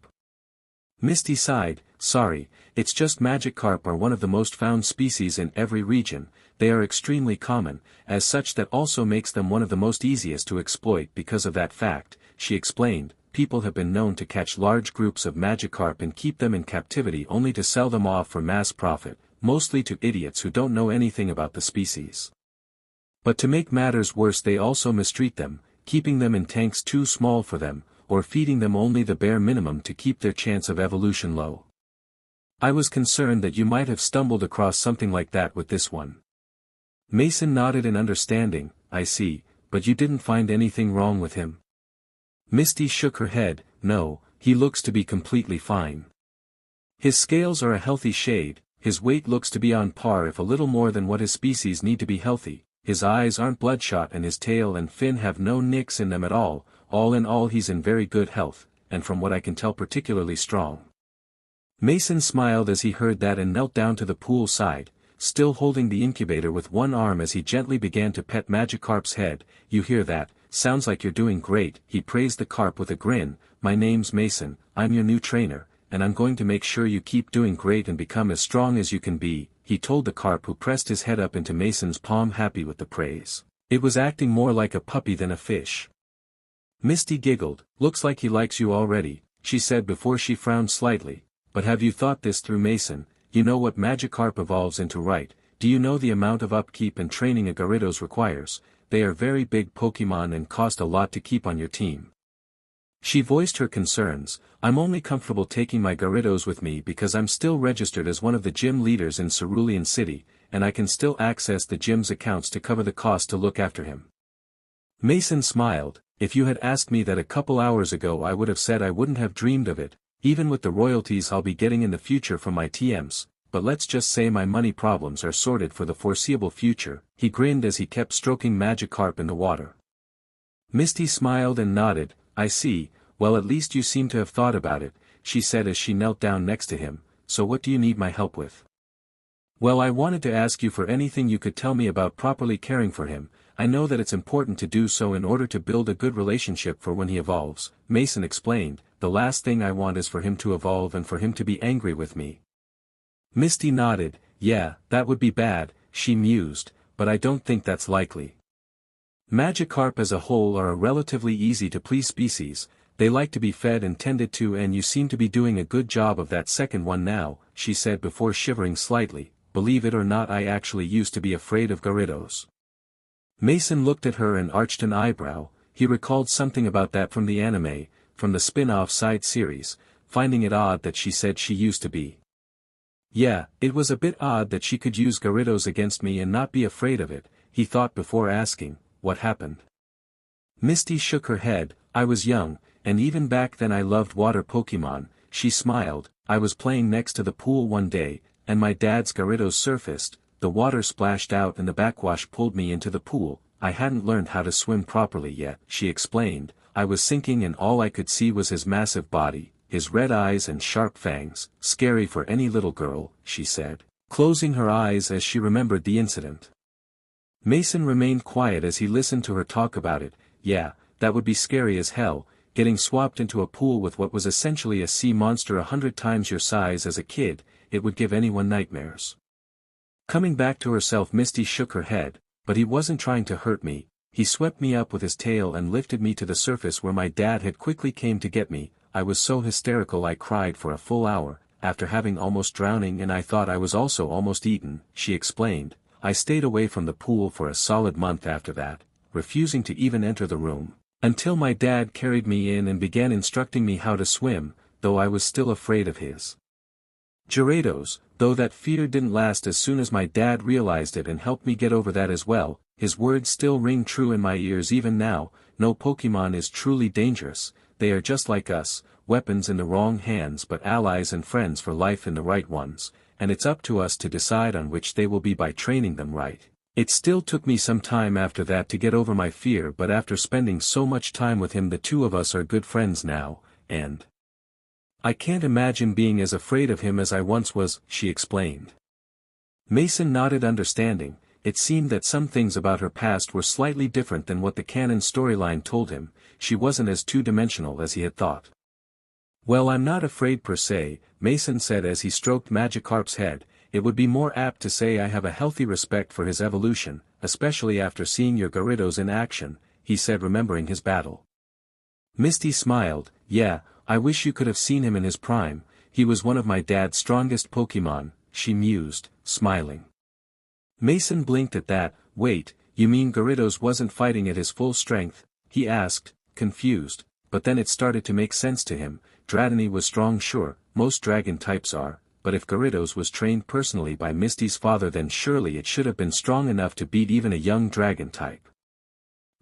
Misty sighed. Sorry, it's just Magikarp are one of the most found species in every region. They are extremely common, as such that also makes them one of the most easiest to exploit. Because of that fact, she explained, people have been known to catch large groups of Magikarp and keep them in captivity only to sell them off for mass profit, mostly to idiots who don't know anything about the species. But to make matters worse, they also mistreat them, keeping them in tanks too small for them, or feeding them only the bare minimum to keep their chance of evolution low. I was concerned that you might have stumbled across something like that with this one. Mason nodded in understanding. I see, but you didn't find anything wrong with him? Misty shook her head. No, he looks to be completely fine. His scales are a healthy shade, his weight looks to be on par if a little more than what his species need to be healthy, his eyes aren't bloodshot and his tail and fin have no nicks in them at all. All in all, he's in very good health, and from what I can tell particularly strong. Mason smiled as he heard that and knelt down to the pool side, still holding the incubator with one arm as he gently began to pet Magikarp's head. You hear that? Sounds like you're doing great, he praised the carp with a grin. My name's Mason, I'm your new trainer, and I'm going to make sure you keep doing great and become as strong as you can be, he told the carp, who pressed his head up into Mason's palm, happy with the praise. It was acting more like a puppy than a fish. Misty giggled. Looks like he likes you already, she said before she frowned slightly. But have you thought this through, Mason? You know what Magikarp evolves into, right? Do you know the amount of upkeep and training a Gyarados requires? They are very big Pokemon and cost a lot to keep on your team. She voiced her concerns. I'm only comfortable taking my Gyarados with me because I'm still registered as one of the gym leaders in Cerulean City, and I can still access the gym's accounts to cover the cost to look after him. Mason smiled. If you had asked me that a couple hours ago, I would have said I wouldn't have dreamed of it, even with the royalties I'll be getting in the future from my TMs, but let's just say my money problems are sorted for the foreseeable future, he grinned as he kept stroking Magikarp in the water. Misty smiled and nodded. I see, well, at least you seem to have thought about it, she said as she knelt down next to him. So what do you need my help with? Well, I wanted to ask you for anything you could tell me about properly caring for him. I know that it's important to do so in order to build a good relationship for when he evolves, Mason explained. The last thing I want is for him to evolve and for him to be angry with me. Misty nodded. Yeah, that would be bad, she mused, but I don't think that's likely. Magikarp as a whole are a relatively easy to please species. They like to be fed and tended to, and you seem to be doing a good job of that second one now, she said before shivering slightly. Believe it or not, I actually used to be afraid of Gyarados. Mason looked at her and arched an eyebrow. He recalled something about that from the anime, from the spin-off side series, finding it odd that she said she used to be. Yeah, it was a bit odd that she could use Gyarados against me and not be afraid of it, he thought before asking, what happened? Misty shook her head. I was young, and even back then I loved water Pokemon, she smiled. I was playing next to the pool one day, and my dad's Gyarados surfaced, the water splashed out and the backwash pulled me into the pool. I hadn't learned how to swim properly yet, she explained. I was sinking and all I could see was his massive body, his red eyes and sharp fangs, scary for any little girl, she said, closing her eyes as she remembered the incident. Mason remained quiet as he listened to her talk about it. Yeah, that would be scary as hell, getting swapped into a pool with what was essentially a sea monster 100 times your size as a kid, it would give anyone nightmares. Coming back to herself, Misty shook her head, but he wasn't trying to hurt me. He swept me up with his tail and lifted me to the surface where my dad had quickly came to get me. I was so hysterical I cried for a full hour, after having almost drowning, and I thought I was also almost eaten, she explained. I stayed away from the pool for a solid month after that, refusing to even enter the room, until my dad carried me in and began instructing me how to swim, though I was still afraid of his Gyarados, though that fear didn't last as soon as my dad realized it and helped me get over that as well. His words still ring true in my ears even now. No Pokémon is truly dangerous, they are just like us, weapons in the wrong hands but allies and friends for life in the right ones, and it's up to us to decide on which they will be by training them right. It still took me some time after that to get over my fear, but after spending so much time with him, the two of us are good friends now, and I can't imagine being as afraid of him as I once was, she explained. Mason nodded understanding. It seemed that some things about her past were slightly different than what the canon storyline told him. She wasn't as two-dimensional as he had thought. Well, I'm not afraid per se, Mason said as he stroked Magikarp's head. It would be more apt to say I have a healthy respect for his evolution, especially after seeing your Gyarados in action, he said, remembering his battle. Misty smiled. Yeah, I wish you could have seen him in his prime. He was one of my dad's strongest Pokémon, she mused, smiling. Mason blinked at that. Wait, you mean Gyarados wasn't fighting at his full strength? He asked, confused, but then it started to make sense to him. Dratini was strong, sure, most dragon types are, but if Gyarados was trained personally by Misty's father, then surely it should have been strong enough to beat even a young dragon type.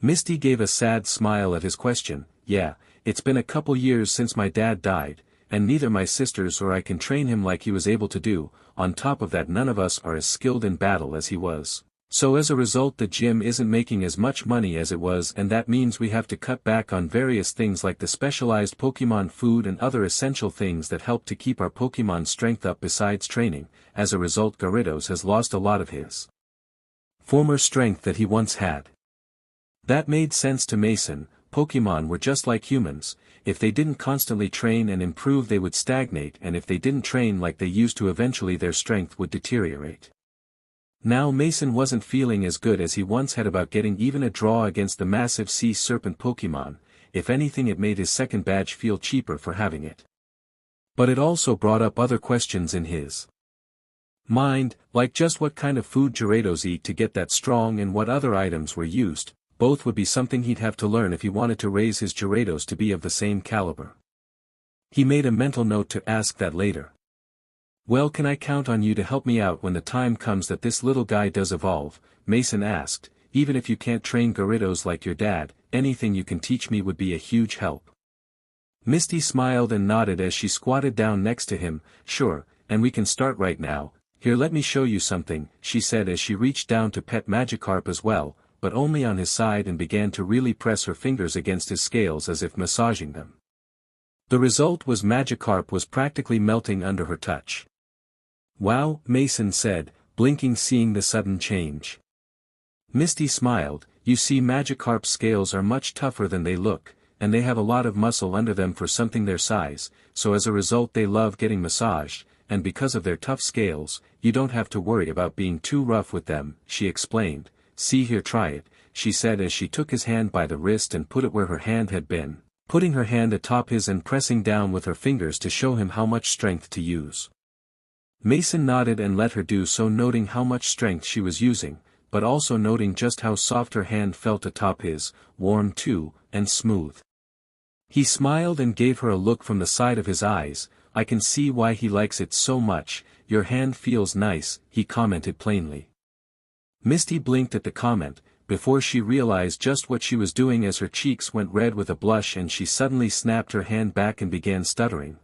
Misty gave a sad smile at his question. Yeah, it's been a couple years since my dad died, and neither my sisters or I can train him like he was able to do. On top of that, none of us are as skilled in battle as he was. So as a result, the gym isn't making as much money as it was, and that means we have to cut back on various things like the specialized Pokémon food and other essential things that help to keep our Pokémon strength up besides training. As a result, Gyarados has lost a lot of his former strength that he once had. That made sense to Mason. Pokémon were just like humans. If they didn't constantly train and improve, they would stagnate, and if they didn't train like they used to, eventually their strength would deteriorate. Now Mason wasn't feeling as good as he once had about getting even a draw against the massive sea serpent Pokémon. If anything, it made his second badge feel cheaper for having it. But it also brought up other questions in his mind, like just what kind of food Gyarados eat to get that strong and what other items were used. Both would be something he'd have to learn if he wanted to raise his Gyarados to be of the same caliber. He made a mental note to ask that later. Well, can I count on you to help me out when the time comes that this little guy does evolve? Mason asked. Even if you can't train Gyarados like your dad, anything you can teach me would be a huge help. Misty smiled and nodded as she squatted down next to him. Sure, and we can start right now. Here, let me show you something, she said as she reached down to pet Magikarp as well, but only on his side, and began to really press her fingers against his scales as if massaging them. The result was Magikarp was practically melting under her touch. Wow, Mason said, blinking, seeing the sudden change. Misty smiled. You see, Magikarp's scales are much tougher than they look, and they have a lot of muscle under them for something their size, so as a result they love getting massaged, and because of their tough scales, you don't have to worry about being too rough with them, she explained. See here, try it, she said as she took his hand by the wrist and put it where her hand had been, putting her hand atop his and pressing down with her fingers to show him how much strength to use. Mason nodded and let her do so, noting how much strength she was using, but also noting just how soft her hand felt atop his, warm too, and smooth. He smiled and gave her a look from the side of his eyes. I can see why he likes it so much. Your hand feels nice, he commented plainly. Misty blinked at the comment, before she realized just what she was doing as her cheeks went red with a blush and she suddenly snapped her hand back and began stuttering.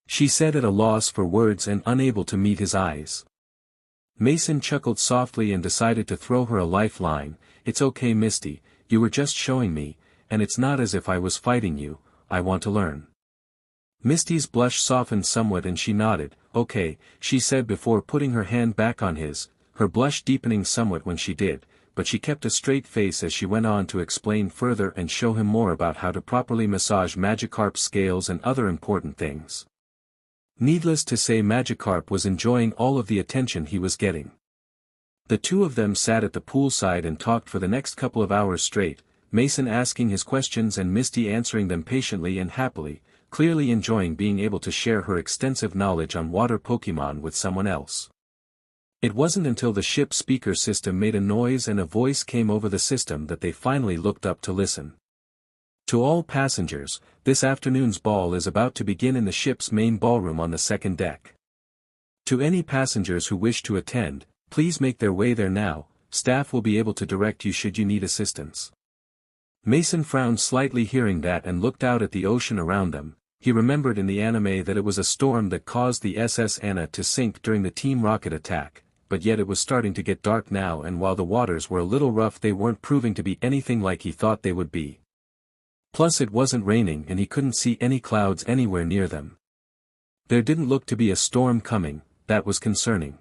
She said, at a loss for words and unable to meet his eyes. Mason chuckled softly and decided to throw her a lifeline. It's okay, Misty, you were just showing me, and it's not as if I was fighting you. I want to learn. Misty's blush softened somewhat and she nodded. Okay, she said before putting her hand back on his, her blush deepening somewhat when she did. but she kept a straight face as she went on to explain further and show him more about how to properly massage Magikarp's scales and other important things. Needless to say, Magikarp was enjoying all of the attention he was getting. The two of them sat at the poolside and talked for the next couple of hours straight, Mason asking his questions and Misty answering them patiently and happily, clearly enjoying being able to share her extensive knowledge on water Pokémon with someone else. It wasn't until the ship's speaker system made a noise and a voice came over the system that they finally looked up to listen. To all passengers, this afternoon's ball is about to begin in the ship's main ballroom on the second deck. To any passengers who wish to attend, please make their way there now, staff will be able to direct you should you need assistance. Mason frowned slightly hearing that and looked out at the ocean around them. He remembered in the anime that it was a storm that caused the SS Anna to sink during the Team Rocket attack, but yet it was starting to get dark now, and while the waters were a little rough they weren't proving to be anything like he thought they would be. Plus it wasn't raining and he couldn't see any clouds anywhere near them. There didn't look to be a storm coming, that was concerning.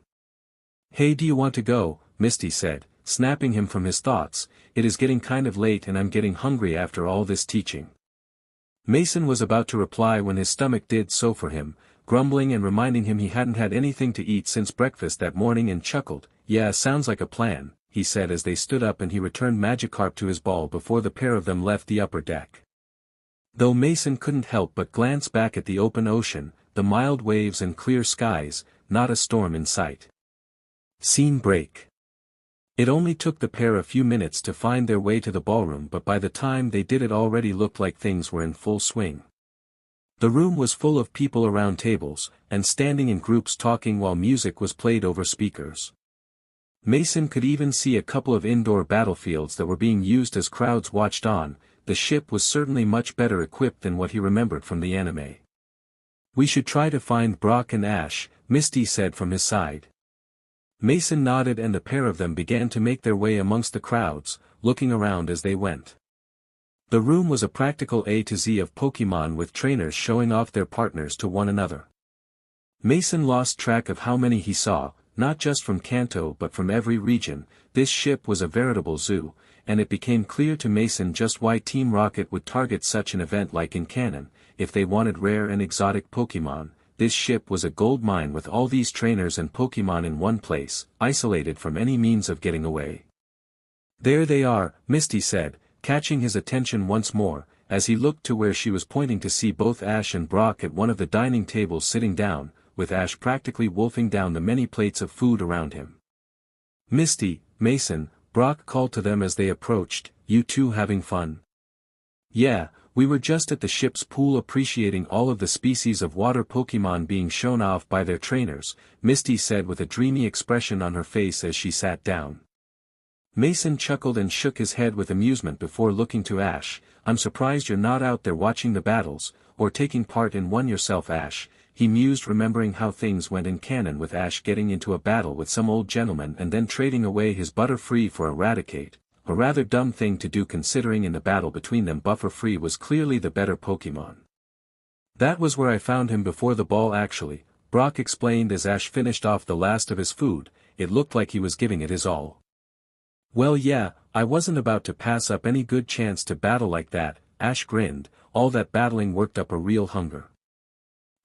"Hey, do you want to go?" Misty said, snapping him from his thoughts. "It is getting kind of late and I'm getting hungry after all this teaching." Mason was about to reply when his stomach did so for him, grumbling and reminding him he hadn't had anything to eat since breakfast that morning, and chuckled. "Yeah, sounds like a plan," he said as they stood up and he returned Magikarp to his ball before the pair of them left the upper deck. Though Mason couldn't help but glance back at the open ocean, the mild waves and clear skies, not a storm in sight. Scene break. It only took the pair a few minutes to find their way to the ballroom, but by the time they did it already looked like things were in full swing. The room was full of people around tables, and standing in groups talking while music was played over speakers. Mason could even see a couple of indoor battlefields that were being used as crowds watched on. The ship was certainly much better equipped than what he remembered from the anime. "We should try to find Brock and Ash," Misty said from his side. Mason nodded and the pair of them began to make their way amongst the crowds, looking around as they went. The room was a practical A to Z of Pokémon with trainers showing off their partners to one another. Mason lost track of how many he saw, not just from Kanto but from every region. This ship was a veritable zoo, and it became clear to Mason just why Team Rocket would target such an event like in canon. If they wanted rare and exotic Pokémon, this ship was a gold mine with all these trainers and Pokémon in one place, isolated from any means of getting away. "There they are," Misty said, catching his attention once more, as he looked to where she was pointing to see both Ash and Brock at one of the dining tables sitting down, with Ash practically wolfing down the many plates of food around him. "Misty, Mason," Brock called to them as they approached, "you two having fun?" "Yeah, we were just at the ship's pool appreciating all of the species of water Pokémon being shown off by their trainers," Misty said with a dreamy expression on her face as she sat down. Mason chuckled and shook his head with amusement before looking to Ash. "I'm surprised you're not out there watching the battles, or taking part in one yourself, Ash," he mused, remembering how things went in canon with Ash getting into a battle with some old gentleman and then trading away his Butterfree for Eradicate, a rather dumb thing to do considering in the battle between them Butterfree was clearly the better Pokémon. "That was where I found him before the ball actually," Brock explained as Ash finished off the last of his food. It looked like he was giving it his all. "Well, yeah, I wasn't about to pass up any good chance to battle like that," Ash grinned. "All that battling worked up a real hunger."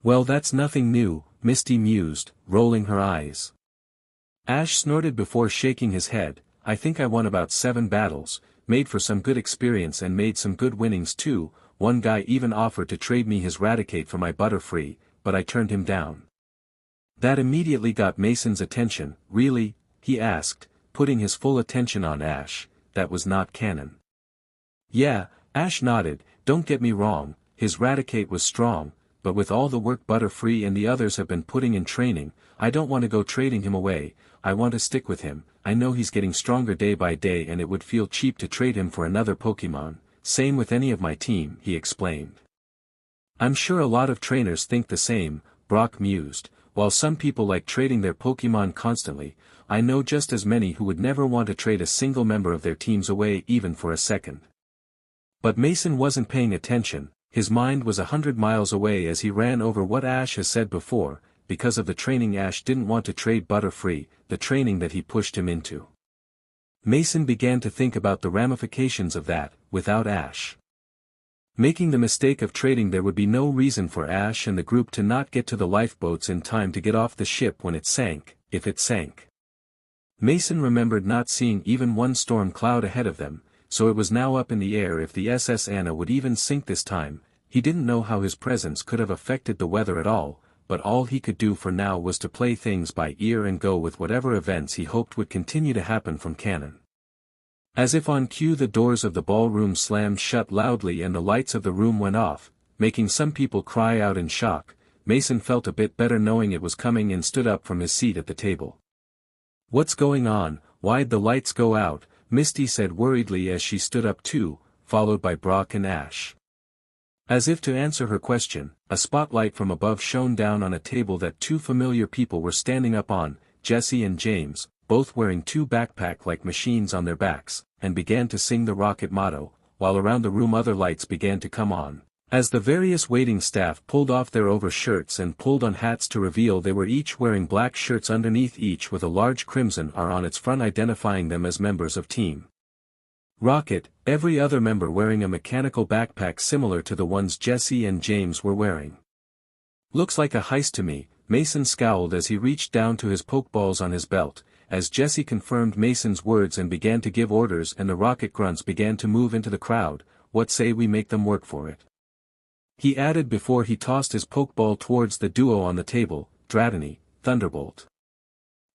"Well, that's nothing new," Misty mused, rolling her eyes. Ash snorted before shaking his head. "I think I won about 7 battles, made for some good experience and made some good winnings too. One guy even offered to trade me his Raticate for my Butterfree, but I turned him down." That immediately got Mason's attention. "Really?" he asked, putting his full attention on Ash. "That was not canon." "Yeah," Ash nodded. "Don't get me wrong, his Raticate was strong, but with all the work Butterfree and the others have been putting in training, I don't want to go trading him away. I want to stick with him. I know he's getting stronger day by day and it would feel cheap to trade him for another Pokémon. Same with any of my team," he explained. "I'm sure a lot of trainers think the same," Brock mused. "While some people like trading their Pokémon constantly, I know just as many who would never want to trade a single member of their teams away even for a second." But Mason wasn't paying attention. His mind was 100 miles away as he ran over what Ash has said before. Because of the training Ash didn't want to trade Butterfree, the training that he pushed him into. Mason began to think about the ramifications of that, without Ash. Making the mistake of trading, there would be no reason for Ash and the group to not get to the lifeboats in time to get off the ship when it sank, if it sank. Mason remembered not seeing even one storm cloud ahead of them, so it was now up in the air if the SS Anna would even sink this time. He didn't know how his presence could have affected the weather at all, but all he could do for now was to play things by ear and go with whatever events he hoped would continue to happen from canon. As if on cue, the doors of the ballroom slammed shut loudly and the lights of the room went off, making some people cry out in shock. Mason felt a bit better knowing it was coming and stood up from his seat at the table. "What's going on? Why'd the lights go out?" Misty said worriedly as she stood up too, followed by Brock and Ash. As if to answer her question, a spotlight from above shone down on a table that two familiar people were standing up on, Jesse and James, both wearing two backpack-like machines on their backs, and began to sing the rocket motto, while around the room other lights began to come on. As the various waiting staff pulled off their overshirts and pulled on hats to reveal they were each wearing black shirts underneath, each with a large crimson R on its front identifying them as members of Team Rocket, every other member wearing a mechanical backpack similar to the ones Jesse and James were wearing. "Looks like a heist to me," Mason scowled as he reached down to his pokeballs on his belt, as Jesse confirmed Mason's words and began to give orders and the rocket grunts began to move into the crowd. "What say we make them work for it?" he added before he tossed his pokeball towards the duo on the table, Dratini, Thunderbolt.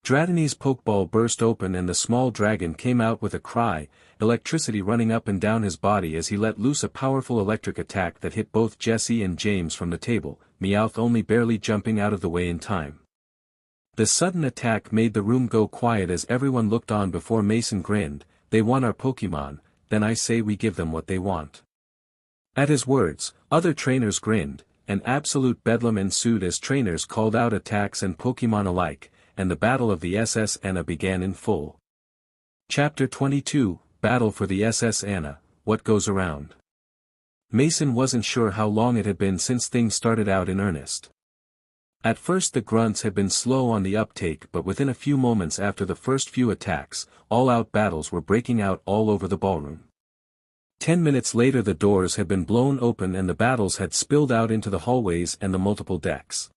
Dratini's pokeball burst open and the small dragon came out with a cry, electricity running up and down his body as he let loose a powerful electric attack that hit both Jesse and James from the table, Meowth only barely jumping out of the way in time. The sudden attack made the room go quiet as everyone looked on before Mason grinned. "They want our Pokémon, then I say we give them what they want." At his words, other trainers grinned, and absolute bedlam ensued as trainers called out attacks and Pokémon alike, and the battle of the SS Anna began in full. Chapter 22, Battle for the SS Anna, What Goes Around. Mason wasn't sure how long it had been since things started out in earnest. At first the grunts had been slow on the uptake, but within a few moments after the first few attacks, all-out battles were breaking out all over the ballroom. 10 minutes later the doors had been blown open and the battles had spilled out into the hallways and the multiple decks.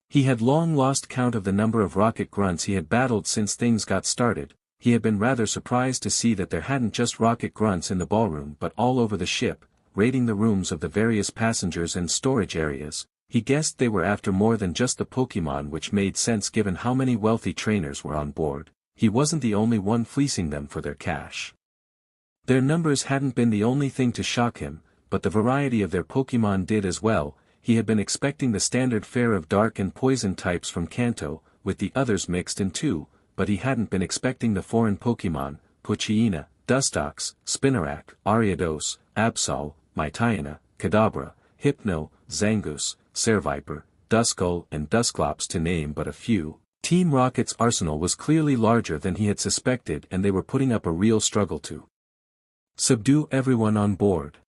He had long lost count of the number of rocket grunts he had battled since things got started. He had been rather surprised to see that there hadn't just rocket grunts in the ballroom but all over the ship, raiding the rooms of the various passengers and storage areas. He guessed they were after more than just the Pokémon, which made sense given how many wealthy trainers were on board. He wasn't the only one fleecing them for their cash. Their numbers hadn't been the only thing to shock him, but the variety of their Pokémon did as well. He had been expecting the standard fare of dark and poison types from Kanto, with the others mixed in too, but he hadn't been expecting the foreign Pokémon, Poochyena, Dustox, Spinarak, Ariados, Absol, Mytiana, Kadabra, Hypno, Zangoose, Sereviper, Duskull and Dusclops to name but a few. Team Rocket's arsenal was clearly larger than he had suspected and they were putting up a real struggle to subdue everyone on board.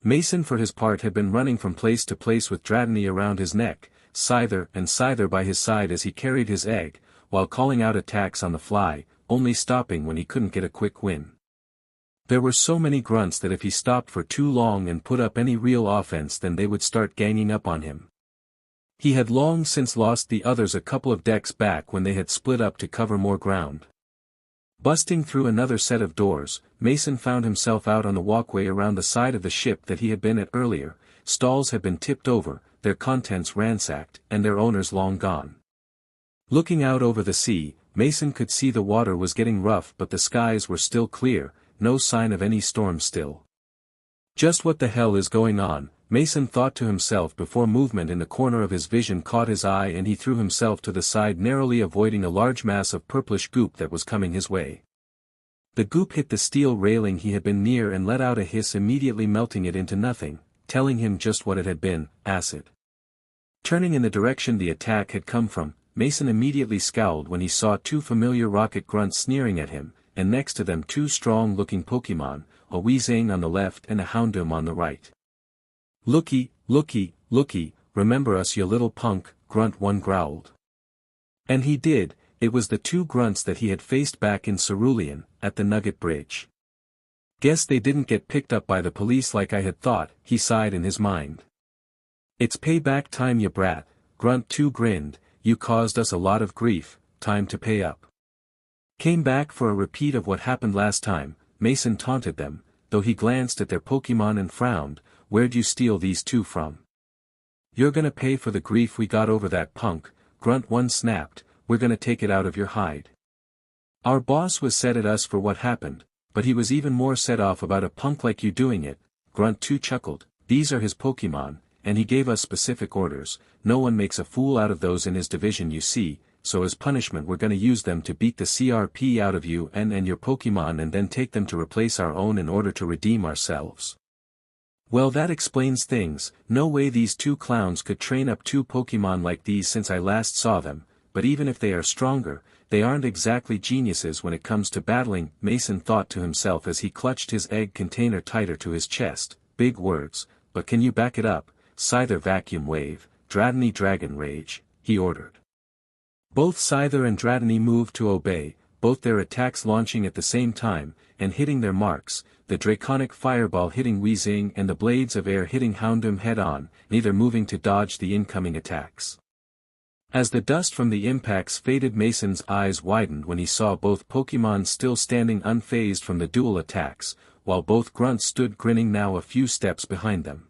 Mason for his part had been running from place to place with Dratini around his neck, Scyther by his side as he carried his egg, while calling out attacks on the fly, only stopping when he couldn't get a quick win. There were so many grunts that if he stopped for too long and put up any real offense then they would start ganging up on him. He had long since lost the others a couple of decks back when they had split up to cover more ground. Busting through another set of doors, Mason found himself out on the walkway around the side of the ship that he had been at earlier. Stalls had been tipped over, their contents ransacked, and their owners long gone. Looking out over the sea, Mason could see the water was getting rough but the skies were still clear, no sign of any storm still. Just what the hell is going on, Mason thought to himself before movement in the corner of his vision caught his eye and he threw himself to the side narrowly avoiding a large mass of purplish goop that was coming his way. The goop hit the steel railing he had been near and let out a hiss immediately melting it into nothing, telling him just what it had been, acid. Turning in the direction the attack had come from, Mason immediately scowled when he saw two familiar rocket grunts sneering at him, and next to them two strong-looking Pokémon, a Weezing on the left and a Houndoom on the right. "Looky, remember us you little punk," Grunt one growled. And he did. It was the two grunts that he had faced back in Cerulean, at the Nugget Bridge. Guess they didn't get picked up by the police like I had thought, he sighed in his mind. It's payback time, you brat, Grunt 2 grinned, you caused us a lot of grief, time to pay up. Came back for a repeat of what happened last time, Mason taunted them, though he glanced at their Pokémon and frowned, where'd you steal these two from? You're gonna pay for the grief we got over that punk, Grunt 1 snapped, we're gonna take it out of your hide. Our boss was set at us for what happened, but he was even more set off about a punk like you doing it, Grunt 2 chuckled, these are his Pokémon, and he gave us specific orders, no one makes a fool out of those in his division you see, so as punishment we're gonna use them to beat the CRP out of you and your Pokémon and then take them to replace our own in order to redeem ourselves. Well, that explains things, no way these two clowns could train up two Pokémon like these since I last saw them, but even if they are stronger, they aren't exactly geniuses when it comes to battling, Mason thought to himself as he clutched his egg container tighter to his chest, big words, but can you back it up, Scyther Vacuum Wave, Dratini Dragon Rage, he ordered. Both Scyther and Dratini moved to obey, both their attacks launching at the same time, and hitting their marks, the Draconic Fireball hitting Weezing and the Blades of Air hitting Houndoom head-on, neither moving to dodge the incoming attacks. As the dust from the impacts faded, Mason's eyes widened when he saw both Pokémon still standing unfazed from the dual attacks, while both grunts stood grinning now a few steps behind them.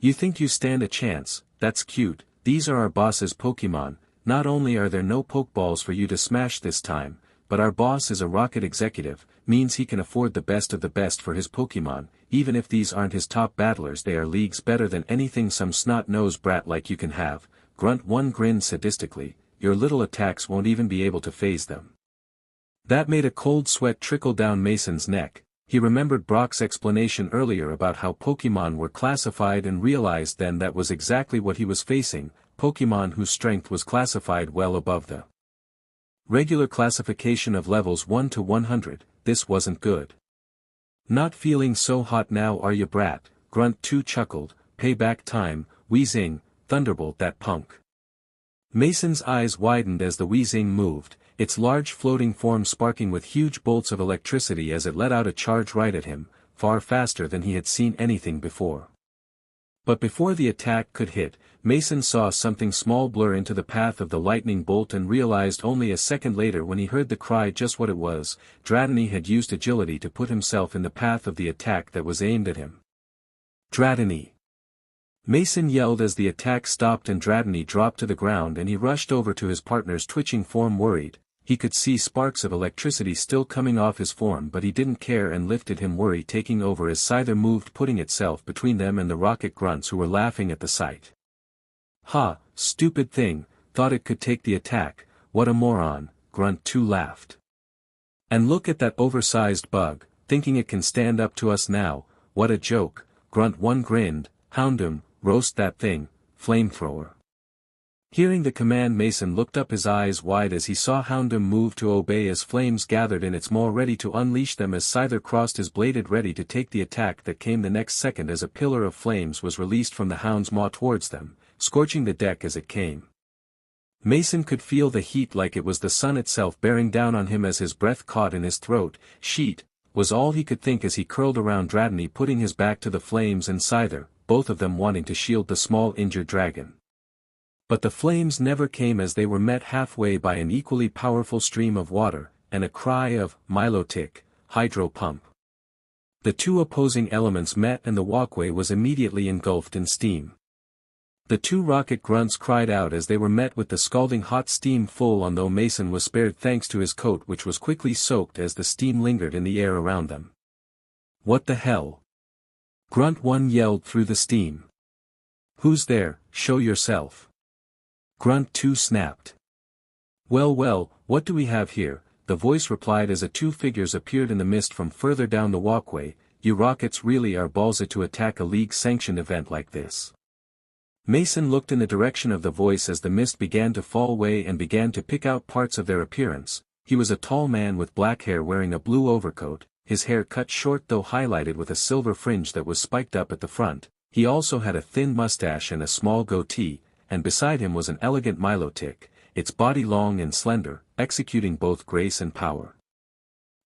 You think you stand a chance, that's cute, these are our boss's Pokémon, not only are there no Pokeballs for you to smash this time, but our boss is a rocket executive, means he can afford the best of the best for his Pokémon, even if these aren't his top battlers they are leagues better than anything some snot-nosed brat like you can have, Grunt 1 grinned sadistically, your little attacks won't even be able to phase them. That made a cold sweat trickle down Mason's neck, he remembered Brock's explanation earlier about how Pokémon were classified and realized then that was exactly what he was facing, Pokémon whose strength was classified well above the regular classification of levels 1 to 100, this wasn't good. Not feeling so hot now are you brat, Grunt 2 chuckled, payback time, Weezing, Thunderbolt that punk. Mason's eyes widened as the Weezing moved, its large floating form sparking with huge bolts of electricity as it let out a charge right at him, far faster than he had seen anything before. But before the attack could hit, Mason saw something small blur into the path of the lightning bolt and realized only a second later when he heard the cry just what it was, Dratini had used agility to put himself in the path of the attack that was aimed at him. Dratini! Mason yelled as the attack stopped and Dratini dropped to the ground and he rushed over to his partner's twitching form worried, he could see sparks of electricity still coming off his form but he didn't care and lifted him worry taking over as Scyther moved putting itself between them and the rocket grunts who were laughing at the sight. Ha, stupid thing, thought it could take the attack, what a moron, Grunt 2 laughed. And look at that oversized bug, thinking it can stand up to us now, what a joke, Grunt 1 grinned, Houndoom, roast that thing, flamethrower. Hearing the command Mason looked up his eyes wide as he saw Houndoom move to obey as flames gathered in its maw ready to unleash them as Scyther crossed his bladed ready to take the attack that came the next second as a pillar of flames was released from the hound's maw towards them, scorching the deck as it came. Mason could feel the heat like it was the sun itself bearing down on him as his breath caught in his throat, sheet, was all he could think as he curled around Dratini putting his back to the flames and Scyther, both of them wanting to shield the small injured dragon. But the flames never came as they were met halfway by an equally powerful stream of water, and a cry of, Milotic, hydro pump. The two opposing elements met and the walkway was immediately engulfed in steam. The two rocket grunts cried out as they were met with the scalding hot steam full on though Mason was spared thanks to his coat which was quickly soaked as the steam lingered in the air around them. What the hell? Grunt 1 yelled through the steam. Who's there, show yourself. Grunt 2 snapped. Well, what do we have here, the voice replied as two figures appeared in the mist from further down the walkway, you rockets really are ballsy to attack a league-sanctioned event like this. Mason looked in the direction of the voice as the mist began to fall away and began to pick out parts of their appearance. He was a tall man with black hair wearing a blue overcoat, his hair cut short though highlighted with a silver fringe that was spiked up at the front. He also had a thin mustache and a small goatee, and beside him was an elegant Milotic, its body long and slender, executing both grace and power.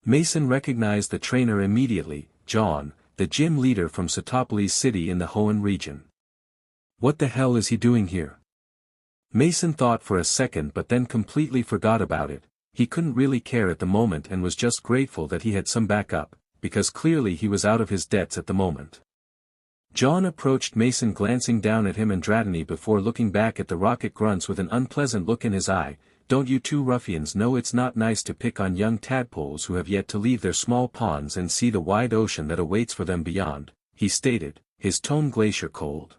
Mason recognized the trainer immediately, John, the gym leader from Satopolis City in the Hoenn region. What the hell is he doing here? Mason thought for a second but then completely forgot about it. He couldn't really care at the moment and was just grateful that he had some backup, because clearly he was out of his debts at the moment. John approached Mason, glancing down at him and Dratini before looking back at the rocket grunts with an unpleasant look in his eye. Don't you two ruffians know it's not nice to pick on young tadpoles who have yet to leave their small ponds and see the wide ocean that awaits for them beyond, he stated, his tone glacier cold.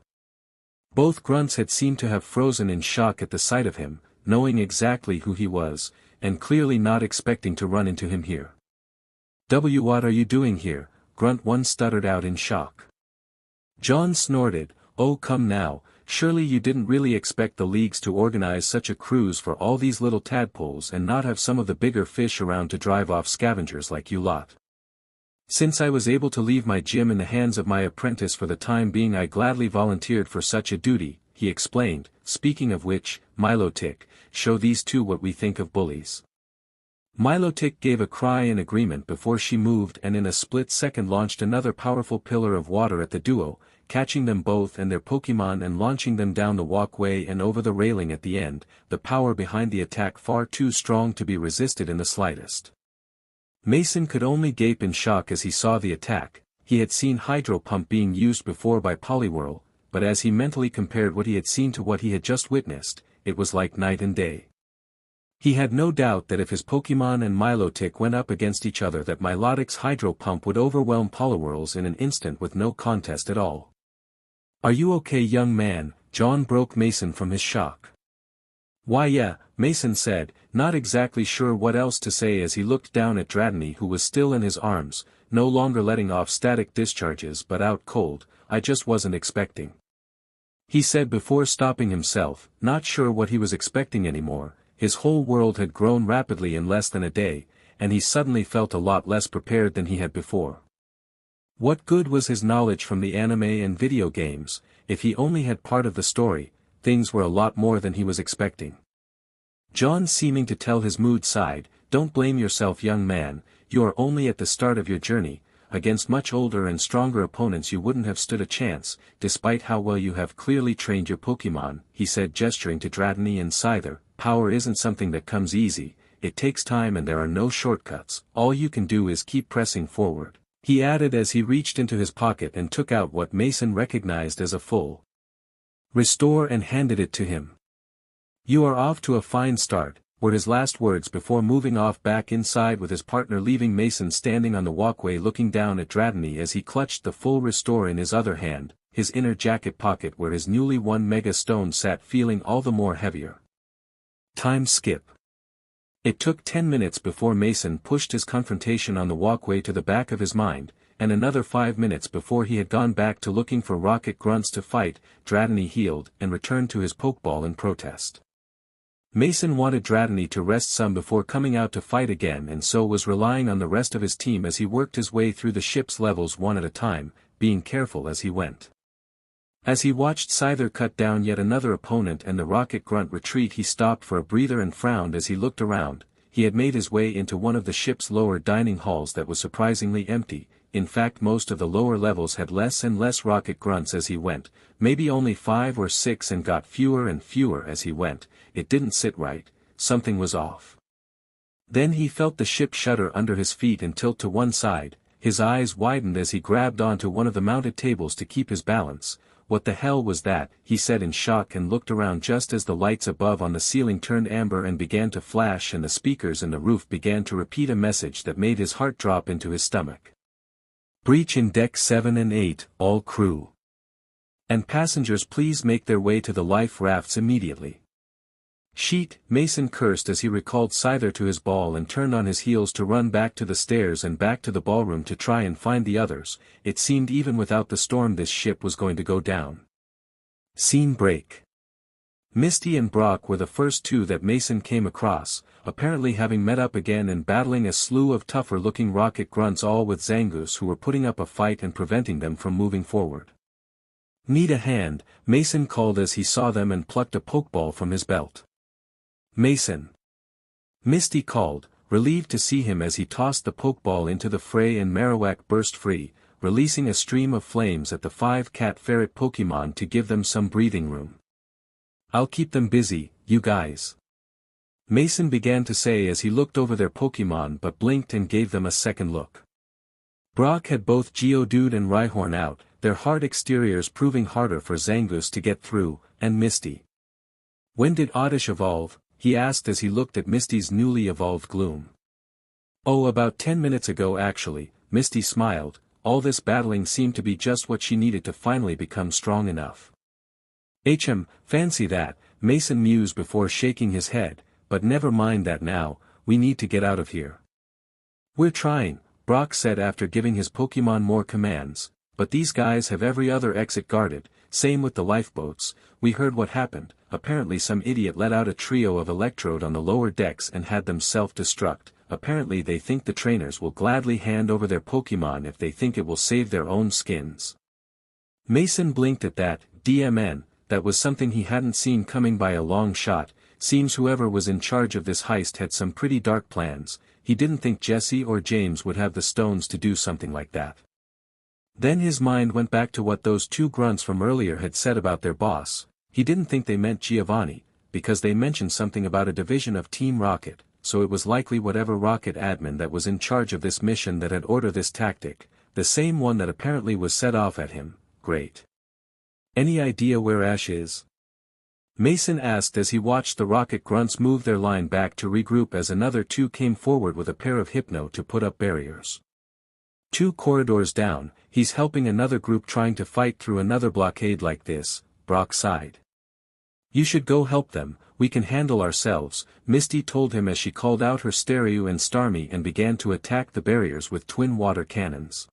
Both grunts had seemed to have frozen in shock at the sight of him, knowing exactly who he was, and clearly not expecting to run into him here. What are you doing here? Grunt 1 stuttered out in shock. John snorted, oh come now, surely you didn't really expect the leagues to organize such a cruise for all these little tadpoles and not have some of the bigger fish around to drive off scavengers like you lot. Since I was able to leave my gym in the hands of my apprentice for the time being, I gladly volunteered for such a duty, he explained. Speaking of which, Milotic, show these two what we think of bullies. Milotic gave a cry in agreement before she moved and in a split second launched another powerful pillar of water at the duo, catching them both and their Pokémon and launching them down the walkway and over the railing at the end, the power behind the attack far too strong to be resisted in the slightest. Mason could only gape in shock as he saw the attack. He had seen Hydro Pump being used before by Poliwhirl, but as he mentally compared what he had seen to what he had just witnessed, it was like night and day. He had no doubt that if his Pokémon and Milotic went up against each other that Milotic's Hydro Pump would overwhelm Poliwhirl's in an instant with no contest at all. Are you okay, young man? John broke Mason from his shock. Why yeah, Mason said, not exactly sure what else to say as he looked down at Dratini, who was still in his arms, no longer letting off static discharges but out cold. I just wasn't expecting. He said before stopping himself, not sure what he was expecting anymore. His whole world had grown rapidly in less than a day, and he suddenly felt a lot less prepared than he had before. What good was his knowledge from the anime and video games? If he only had part of the story, things were a lot more than he was expecting. John, seeming to tell his mood, sighed, don't blame yourself, young man, you are only at the start of your journey. Against much older and stronger opponents you wouldn't have stood a chance, despite how well you have clearly trained your Pokémon, he said, gesturing to Dratini and Scyther. Power isn't something that comes easy, it takes time and there are no shortcuts. All you can do is keep pressing forward, he added as he reached into his pocket and took out what Mason recognized as a full restore and handed it to him. You are off to a fine start, were his last words before moving off back inside with his partner, leaving Mason standing on the walkway looking down at Dratini as he clutched the full restore in his other hand, his inner jacket pocket where his newly won Mega Stone sat, feeling all the more heavier. Time skip. It took 10 minutes before Mason pushed his confrontation on the walkway to the back of his mind, and another 5 minutes before he had gone back to looking for rocket grunts to fight. Dratini healed and returned to his Pokeball in protest. Mason wanted Dratini to rest some before coming out to fight again, and so was relying on the rest of his team as he worked his way through the ship's levels one at a time, being careful as he went. As he watched Scyther cut down yet another opponent and the rocket grunt retreat, he stopped for a breather and frowned as he looked around. He had made his way into one of the ship's lower dining halls that was surprisingly empty. In fact, most of the lower levels had less and less rocket grunts as he went, maybe only 5 or 6, and got fewer and fewer as he went. It didn't sit right, something was off. Then he felt the ship shudder under his feet and tilt to one side. His eyes widened as he grabbed onto one of the mounted tables to keep his balance. What the hell was that? He said in shock and looked around just as the lights above on the ceiling turned amber and began to flash and the speakers in the roof began to repeat a message that made his heart drop into his stomach. Breach in Deck 7 and 8, all crew and passengers please make their way to the life rafts immediately. Sheet, Mason cursed as he recalled Scyther to his ball and turned on his heels to run back to the stairs and back to the ballroom to try and find the others. It seemed even without the storm this ship was going to go down. Scene break. Misty and Brock were the first two that Mason came across, apparently having met up again and battling a slew of tougher-looking rocket grunts, all with Zangoose who were putting up a fight and preventing them from moving forward. Need a hand, Mason called as he saw them and plucked a Pokeball from his belt. Mason. Misty called, relieved to see him as he tossed the Pokeball into the fray and Marowak burst free, releasing a stream of flames at the 5 cat ferret Pokémon to give them some breathing room. "I'll keep them busy, you guys," Mason began to say as he looked over their Pokémon but blinked and gave them a second look. Brock had both Geodude and Rhyhorn out, their hard exteriors proving harder for Zangoose to get through, and Misty. "When did Oddish evolve?" he asked as he looked at Misty's newly evolved Gloom. "Oh, about 10 minutes ago actually," Misty smiled. All this battling seemed to be just what she needed to finally become strong enough. Fancy that," Mason mused before shaking his head, "but never mind that now, we need to get out of here." "We're trying," Brock said after giving his Pokémon more commands, "but these guys have every other exit guarded, same with the lifeboats. We heard what happened, apparently some idiot let out a trio of Electrode on the lower decks and had them self-destruct. Apparently they think the trainers will gladly hand over their Pokémon if they think it will save their own skins." Mason blinked at that. DMN, that was something he hadn't seen coming by a long shot. Seems whoever was in charge of this heist had some pretty dark plans. He didn't think Jesse or James would have the stones to do something like that. Then his mind went back to what those 2 grunts from earlier had said about their boss. He didn't think they meant Giovanni, because they mentioned something about a division of Team Rocket, so it was likely whatever Rocket admin that was in charge of this mission that had ordered this tactic, the same one that apparently was set off at him. Great. "Any idea where Ash is?" Mason asked as he watched the Rocket grunts move their line back to regroup as another 2 came forward with a pair of Hypno to put up barriers. 2 corridors down, he's helping another group trying to fight through another blockade like this, Brock sighed. "You should go help them, we can handle ourselves," Misty told him as she called out her Staryu and Starmie and began to attack the barriers with twin water cannons.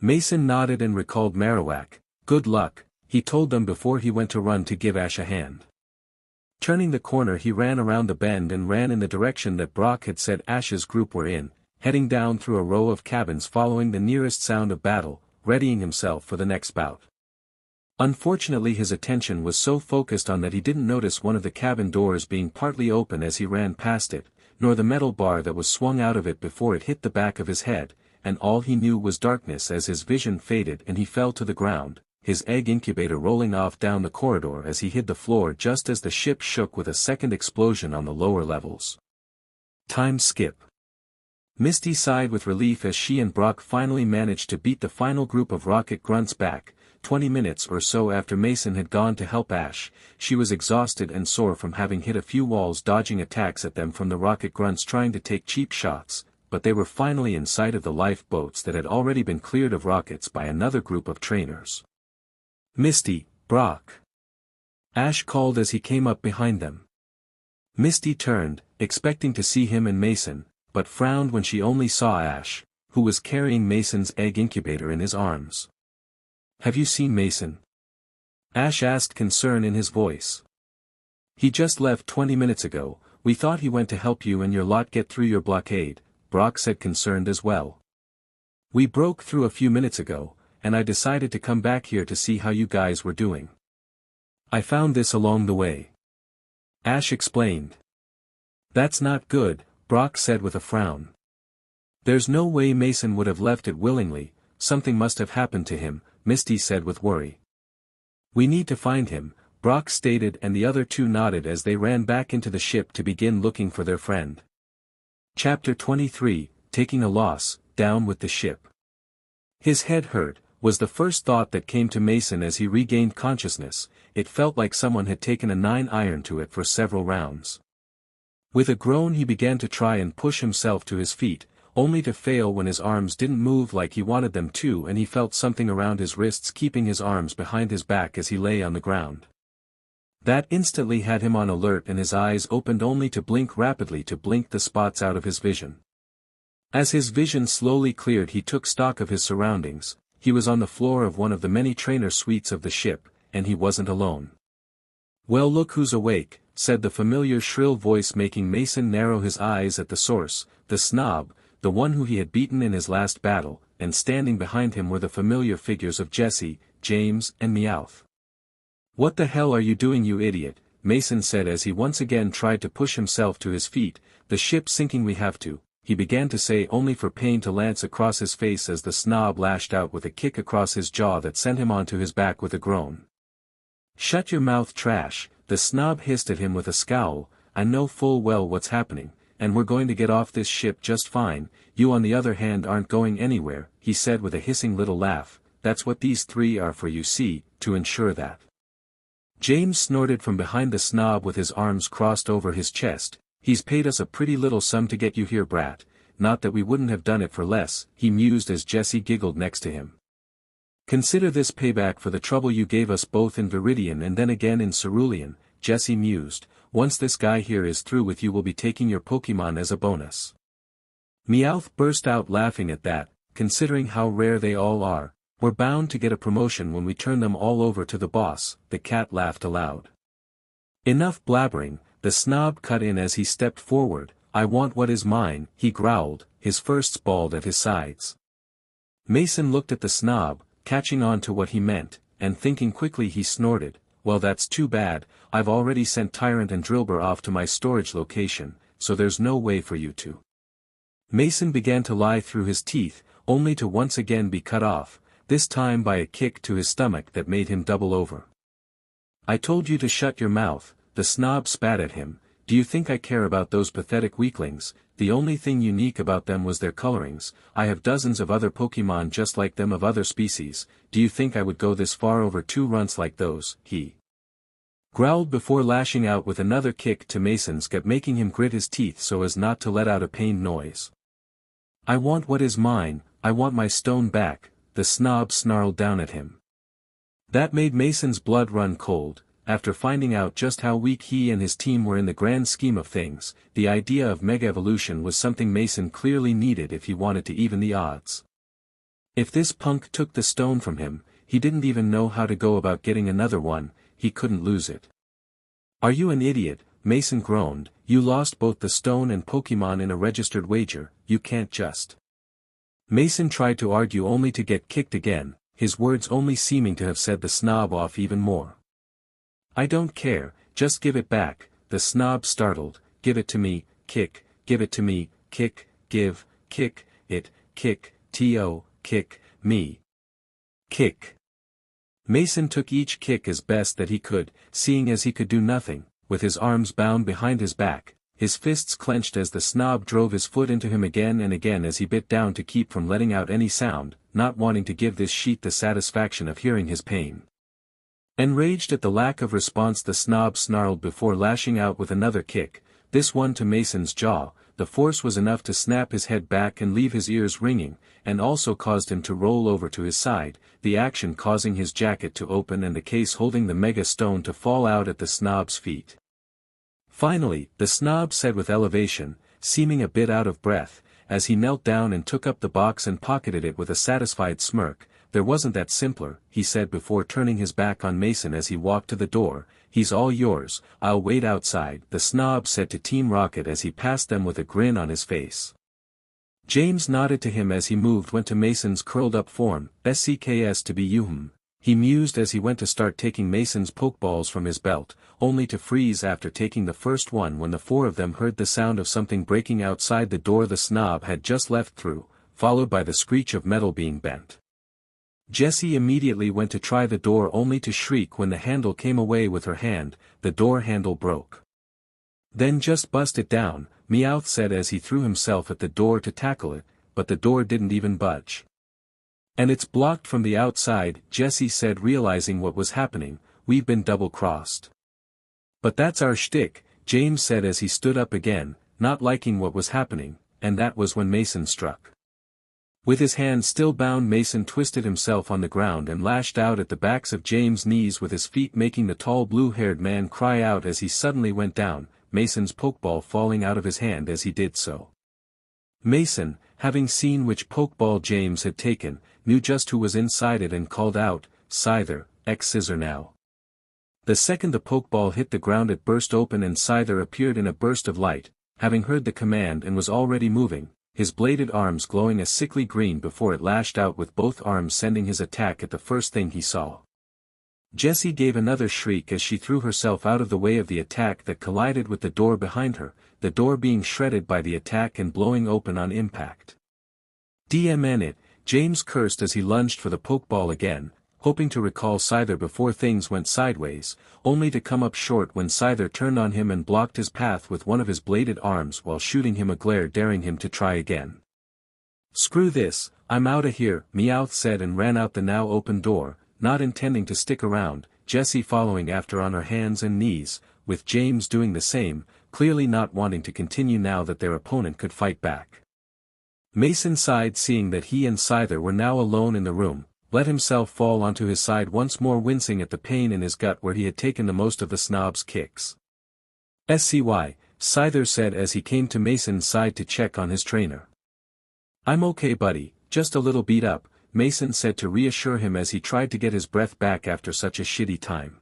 Mason nodded and recalled Marowak. "Good luck," he told them before he went to run to give Ash a hand. Turning the corner he ran around the bend and ran in the direction that Brock had said Ash's group were in, heading down through a row of cabins following the nearest sound of battle, readying himself for the next bout. Unfortunately his attention was so focused on that he didn't notice one of the cabin doors being partly open as he ran past it, nor the metal bar that was swung out of it before it hit the back of his head, and all he knew was darkness as his vision faded and he fell to the ground, his egg incubator rolling off down the corridor as he hit the floor just as the ship shook with a second explosion on the lower levels. Time skip. Misty sighed with relief as she and Brock finally managed to beat the final group of Rocket grunts back. 20 minutes or so after Mason had gone to help Ash, she was exhausted and sore from having hit a few walls dodging attacks at them from the Rocket grunts trying to take cheap shots, but they were finally in sight of the lifeboats that had already been cleared of rockets by another group of trainers. "Misty, Brock," Ash called as he came up behind them. Misty turned, expecting to see him and Mason, but frowned when she only saw Ash, who was carrying Mason's egg incubator in his arms. "Have you seen Mason?" Ash asked, concern in his voice. "He just left 20 minutes ago, we thought he went to help you and your lot get through your blockade," Brock said, concerned as well. "We broke through a few minutes ago, and I decided to come back here to see how you guys were doing. I found this along the way," Ash explained. "That's not good," Brock said with a frown. "There's no way Mason would have left it willingly, something must have happened to him," Misty said with worry. "We need to find him," Brock stated, and the other 2 nodded as they ran back into the ship to begin looking for their friend. Chapter 23, Taking a Loss, Down with the Ship. His head hurt, was the first thought that came to Mason as he regained consciousness. It felt like someone had taken a 9-iron to it for several rounds. With a groan he began to try and push himself to his feet, only to fail when his arms didn't move like he wanted them to, and he felt something around his wrists keeping his arms behind his back as he lay on the ground. That instantly had him on alert, and his eyes opened only to blink rapidly to blink the spots out of his vision. As his vision slowly cleared he took stock of his surroundings. He was on the floor of one of the many trainer suites of the ship, and he wasn't alone. "Well, look who's awake," said the familiar shrill voice, making Mason narrow his eyes at the source, the snob, the one who he had beaten in his last battle, and standing behind him were the familiar figures of Jesse, James, and Meowth. "What the hell are you doing, you idiot?" Mason said as he once again tried to push himself to his feet. The ship's sinking, we have to, he began to say, only for pain to lance across his face as the snob lashed out with a kick across his jaw that sent him onto his back with a groan. "Shut your mouth, trash," the snob hissed at him with a scowl. "I know full well what's happening, and we're going to get off this ship just fine. You on the other hand aren't going anywhere," he said with a hissing little laugh. "That's what these three are for, you see, to ensure that." James snorted from behind the snob with his arms crossed over his chest. "He's paid us a pretty little sum to get you here, brat. Not that we wouldn't have done it for less," he mused as Jesse giggled next to him. "Consider this payback for the trouble you gave us both in Viridian and then again in Cerulean," Jesse mused. "Once this guy here is through with you, we'll be taking your Pokémon as a bonus." Meowth burst out laughing at that. "Considering how rare they all are, we're bound to get a promotion when we turn them all over to the boss," the cat laughed aloud. "Enough blabbering," the snob cut in as he stepped forward. "I want what is mine," he growled, his fists balled at his sides. Mason looked at the snob, catching on to what he meant, and thinking quickly he snorted, "Well, that's too bad. I've already sent Tyrant and Drillbur off to my storage location, so there's no way for you to." Mason began to lie through his teeth, only to once again be cut off, this time by a kick to his stomach that made him double over. "I told you to shut your mouth," the snob spat at him. "Do you think I care about those pathetic weaklings? The only thing unique about them was their colorings. I have dozens of other Pokémon just like them of other species. Do you think I would go this far over 2 runts like those?" he growled before lashing out with another kick to Mason's gut, making him grit his teeth so as not to let out a pained noise. "I want what is mine, I want my stone back," the snob snarled down at him. That made Mason's blood run cold. After finding out just how weak he and his team were in the grand scheme of things, the idea of Mega Evolution was something Mason clearly needed if he wanted to even the odds. If this punk took the stone from him, he didn't even know how to go about getting another one. He couldn't lose it. "Are you an idiot?" Mason groaned. "You lost both the stone and Pokémon in a registered wager, you can't just." Mason tried to argue only to get kicked again, his words only seeming to have set the snob off even more. "I don't care, just give it back," the snob startled. "Give it to me, kick, give it to me, kick, give, kick, it, kick, to, kick, me. Kick." Mason took each kick as best that he could, seeing as he could do nothing, with his arms bound behind his back, his fists clenched as the snob drove his foot into him again and again as he bit down to keep from letting out any sound, not wanting to give this sheet the satisfaction of hearing his pain. Enraged at the lack of response, the snob snarled before lashing out with another kick, this one to Mason's jaw. The force was enough to snap his head back and leave his ears ringing, and also caused him to roll over to his side, the action causing his jacket to open and the case holding the mega stone to fall out at the snob's feet. Finally, the snob said with elevation, seeming a bit out of breath, as he knelt down and took up the box and pocketed it with a satisfied smirk, "There wasn't that simpler," he said before turning his back on Mason as he walked to the door. "He's all yours, I'll wait outside," the snob said to Team Rocket as he passed them with a grin on his face. James nodded to him as he went to Mason's curled-up form. "SCKS to be you." He mused as he went to start taking Mason's Pokeballs from his belt, only to freeze after taking the first one when the 4 of them heard the sound of something breaking outside the door the snob had just left through, followed by the screech of metal being bent. Jessie immediately went to try the door only to shriek when the handle came away with her hand. The door handle broke. "Then just bust it down," Meowth said as he threw himself at the door to tackle it, but the door didn't even budge. "And it's blocked from the outside," Jessie said, realizing what was happening. "We've been double-crossed." "But that's our shtick," James said as he stood up again, not liking what was happening, and that was when Mason struck. With his hands still bound, Mason twisted himself on the ground and lashed out at the backs of James' knees with his feet, making the tall blue-haired man cry out as he suddenly went down, Mason's Pokeball falling out of his hand as he did so. Mason, having seen which Pokeball James had taken, knew just who was inside it and called out, "Scyther, Scissor now." The second the Pokeball hit the ground it burst open and Scyther appeared in a burst of light, having heard the command and was already moving, his bladed arms glowing a sickly green before it lashed out with both arms, sending his attack at the first thing he saw. Jessie gave another shriek as she threw herself out of the way of the attack that collided with the door behind her, the door being shredded by the attack and blowing open on impact. "Damn it," James cursed as he lunged for the pokeball again, hoping to recall Scyther before things went sideways, only to come up short when Scyther turned on him and blocked his path with one of his bladed arms while shooting him a glare daring him to try again. "Screw this, I'm outta here," Meowth said and ran out the now open door, not intending to stick around, Jessie following after on her hands and knees, with James doing the same, clearly not wanting to continue now that their opponent could fight back. Mason sighed seeing that he and Scyther were now alone in the room, let himself fall onto his side once more wincing at the pain in his gut where he had taken the most of the snob's kicks. "SCY, Scyther said as he came to Mason's side to check on his trainer. "I'm okay buddy, just a little beat up," Mason said to reassure him as he tried to get his breath back after such a shitty time.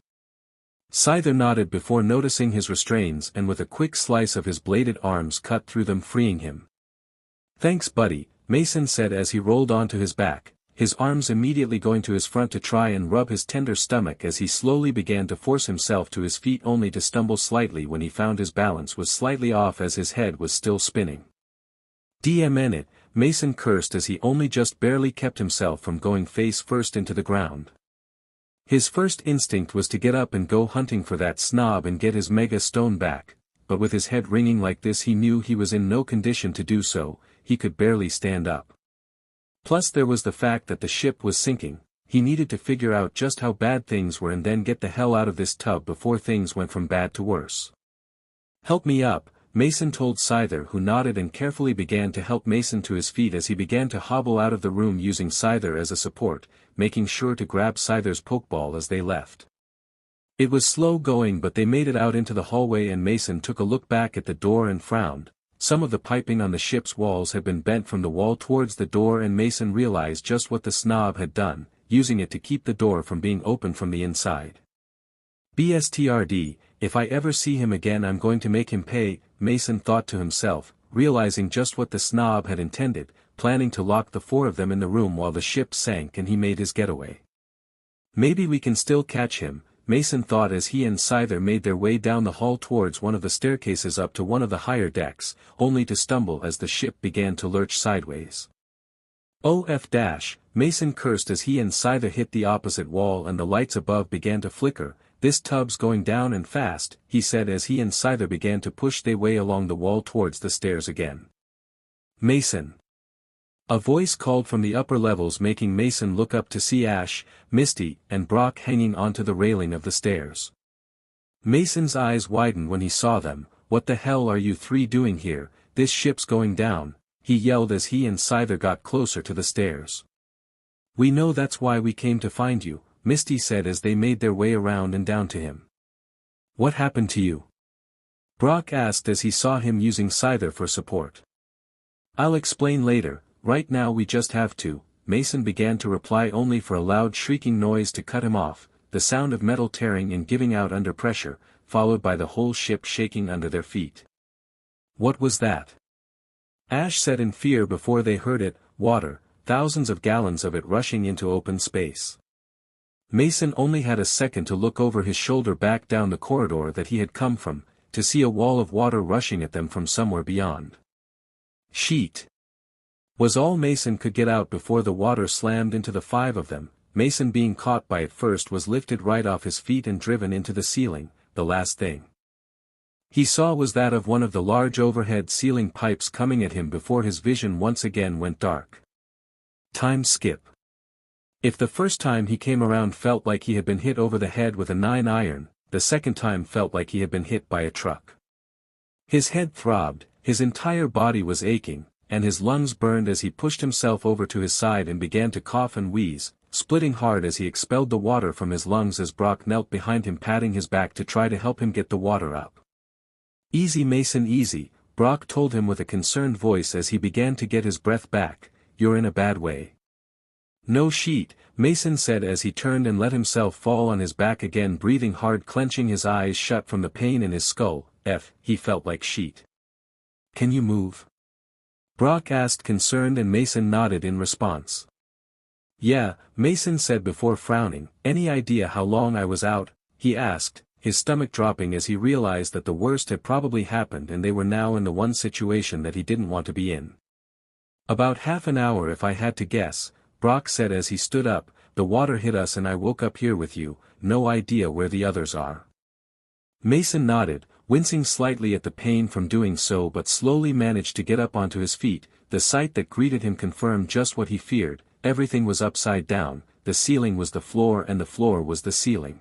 Scyther nodded before noticing his restraints and with a quick slice of his bladed arms cut through them freeing him. "Thanks buddy," Mason said as he rolled onto his back, his arms immediately going to his front to try and rub his tender stomach as he slowly began to force himself to his feet only to stumble slightly when he found his balance was slightly off as his head was still spinning. "Damn it," Mason cursed as he only just barely kept himself from going face first into the ground. His first instinct was to get up and go hunting for that snob and get his mega stone back, but with his head ringing like this he knew he was in no condition to do so, he could barely stand up. Plus there was the fact that the ship was sinking, he needed to figure out just how bad things were and then get the hell out of this tub before things went from bad to worse. "Help me up," Mason told Scyther who nodded and carefully began to help Mason to his feet as he began to hobble out of the room using Scyther as a support, making sure to grab Scyther's pokeball as they left. It was slow going but they made it out into the hallway and Mason took a look back at the door and frowned. Some of the piping on the ship's walls had been bent from the wall towards the door and Mason realized just what the snob had done, using it to keep the door from being opened from the inside. "BSTRD, if I ever see him again I'm going to make him pay," Mason thought to himself, realizing just what the snob had intended, planning to lock the four of them in the room while the ship sank and he made his getaway. "Maybe we can still catch him," Mason thought as he and Scyther made their way down the hall towards one of the staircases up to one of the higher decks, only to stumble as the ship began to lurch sideways. "OF-, Mason cursed as he and Scyther hit the opposite wall and the lights above began to flicker. "This tub's going down and fast," he said as he and Scyther began to push their way along the wall towards the stairs again. "Mason." A voice called from the upper levels making Mason look up to see Ash, Misty, and Brock hanging onto the railing of the stairs. Mason's eyes widened when he saw them. "What the hell are you three doing here? This ship's going down," he yelled as he and Scyther got closer to the stairs. "We know that's why we came to find you," Misty said as they made their way around and down to him. "What happened to you?" Brock asked as he saw him using Scyther for support. "I'll explain later, right now we just have to," Mason began to reply only for a loud shrieking noise to cut him off, the sound of metal tearing and giving out under pressure, followed by the whole ship shaking under their feet. "What was that?" Ash said in fear before they heard it. "Water, thousands of gallons of it rushing into open space." Mason only had a second to look over his shoulder back down the corridor that he had come from, to see a wall of water rushing at them from somewhere beyond. "Sheet!" was all Mason could get out before the water slammed into the five of them. Mason being caught by it first was lifted right off his feet and driven into the ceiling. The last thing he saw was that of one of the large overhead ceiling pipes coming at him before his vision once again went dark. Time skip. If the first time he came around felt like he had been hit over the head with a 9-iron, the second time felt like he had been hit by a truck. His head throbbed, his entire body was aching, and his lungs burned as he pushed himself over to his side and began to cough and wheeze, splitting hard as he expelled the water from his lungs as Brock knelt behind him patting his back to try to help him get the water up. "Easy Mason, easy," Brock told him with a concerned voice as he began to get his breath back. "You're in a bad way." "No sheet," Mason said as he turned and let himself fall on his back again breathing hard clenching his eyes shut from the pain in his skull. He felt like sheet. "Can you move?" Brock asked concerned and Mason nodded in response. Yeah, Mason said before frowning. Any idea how long I was out? He asked, his stomach dropping as he realized that the worst had probably happened and they were now in the one situation that he didn't want to be in. About half an hour if I had to guess, Brock said as he stood up. The water hit us and I woke up here with you, no idea where the others are. Mason nodded, wincing slightly at the pain from doing so but slowly managed to get up onto his feet. The sight that greeted him confirmed just what he feared. Everything was upside down, the ceiling was the floor and the floor was the ceiling.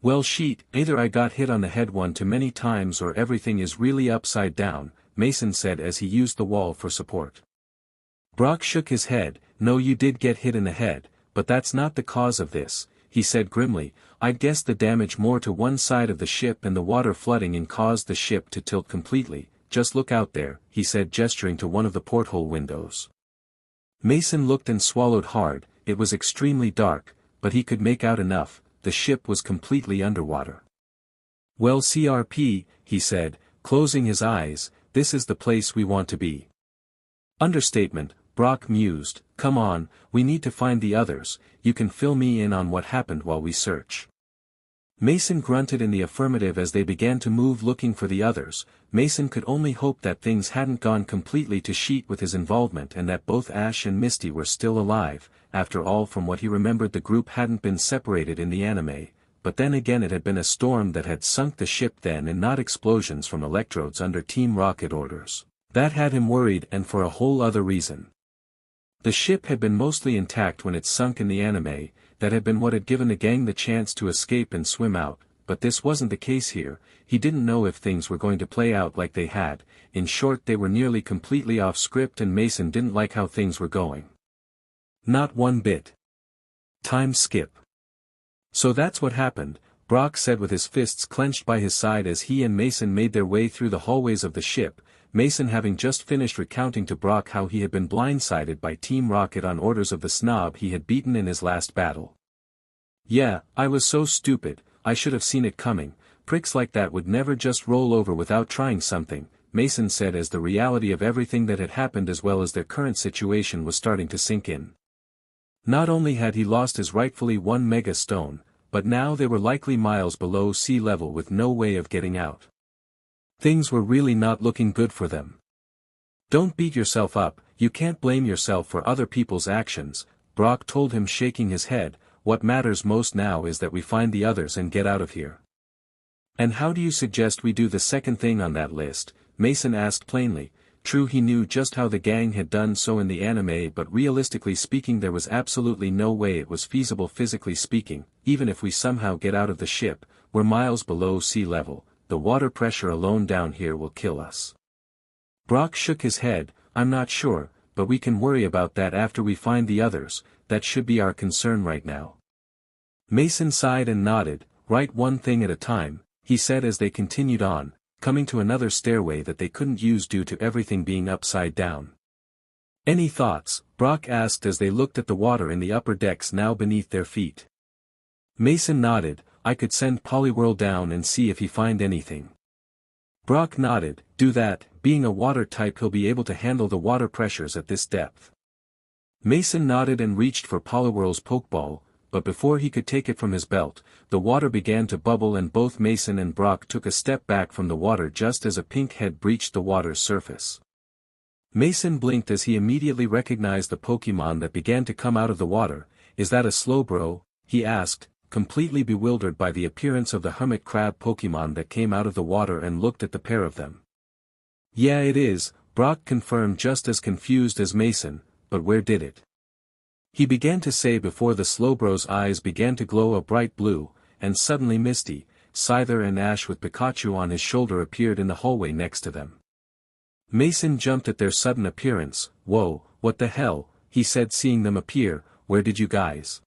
Well shit, either I got hit on the head one too many times or everything is really upside down, Mason said as he used the wall for support. Brock shook his head. No, you did get hit in the head, but that's not the cause of this, he said grimly. I'd guess the damage more to one side of the ship and the water flooding in caused the ship to tilt completely. Just look out there, he said gesturing to one of the porthole windows. Mason looked and swallowed hard. It was extremely dark, but he could make out enough. The ship was completely underwater. Well CRP, he said, closing his eyes, this is the place we want to be. Understatement, Brock mused. Come on, we need to find the others. You can fill me in on what happened while we search. Mason grunted in the affirmative as they began to move looking for the others. Mason could only hope that things hadn't gone completely to shit with his involvement and that both Ash and Misty were still alive. After all, from what he remembered, the group hadn't been separated in the anime, but then again it had been a storm that had sunk the ship then and not explosions from electrodes under Team Rocket orders. That had him worried, and for a whole other reason. The ship had been mostly intact when it sunk in the anime. That had been what had given the gang the chance to escape and swim out, but this wasn't the case here. He didn't know if things were going to play out like they had. In short, they were nearly completely off script and Mason didn't like how things were going. Not one bit. Time skip. So that's what happened, Brock said with his fists clenched by his side as he and Mason made their way through the hallways of the ship, Mason having just finished recounting to Brock how he had been blindsided by Team Rocket on orders of the snob he had beaten in his last battle. Yeah, I was so stupid, I should have seen it coming. Pricks like that would never just roll over without trying something, Mason said as the reality of everything that had happened as well as their current situation was starting to sink in. Not only had he lost his rightfully 1 mega stone, but now they were likely miles below sea level with no way of getting out. Things were really not looking good for them. Don't beat yourself up, you can't blame yourself for other people's actions, Brock told him shaking his head. What matters most now is that we find the others and get out of here. And how do you suggest we do the second thing on that list? Mason asked plainly. True, he knew just how the gang had done so in the anime, but realistically speaking there was absolutely no way it was feasible physically speaking. Even if we somehow get out of the ship, we're miles below sea level. The water pressure alone down here will kill us. Brock shook his head. I'm not sure, but we can worry about that after we find the others. That should be our concern right now. Mason sighed and nodded. Right, one thing at a time, he said as they continued on, coming to another stairway that they couldn't use due to everything being upside down. Any thoughts? Brock asked as they looked at the water in the upper decks now beneath their feet. Mason nodded. I could send Poliwhirl down and see if he find anything. Brock nodded. Do that, being a water type he'll be able to handle the water pressures at this depth. Mason nodded and reached for Poliwhirl's Pokeball, but before he could take it from his belt, the water began to bubble and both Mason and Brock took a step back from the water just as a pink head breached the water's surface. Mason blinked as he immediately recognized the Pokémon that began to come out of the water. Is that a Slowbro? He asked, completely bewildered by the appearance of the hermit crab Pokémon that came out of the water and looked at the pair of them. Yeah, it is, Brock confirmed just as confused as Mason, but where did it? He began to say before the Slowbro's eyes began to glow a bright blue, and suddenly Misty, Scyther and Ash with Pikachu on his shoulder appeared in the hallway next to them. Mason jumped at their sudden appearance. Whoa, what the hell, he said seeing them appear, where did you guys?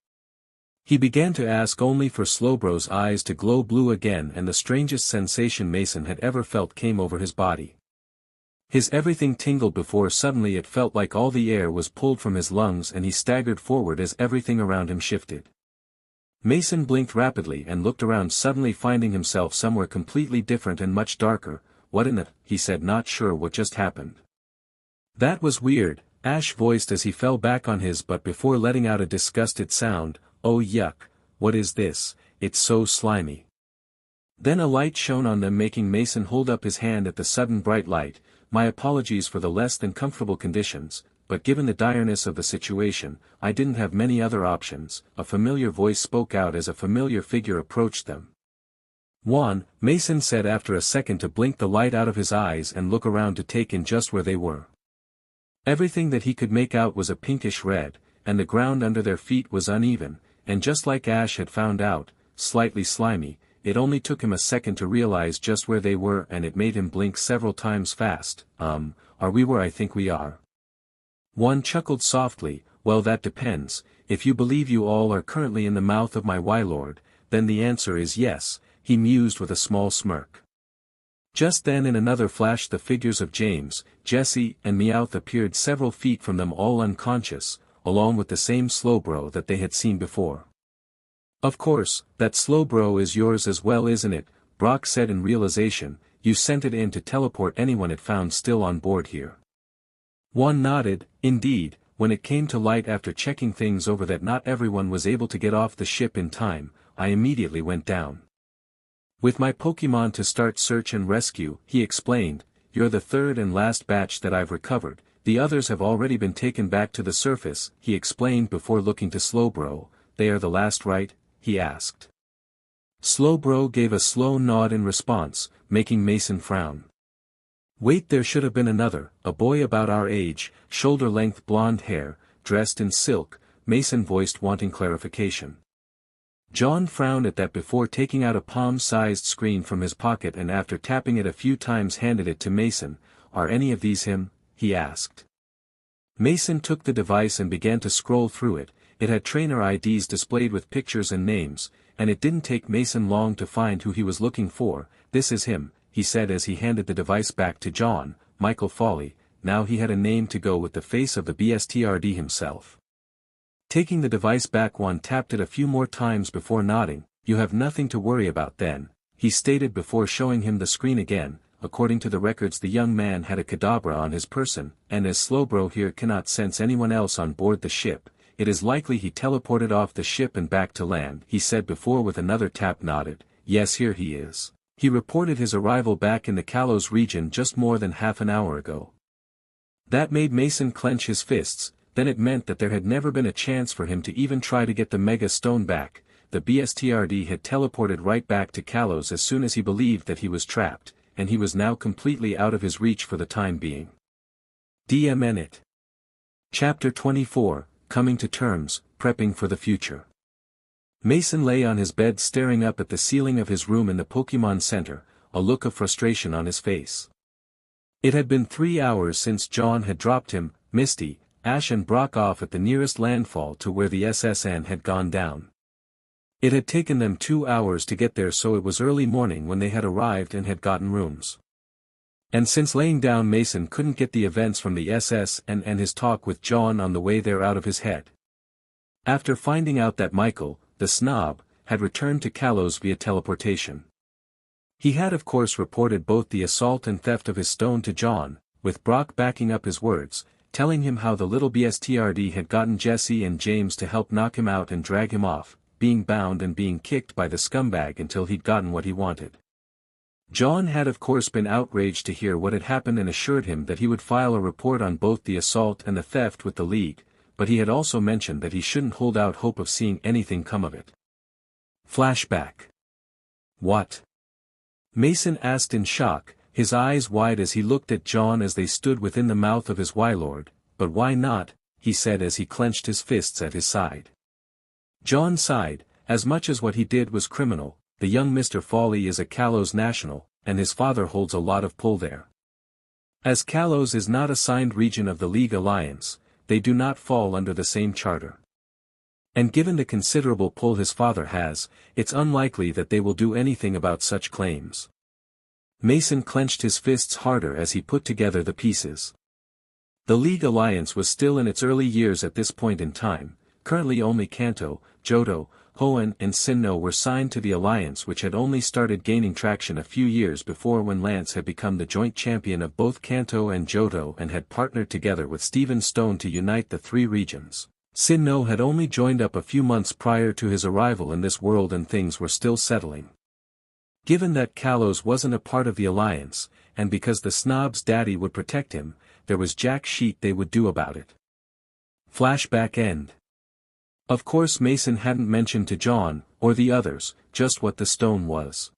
He began to ask only for Slowbro's eyes to glow blue again and the strangest sensation Mason had ever felt came over his body. His everything tingled before suddenly it felt like all the air was pulled from his lungs and he staggered forward as everything around him shifted. Mason blinked rapidly and looked around suddenly finding himself somewhere completely different and much darker. What in the, he said not sure what just happened. That was weird, Ash voiced as he fell back on his butt before letting out a disgusted sound. "Oh yuck, what is this? It's so slimy." Then a light shone on them, making Mason hold up his hand at the sudden bright light. "My apologies for the less than comfortable conditions, but given the direness of the situation, I didn't have many other options." A familiar voice spoke out as a familiar figure approached them. "Juan," Mason said after a second to blink the light out of his eyes and look around to take in just where they were. Everything that he could make out was a pinkish red, and the ground under their feet was uneven, and just like Ash had found out, slightly slimy. It only took him a second to realize just where they were, and it made him blink several times fast. Are we where I think we are?" One chuckled softly. "Well, that depends. If you believe you all are currently in the mouth of my Wylord, then the answer is yes," he mused with a small smirk. Just then in another flash the figures of James, Jesse, and Meowth appeared several feet from them, all unconscious, along with the same Slowbro that they had seen before. "Of course, that Slowbro is yours as well, isn't it?" Brock said in realization. "You sent it in to teleport anyone it found still on board here." One nodded. "Indeed, when it came to light after checking things over that not everyone was able to get off the ship in time, I immediately went down with my Pokémon to start search and rescue," he explained. "You're the third and last batch that I've recovered. The others have already been taken back to the surface," he explained before looking to Slowbro. "They are the last, right?" he asked. Slowbro gave a slow nod in response, making Mason frown. "Wait, there should have been another, a boy about our age, shoulder-length blonde hair, dressed in silk," Mason voiced, wanting clarification. John frowned at that before taking out a palm-sized screen from his pocket and after tapping it a few times handed it to Mason. "Are any of these him?" he asked. Mason took the device and began to scroll through it. It had trainer IDs displayed with pictures and names, and it didn't take Mason long to find who he was looking for. "This is him," he said as he handed the device back to John. "Michael Foley." Now he had a name to go with the face of the BSTRD himself. Taking the device back, one tapped it a few more times before nodding. "You have nothing to worry about then," he stated before showing him the screen again. "According to the records, the young man had a Kadabra on his person, and as Slowbro here cannot sense anyone else on board the ship, it is likely he teleported off the ship and back to land," he said before with another tap nodded. "Yes, here he is. He reported his arrival back in the Kalos region just more than half an hour ago." That made Mason clench his fists. Then it meant that there had never been a chance for him to even try to get the Mega Stone back. The BSTRD had teleported right back to Kalos as soon as he believed that he was trapped, and he was now completely out of his reach for the time being. DMN it. Chapter 24, Coming to Terms, Prepping for the Future. Mason lay on his bed staring up at the ceiling of his room in the Pokémon Center, a look of frustration on his face. It had been 3 hours since John had dropped him, Misty, Ash and Brock off at the nearest landfall to where the SSN had gone down. It had taken them 2 hours to get there, so it was early morning when they had arrived and had gotten rooms. And since laying down, Mason couldn't get the events from the SSN and his talk with John on the way there out of his head. After finding out that Michael, the snob, had returned to Kalos via teleportation, he had of course reported both the assault and theft of his stone to John, with Brock backing up his words, telling him how the little BSTRD had gotten Jesse and James to help knock him out and drag him off, being bound and being kicked by the scumbag until he'd gotten what he wanted. John had of course been outraged to hear what had happened and assured him that he would file a report on both the assault and the theft with the League, but he had also mentioned that he shouldn't hold out hope of seeing anything come of it. Flashback. What? Mason asked in shock, his eyes wide as he looked at John as they stood within the mouth of his Wylord. "But why not?" he said as he clenched his fists at his side. John sighed. "As much as what he did was criminal, the young Mr. Foley is a Kalos national, and his father holds a lot of pull there. As Kalos is not a signed region of the League Alliance, they do not fall under the same charter. And given the considerable pull his father has, it's unlikely that they will do anything about such claims." Mason clenched his fists harder as he put together the pieces. The League Alliance was still in its early years at this point in time, currently only Kanto, Johto, Hoenn and Sinnoh were signed to the alliance, which had only started gaining traction a few years before, when Lance had become the joint champion of both Kanto and Johto and had partnered together with Stephen Stone to unite the three regions. Sinnoh had only joined up a few months prior to his arrival in this world, and things were still settling. Given that Kalos wasn't a part of the alliance, and because the snob's daddy would protect him, there was jack shit they would do about it. Flashback end. Of course Mason hadn't mentioned to John, or the others, just what the stone was.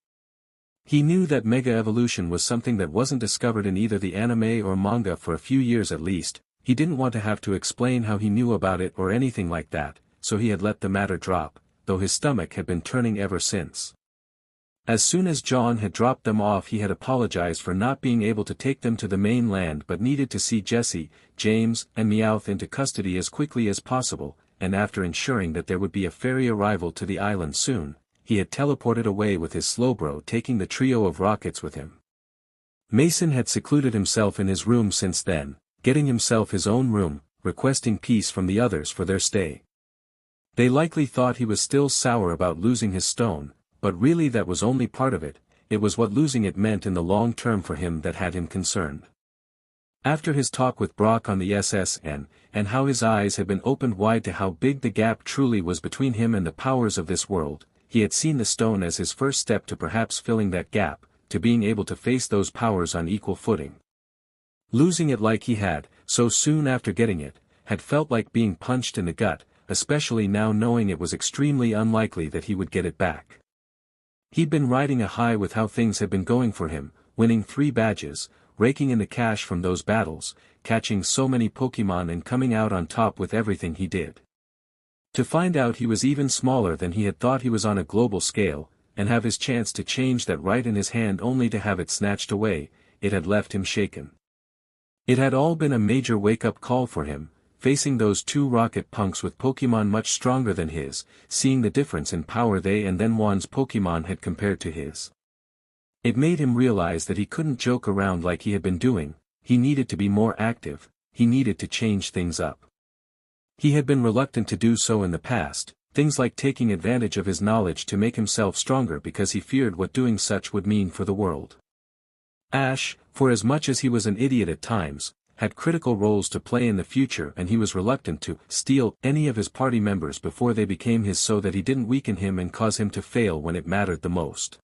He knew that Mega Evolution was something that wasn't discovered in either the anime or manga for a few years at least. He didn't want to have to explain how he knew about it or anything like that, so he had let the matter drop, though his stomach had been turning ever since. As soon as John had dropped them off, he had apologized for not being able to take them to the mainland, but needed to see Jesse, James, and Meowth into custody as quickly as possible, and after ensuring that there would be a ferry arrival to the island soon, he had teleported away with his Slowbro, taking the trio of rockets with him. Mason had secluded himself in his room since then, getting himself his own room, requesting peace from the others for their stay. They likely thought he was still sour about losing his stone, but really that was only part of it. It was what losing it meant in the long term for him that had him concerned. After his talk with Brock on the SSN, and how his eyes had been opened wide to how big the gap truly was between him and the powers of this world, he had seen the stone as his first step to perhaps filling that gap, to being able to face those powers on equal footing. Losing it like he had, so soon after getting it, had felt like being punched in the gut, especially now knowing it was extremely unlikely that he would get it back. He'd been riding a high with how things had been going for him, winning 3 badges, raking in the cash from those battles, catching so many Pokémon and coming out on top with everything he did. To find out he was even smaller than he had thought he was on a global scale, and have his chance to change that right in his hand only to have it snatched away, it had left him shaken. It had all been a major wake-up call for him, facing those 2 rocket punks with Pokémon much stronger than his, seeing the difference in power they and then Juan's Pokémon had compared to his. It made him realize that he couldn't joke around like he had been doing. He needed to be more active, he needed to change things up. He had been reluctant to do so in the past, things like taking advantage of his knowledge to make himself stronger because he feared what doing such would mean for the world. Ash, for as much as he was an idiot at times, had critical roles to play in the future, and he was reluctant to steal any of his party members before they became his so that he didn't weaken him and cause him to fail when it mattered the most.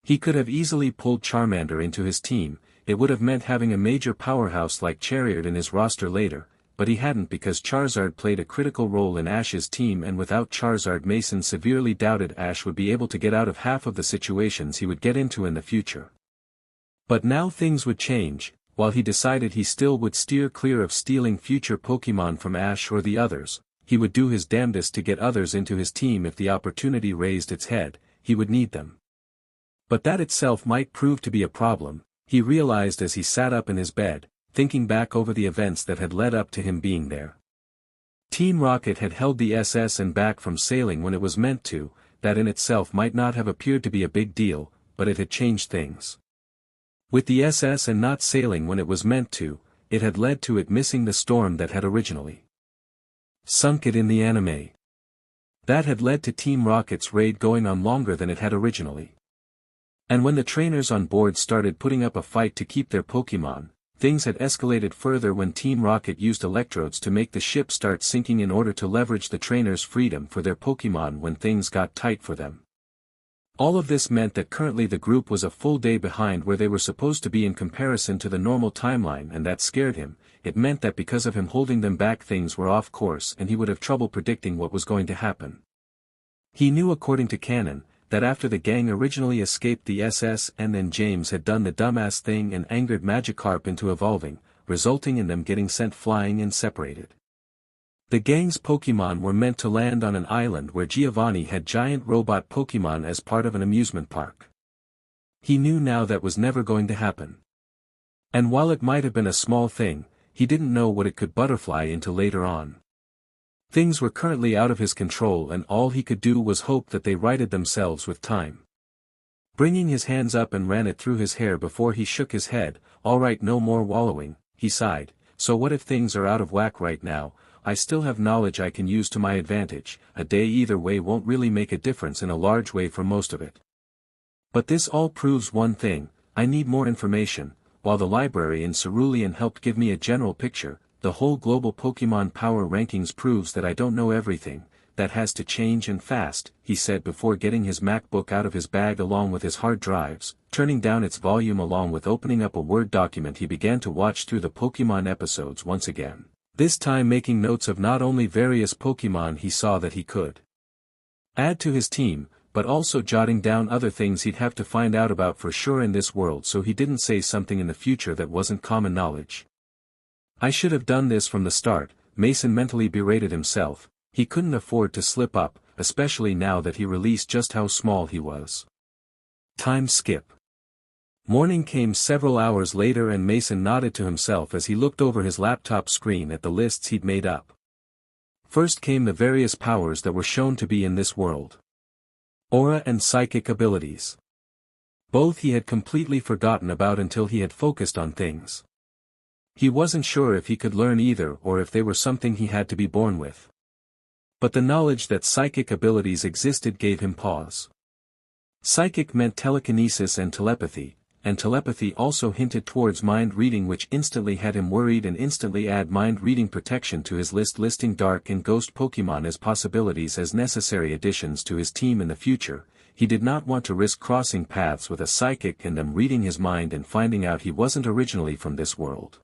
He could have easily pulled Charmander into his team. It would have meant having a major powerhouse like Charizard in his roster later, but he hadn't because Charizard played a critical role in Ash's team, and without Charizard Mason severely doubted Ash would be able to get out of half of the situations he would get into in the future. But now things would change. While he decided he still would steer clear of stealing future Pokémon from Ash or the others, he would do his damnedest to get others into his team if the opportunity raised its head. He would need them. But that itself might prove to be a problem, he realized as he sat up in his bed, thinking back over the events that had led up to him being there. Team Rocket had held the SSN back from sailing when it was meant to. That in itself might not have appeared to be a big deal, but it had changed things. With the SSN not sailing when it was meant to, it had led to it missing the storm that had originally sunk it in the anime. That had led to Team Rocket's raid going on longer than it had originally. And when the trainers on board started putting up a fight to keep their Pokémon, things had escalated further when Team Rocket used electrodes to make the ship start sinking in order to leverage the trainers' freedom for their Pokémon when things got tight for them. All of this meant that currently the group was a full day behind where they were supposed to be in comparison to the normal timeline, and that scared him. It meant that because of him holding them back things were off course and he would have trouble predicting what was going to happen. He knew according to canon, that after the gang originally escaped the SS and then James had done the dumbass thing and angered Magikarp into evolving, resulting in them getting sent flying and separated. The gang's Pokémon were meant to land on an island where Giovanni had giant robot Pokémon as part of an amusement park. He knew now that was never going to happen. And while it might have been a small thing, he didn't know what it could butterfly into later on. Things were currently out of his control, and all he could do was hope that they righted themselves with time. Bringing his hands up and ran it through his hair before he shook his head. All right, no more wallowing, he sighed. So what if things are out of whack right now? I still have knowledge I can use to my advantage. A day either way won't really make a difference in a large way for most of it. But this all proves one thing, I need more information. While the library in Cerulean helped give me a general picture, the whole global Pokémon power rankings proves that I don't know everything. That has to change and fast, he said before getting his MacBook out of his bag along with his hard drives. Turning down its volume along with opening up a Word document, he began to watch through the Pokémon episodes once again, this time making notes of not only various Pokémon he saw that he could add to his team, but also jotting down other things he'd have to find out about for sure in this world so he didn't say something in the future that wasn't common knowledge. I should have done this from the start, Mason mentally berated himself. He couldn't afford to slip up, especially now that he realized just how small he was. Time skip. Morning came several hours later and Mason nodded to himself as he looked over his laptop screen at the lists he'd made up. First came the various powers that were shown to be in this world. Aura and psychic abilities. Both he had completely forgotten about until he had focused on things. He wasn't sure if he could learn either or if they were something he had to be born with. But the knowledge that psychic abilities existed gave him pause. Psychic meant telekinesis and telepathy also hinted towards mind reading, which instantly had him worried and instantly add mind reading protection to his list, listing dark and ghost Pokémon as possibilities as necessary additions to his team in the future. He did not want to risk crossing paths with a psychic and them reading his mind and finding out he wasn't originally from this world.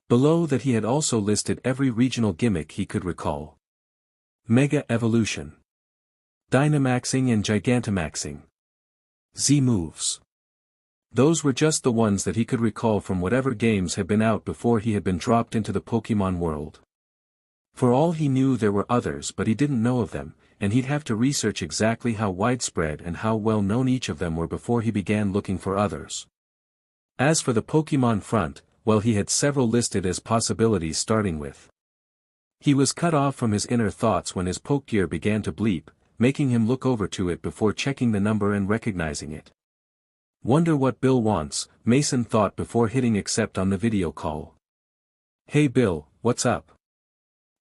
Below that he had also listed every regional gimmick he could recall. Mega Evolution, Dynamaxing and Gigantamaxing, Z-moves. Those were just the ones that he could recall from whatever games had been out before he had been dropped into the Pokémon world. For all he knew there were others, but he didn't know of them, and he'd have to research exactly how widespread and how well known each of them were before he began looking for others. As for the Pokémon front, well, he had several listed as possibilities starting with. He was cut off from his inner thoughts when his Pokegear began to bleep, making him look over to it before checking the number and recognizing it. Wonder what Bill wants, Mason thought before hitting accept on the video call. Hey Bill, what's up?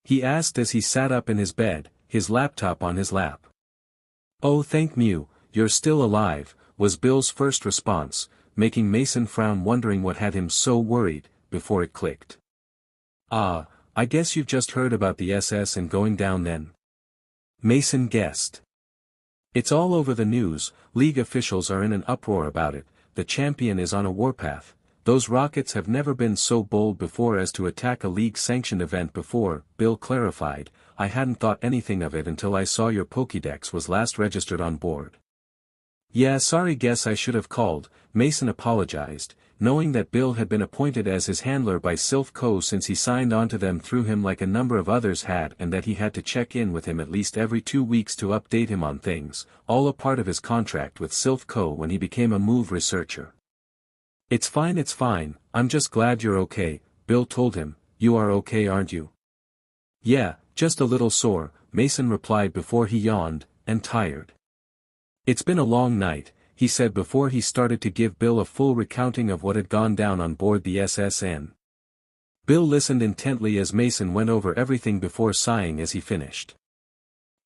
He asked as he sat up in his bed, his laptop on his lap. Oh, thank you, you're still alive, was Bill's first response, making Mason frown, wondering what had him so worried, before it clicked. Ah, I guess you've just heard about the SS and going down then. Mason guessed. It's all over the news, League officials are in an uproar about it, the champion is on a warpath. Those rockets have never been so bold before as to attack a League-sanctioned event before, Bill clarified. I hadn't thought anything of it until I saw your Pokédex was last registered on board. Yeah, sorry, guess I should have called, Mason apologized, knowing that Bill had been appointed as his handler by Silph Co since he signed on to them through him like a number of others had, and that he had to check in with him at least every 2 weeks to update him on things, all a part of his contract with Silph Co when he became a move researcher. It's fine, I'm just glad you're okay, Bill told him. You are okay, aren't you? Yeah, just a little sore, Mason replied before he yawned, and tired. It's been a long night, he said before he started to give Bill a full recounting of what had gone down on board the SSN. Bill listened intently as Mason went over everything before sighing as he finished.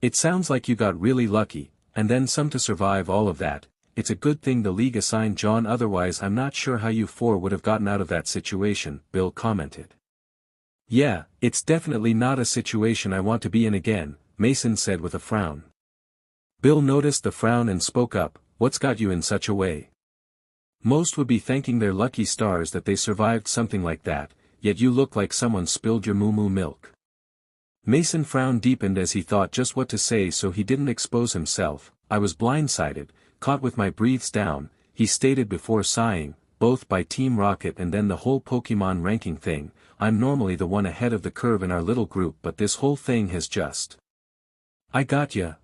It sounds like you got really lucky, and then some to survive all of that. It's a good thing the League assigned John, otherwise I'm not sure how you four would have gotten out of that situation, Bill commented. Yeah, it's definitely not a situation I want to be in again, Mason said with a frown. Bill noticed the frown and spoke up, what's got you in such a way? Most would be thanking their lucky stars that they survived something like that, yet you look like someone spilled your moo-moo milk. Mason frown deepened as he thought just what to say so he didn't expose himself. I was blindsided, caught with my breaths down, he stated before sighing, both by Team Rocket and then the whole Pokémon ranking thing. I'm normally the one ahead of the curve in our little group, but this whole thing has just... I got ya.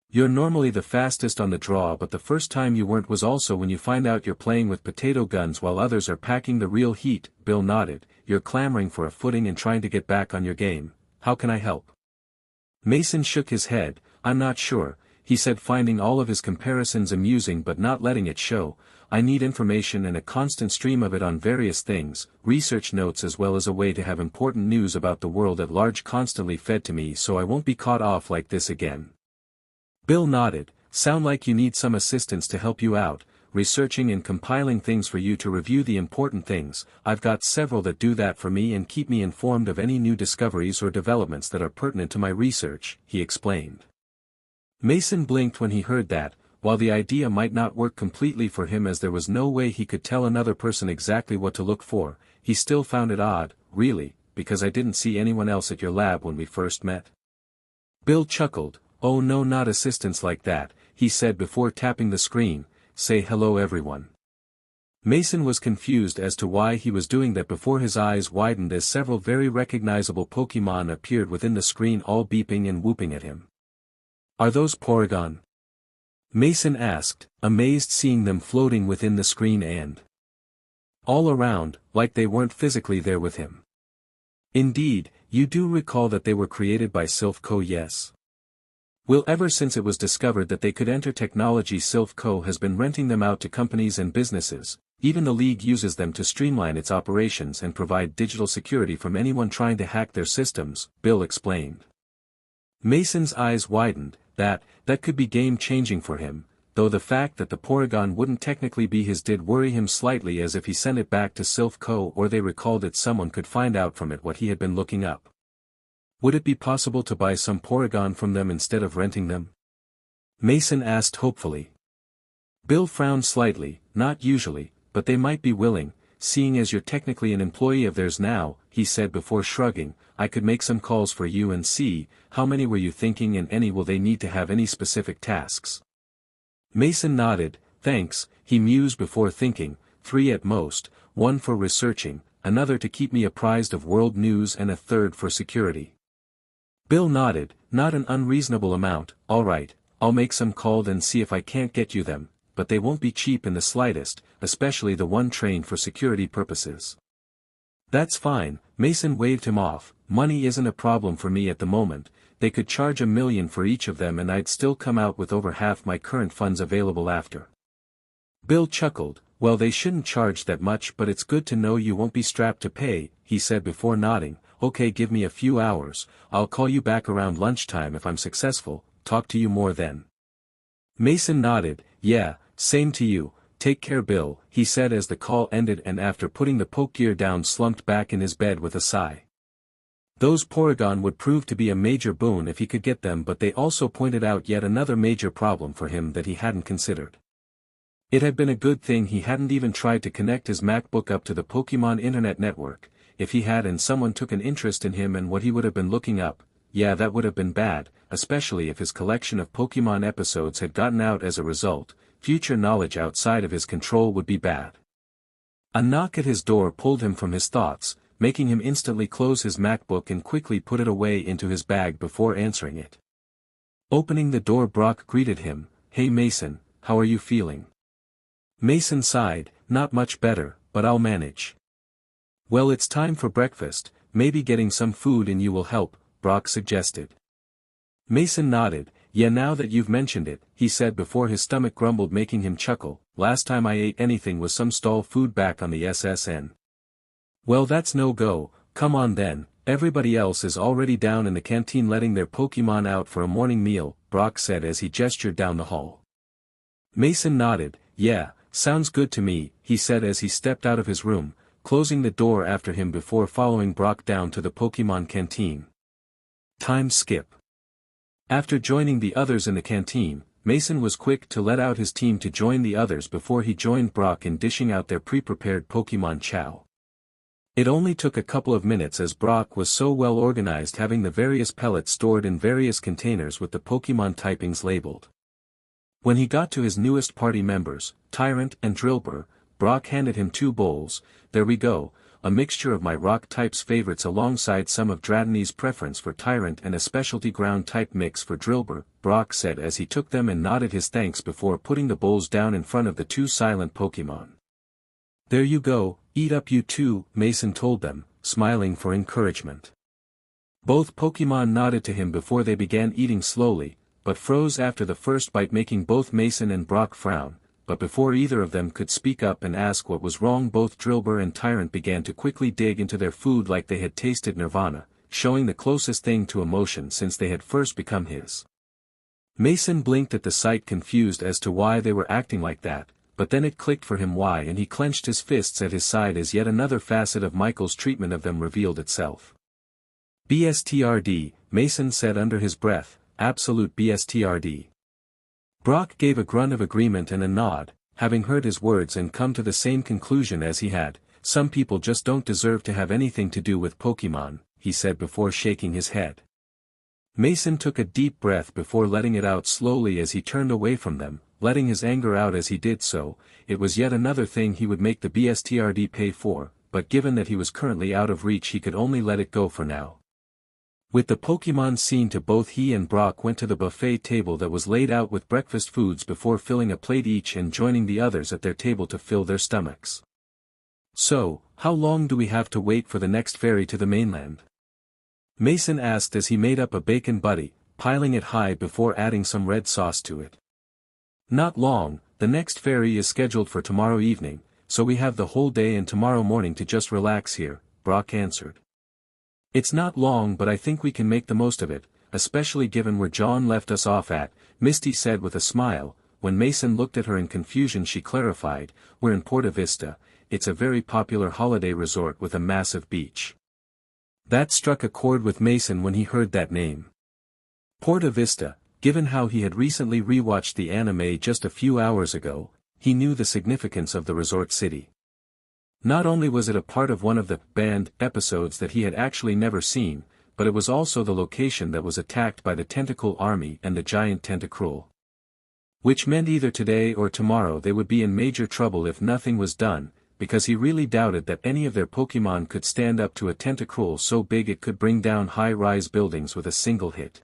You're normally the fastest on the draw, but the first time you weren't was also when you find out you're playing with potato guns while others are packing the real heat, Bill nodded. You're clamoring for a footing and trying to get back on your game. How can I help? Mason shook his head. I'm not sure. he said, finding all of his comparisons amusing but not letting it show. I need information and a constant stream of it on various things, research notes as well as a way to have important news about the world at large constantly fed to me so I won't be caught off like this again. Bill nodded. Sound like you need some assistance to help you out, researching and compiling things for you to review the important things. I've got several that do that for me and keep me informed of any new discoveries or developments that are pertinent to my research, he explained. Mason blinked when he heard that. While the idea might not work completely for him as there was no way he could tell another person exactly what to look for, he still found it odd. Really, because I didn't see anyone else at your lab when we first met. Bill chuckled. Oh no, not assistance like that, he said before tapping the screen. Say hello everyone. Mason was confused as to why he was doing that before his eyes widened as several very recognizable Pokémon appeared within the screen, all beeping and whooping at him. Are those Porygon? Mason asked, amazed seeing them floating within the screen and all around, like they weren't physically there with him. Indeed, you do recall that they were created by Silph Co. Yes. Well, ever since it was discovered that they could enter technology, Silph Co. has been renting them out to companies and businesses. Even the League uses them to streamline its operations and provide digital security from anyone trying to hack their systems, Bill explained. Mason's eyes widened. That could be game-changing for him, though the fact that the Porygon wouldn't technically be his did worry him slightly, as if he sent it back to Silph Co. or they recalled it, someone could find out from it what he had been looking up. Would it be possible to buy some Porygon from them instead of renting them? Mason asked hopefully. Bill frowned slightly. Not usually, but they might be willing, seeing as you're technically an employee of theirs now, he said before shrugging. I could make some calls for you and see. How many were you thinking, and any will they need to have any specific tasks? Mason nodded. Thanks, he mused before thinking. 3 at most, 1 for researching, another to keep me apprised of world news, and a third for security. Bill nodded. Not an unreasonable amount. All right, I'll make some called and see if I can't get you them, but they won't be cheap in the slightest, especially the one trained for security purposes. That's fine, Mason waved him off. Money isn't a problem for me at the moment. They could charge $1 million for each of them and I'd still come out with over half my current funds available after. Bill chuckled. Well, they shouldn't charge that much, but it's good to know you won't be strapped to pay, he said before nodding. Okay, give me a few hours, I'll call you back around lunchtime if I'm successful. Talk to you more then. Mason nodded. Yeah, same to you. Take care, Bill, he said as the call ended, and after putting the poke gear down slumped back in his bed with a sigh. Those Porygon would prove to be a major boon if he could get them, but they also pointed out yet another major problem for him that he hadn't considered. It had been a good thing he hadn't even tried to connect his MacBook up to the Pokémon internet network. If he had and someone took an interest in him and what he would have been looking up, yeah, that would have been bad, especially if his collection of Pokémon episodes had gotten out as a result. Future knowledge outside of his control would be bad. A knock at his door pulled him from his thoughts, making him instantly close his MacBook and quickly put it away into his bag before answering it. Opening the door, Brock greeted him. Hey Mason, how are you feeling? Mason sighed. Not much better, but I'll manage. Well, it's time for breakfast, maybe getting some food in you will help, Brock suggested. Mason nodded. Yeah, now that you've mentioned it, he said before his stomach grumbled, making him chuckle. Last time I ate anything was some stall food back on the SSN. Well, that's no go. Come on then, everybody else is already down in the canteen letting their Pokémon out for a morning meal, Brock said as he gestured down the hall. Mason nodded. Yeah, sounds good to me, he said as he stepped out of his room, closing the door after him before following Brock down to the Pokémon canteen. Time skip. After joining the others in the canteen, Mason was quick to let out his team to join the others before he joined Brock in dishing out their pre-prepared Pokémon chow. It only took a couple of minutes as Brock was so well organized, having the various pellets stored in various containers with the Pokémon typings labeled. When he got to his newest party members, Tyrant and Drillbur, Brock handed him 2 bowls. There we go, a mixture of my rock type's favorites alongside some of Dratini's preference for Tyrant and a specialty ground type mix for Drillbur, Brock said as he took them and nodded his thanks before putting the bowls down in front of the 2 silent Pokémon. There you go, eat up you too, Mason told them, smiling for encouragement. Both Pokémon nodded to him before they began eating slowly. but froze after the first bite, making both Mason and Brock frown. But before either of them could speak up and ask what was wrong, both Drillbur and Tyrant began to quickly dig into their food like they had tasted nirvana, showing the closest thing to emotion since they had first become his. Mason blinked at the sight, confused as to why they were acting like that, but then it clicked for him why, and he clenched his fists at his side as yet another facet of Michael's treatment of them revealed itself. "BSTRD, Mason said under his breath, "absolute BSTRD. Brock gave a grunt of agreement and a nod, having heard his words and come to the same conclusion as he had. "Some people just don't deserve to have anything to do with Pokémon," he said before shaking his head. Mason took a deep breath before letting it out slowly as he turned away from them, letting his anger out as he did so. It was yet another thing he would make the BSTRD pay for, but given that he was currently out of reach, he could only let it go for now. With the Pokémon seen to, both he and Brock went to the buffet table that was laid out with breakfast foods before filling a plate each and joining the others at their table to fill their stomachs. "So, how long do we have to wait for the next ferry to the mainland?" Mason asked as he made up a bacon butty, piling it high before adding some red sauce to it. "Not long, the next ferry is scheduled for tomorrow evening, so we have the whole day and tomorrow morning to just relax here," Brock answered. "It's not long, but I think we can make the most of it, especially given where John left us off at," Misty said with a smile. When Mason looked at her in confusion, she clarified, "We're in Porta Vista. It's a very popular holiday resort with a massive beach." That struck a chord with Mason when he heard that name. Porta Vista, given how he had recently rewatched the anime just a few hours ago, he knew the significance of the resort city. Not only was it a part of one of the banned episodes that he had actually never seen, but it was also the location that was attacked by the Tentacle Army and the giant Tentacruel. Which meant either today or tomorrow they would be in major trouble if nothing was done, because he really doubted that any of their Pokémon could stand up to a Tentacruel so big it could bring down high-rise buildings with a single hit.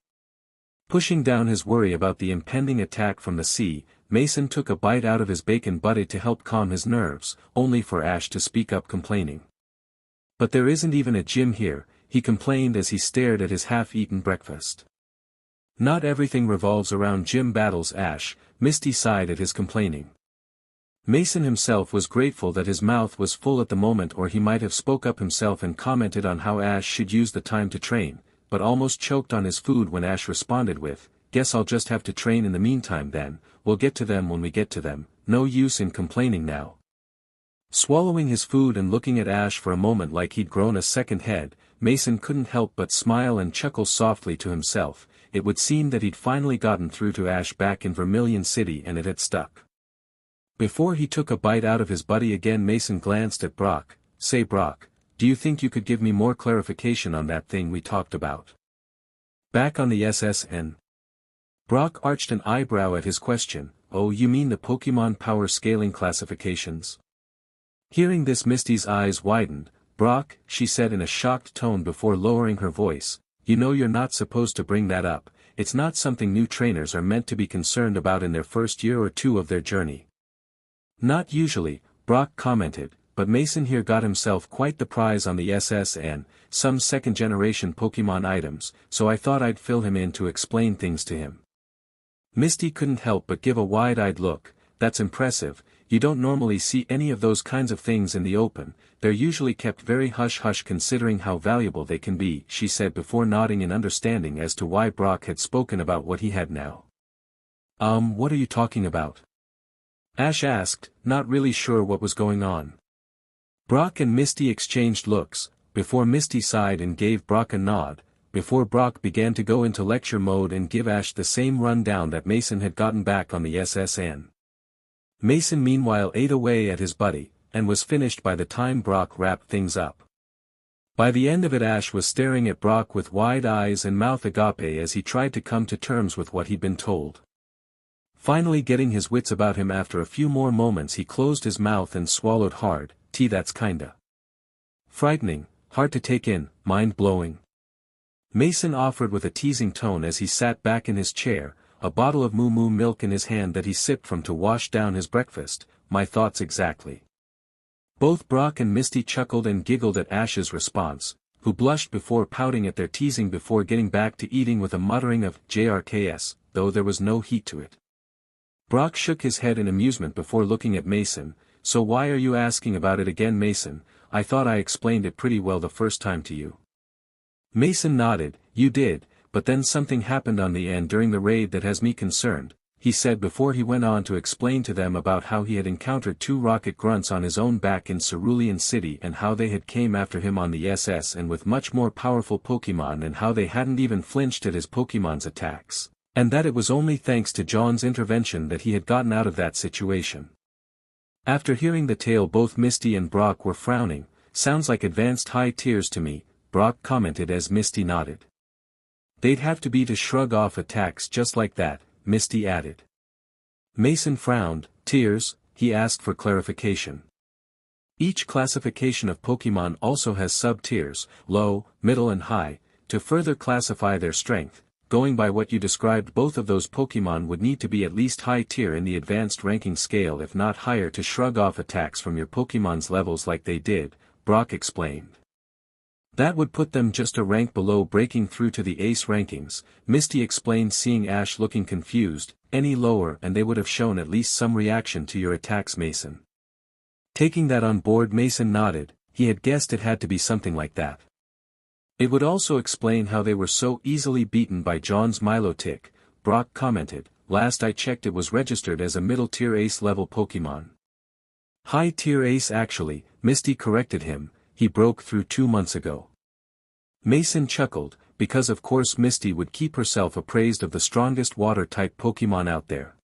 Pushing down his worry about the impending attack from the sea, Mason took a bite out of his bacon butty to help calm his nerves, only for Ash to speak up complaining. "But there isn't even a gym here," he complained as he stared at his half-eaten breakfast. "Not everything revolves around gym battles, Ash," Misty sighed at his complaining. Mason himself was grateful that his mouth was full at the moment, or he might have spoke up himself and commented on how Ash should use the time to train, but almost choked on his food when Ash responded with, "Guess I'll just have to train in the meantime then, we'll get to them when we get to them, no use in complaining now." Swallowing his food and looking at Ash for a moment like he'd grown a second head, Mason couldn't help but smile and chuckle softly to himself. It would seem that he'd finally gotten through to Ash back in Vermilion City, and it had stuck. Before he took a bite out of his butty again, Mason glanced at Brock. "Say Brock, do you think you could give me more clarification on that thing we talked about back on the SSN?" Brock arched an eyebrow at his question. "Oh, you mean the Pokémon power scaling classifications?" Hearing this, Misty's eyes widened. "Brock," she said in a shocked tone before lowering her voice, "you know you're not supposed to bring that up. It's not something new trainers are meant to be concerned about in their first year or two of their journey." "Not usually," Brock commented, "but Mason here got himself quite the prize on the SSN, some second-generation Pokémon items, so I thought I'd fill him in to explain things to him." Misty couldn't help but give a wide-eyed look. "That's impressive. You don't normally see any of those kinds of things in the open, they're usually kept very hush-hush considering how valuable they can be," she said before nodding in understanding as to why Brock had spoken about what he had now. What are you talking about?" Ash asked, not really sure what was going on. Brock and Misty exchanged looks, before Misty sighed and gave Brock a nod, before Brock began to go into lecture mode and give Ash the same rundown that Mason had gotten back on the SSN. Mason meanwhile ate away at his buddy, and was finished by the time Brock wrapped things up. By the end of it, Ash was staring at Brock with wide eyes and mouth agape as he tried to come to terms with what he'd been told. Finally getting his wits about him after a few more moments, he closed his mouth and swallowed hard. That's kinda frightening, hard to take in, mind-blowing," Mason offered with a teasing tone as he sat back in his chair, a bottle of moo-moo milk in his hand that he sipped from to wash down his breakfast. "My thoughts exactly." Both Brock and Misty chuckled and giggled at Ash's response, who blushed before pouting at their teasing before getting back to eating with a muttering of "JRKS, though there was no heat to it. Brock shook his head in amusement before looking at Mason. So why are you asking about it again, Mason? I thought I explained it pretty well the first time to you. Mason nodded. You did, but then something happened on the end during the raid that has me concerned, he said before he went on to explain to them about how he had encountered 2 rocket grunts on his own back in Cerulean City and how they had came after him on the SS and with much more powerful Pokémon and how they hadn't even flinched at his Pokémon's attacks, and that it was only thanks to John's intervention that he had gotten out of that situation. After hearing the tale, both Misty and Brock were frowning. Sounds like advanced high tiers to me, Brock commented as Misty nodded. They'd have to be to shrug off attacks just like that, Misty added. Mason frowned. Tiers, he asked for clarification. Each classification of Pokémon also has sub-tiers, low, middle and high, to further classify their strength. Going by what you described, both of those Pokémon would need to be at least high tier in the advanced ranking scale, if not higher, to shrug off attacks from your Pokémon's levels like they did, Brock explained. That would put them just a rank below breaking through to the ace rankings, Misty explained, seeing Ash looking confused. Any lower and they would have shown at least some reaction to your attacks, Mason. Taking that on board, Mason nodded. He had guessed it had to be something like that. It would also explain how they were so easily beaten by John's Milotic, Brock commented. Last I checked it was registered as a middle-tier ace-level Pokémon. High-tier ace actually, Misty corrected him, he broke through 2 months ago. Mason chuckled, because of course Misty would keep herself appraised of the strongest water-type Pokémon out there.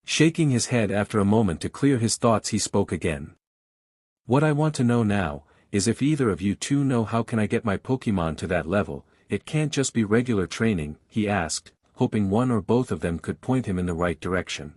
Shaking his head after a moment to clear his thoughts, he spoke again. What I want to know now, is if either of you two know how can I get my Pokémon to that level. It can't just be regular training, he asked, hoping one or both of them could point him in the right direction.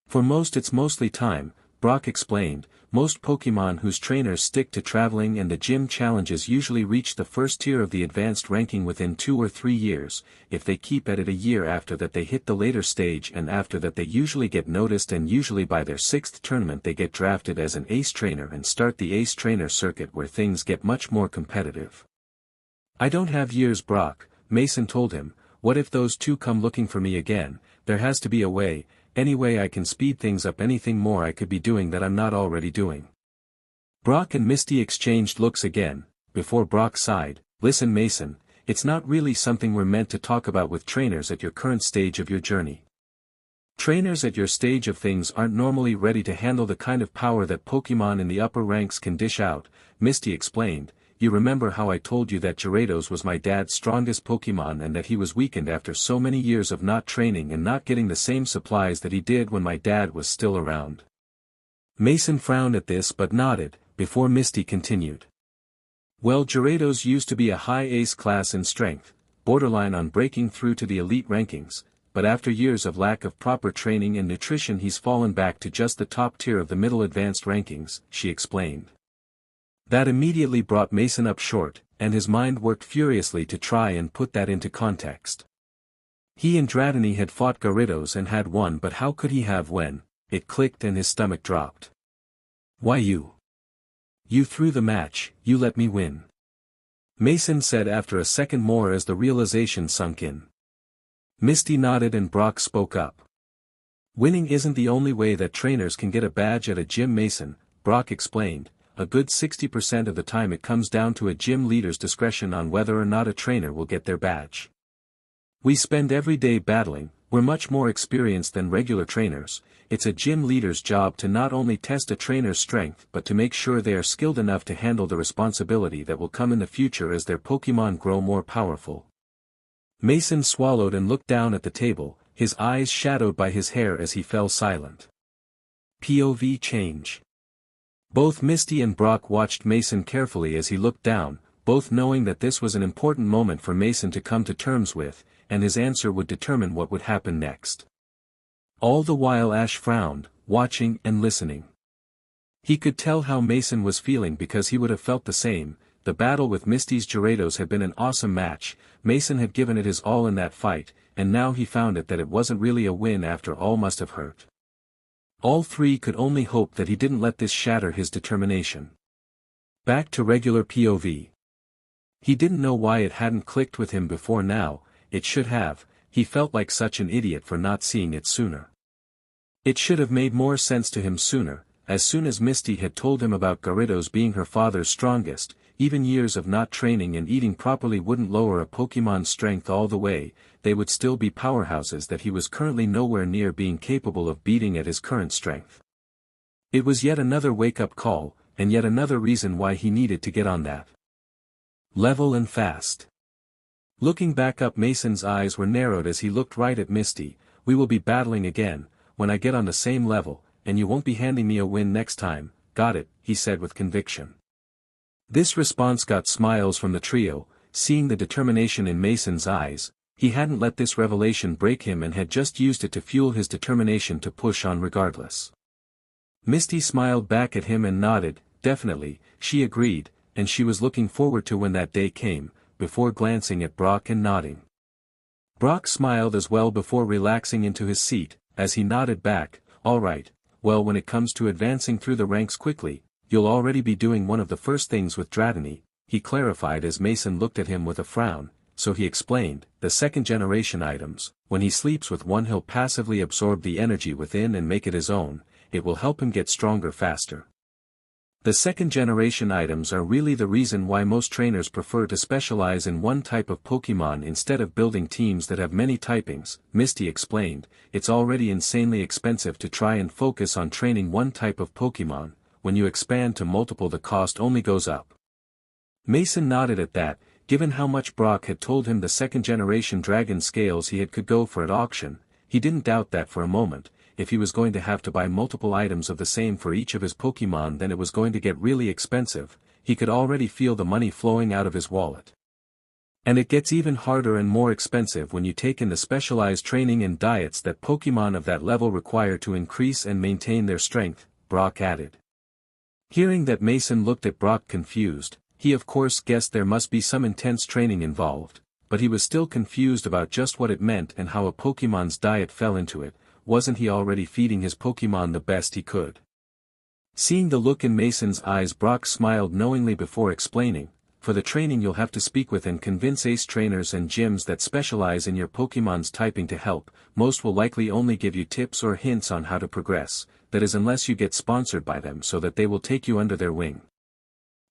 For most it's mostly time, Brock explained. Most Pokémon whose trainers stick to traveling and the gym challenges usually reach the first tier of the advanced ranking within 2 or 3 years. If they keep at it a year after that, they hit the later stage, and after that they usually get noticed, and usually by their 6th tournament they get drafted as an ace trainer and start the ace trainer circuit, where things get much more competitive. I don't have years, Brock, Mason told him. What if those two come looking for me again? There has to be a way. Any way I can speed things up, anything more I could be doing that I'm not already doing. Brock and Misty exchanged looks again, before Brock sighed. Listen, Mason, it's not really something we're meant to talk about with trainers at your current stage of your journey. Trainers at your stage of things aren't normally ready to handle the kind of power that Pokémon in the upper ranks can dish out, Misty explained. You remember how I told you that Gyarados was my dad's strongest Pokémon and that he was weakened after so many years of not training and not getting the same supplies that he did when my dad was still around? Mason frowned at this but nodded, before Misty continued. Well, Gyarados used to be a high ace class in strength, borderline on breaking through to the elite rankings, but after years of lack of proper training and nutrition he's fallen back to just the top tier of the middle advanced rankings, she explained. That immediately brought Mason up short, and his mind worked furiously to try and put that into context. He and Dratini had fought Gyarados and had won, but how could he have when? It clicked and his stomach dropped. Why you? You threw the match, you let me win. Mason said after a second more as the realization sunk in. Misty nodded and Brock spoke up. Winning isn't the only way that trainers can get a badge at a gym, Mason, Brock explained. A good 60% of the time it comes down to a gym leader's discretion on whether or not a trainer will get their badge. We spend every day battling, we're much more experienced than regular trainers. It's a gym leader's job to not only test a trainer's strength but to make sure they are skilled enough to handle the responsibility that will come in the future as their Pokémon grow more powerful. Mason swallowed and looked down at the table, his eyes shadowed by his hair as he fell silent. POV change. Both Misty and Brock watched Mason carefully as he looked down, both knowing that this was an important moment for Mason to come to terms with, and his answer would determine what would happen next. All the while Ash frowned, watching and listening. He could tell how Mason was feeling because he would have felt the same. The battle with Misty's Gyarados had been an awesome match, Mason had given it his all in that fight, and now he found that it wasn't really a win after all must have hurt. All three could only hope that he didn't let this shatter his determination. Back to regular POV. He didn't know why it hadn't clicked with him before now, it should have. he felt like such an idiot for not seeing it sooner. It should have made more sense to him sooner, as soon as Misty had told him about Gyarados being her father's strongest. Even years of not training and eating properly wouldn't lower a Pokémon's strength all the way, they would still be powerhouses that he was currently nowhere near being capable of beating at his current strength. It was yet another wake-up call, and yet another reason why he needed to get on that level and fast. Looking back up, Mason's eyes were narrowed as he looked right at Misty. We will be battling again, when I get on the same level, and you won't be handing me a win next time. Got it, he said with conviction. This response got smiles from the trio. Seeing the determination in Mason's eyes, he hadn't let this revelation break him and had just used it to fuel his determination to push on regardless. Misty smiled back at him and nodded. Definitely, she agreed, and she was looking forward to when that day came, before glancing at Brock and nodding. Brock smiled as well before relaxing into his seat, as he nodded back. All right, well, when it comes to advancing through the ranks quickly, you'll already be doing one of the first things with Dratini, he clarified as Mason looked at him with a frown. So he explained, the second-generation items, when he sleeps with one he'll passively absorb the energy within and make it his own. It will help him get stronger faster. The second-generation items are really the reason why most trainers prefer to specialize in one type of Pokémon instead of building teams that have many typings, Misty explained. It's already insanely expensive to try and focus on training one type of Pokémon. When you expand to multiple, the cost only goes up. Mason nodded at that. Given how much Brock had told him the second-generation dragon scales he could go for at auction, he didn't doubt that for a moment. If he was going to have to buy multiple items of the same for each of his Pokémon, then it was going to get really expensive. He could already feel the money flowing out of his wallet. And it gets even harder and more expensive when you take in the specialized training and diets that Pokémon of that level require to increase and maintain their strength, Brock added. Hearing that, Mason looked at Brock confused. He of course guessed there must be some intense training involved, but he was still confused about just what it meant and how a Pokémon's diet fell into it. Wasn't he already feeding his Pokémon the best he could? Seeing the look in Mason's eyes, Brock smiled knowingly before explaining, for the training you'll have to speak with and convince ace trainers and gyms that specialize in your Pokémon's typing to help. Most will likely only give you tips or hints on how to progress, that is unless you get sponsored by them so that they will take you under their wing.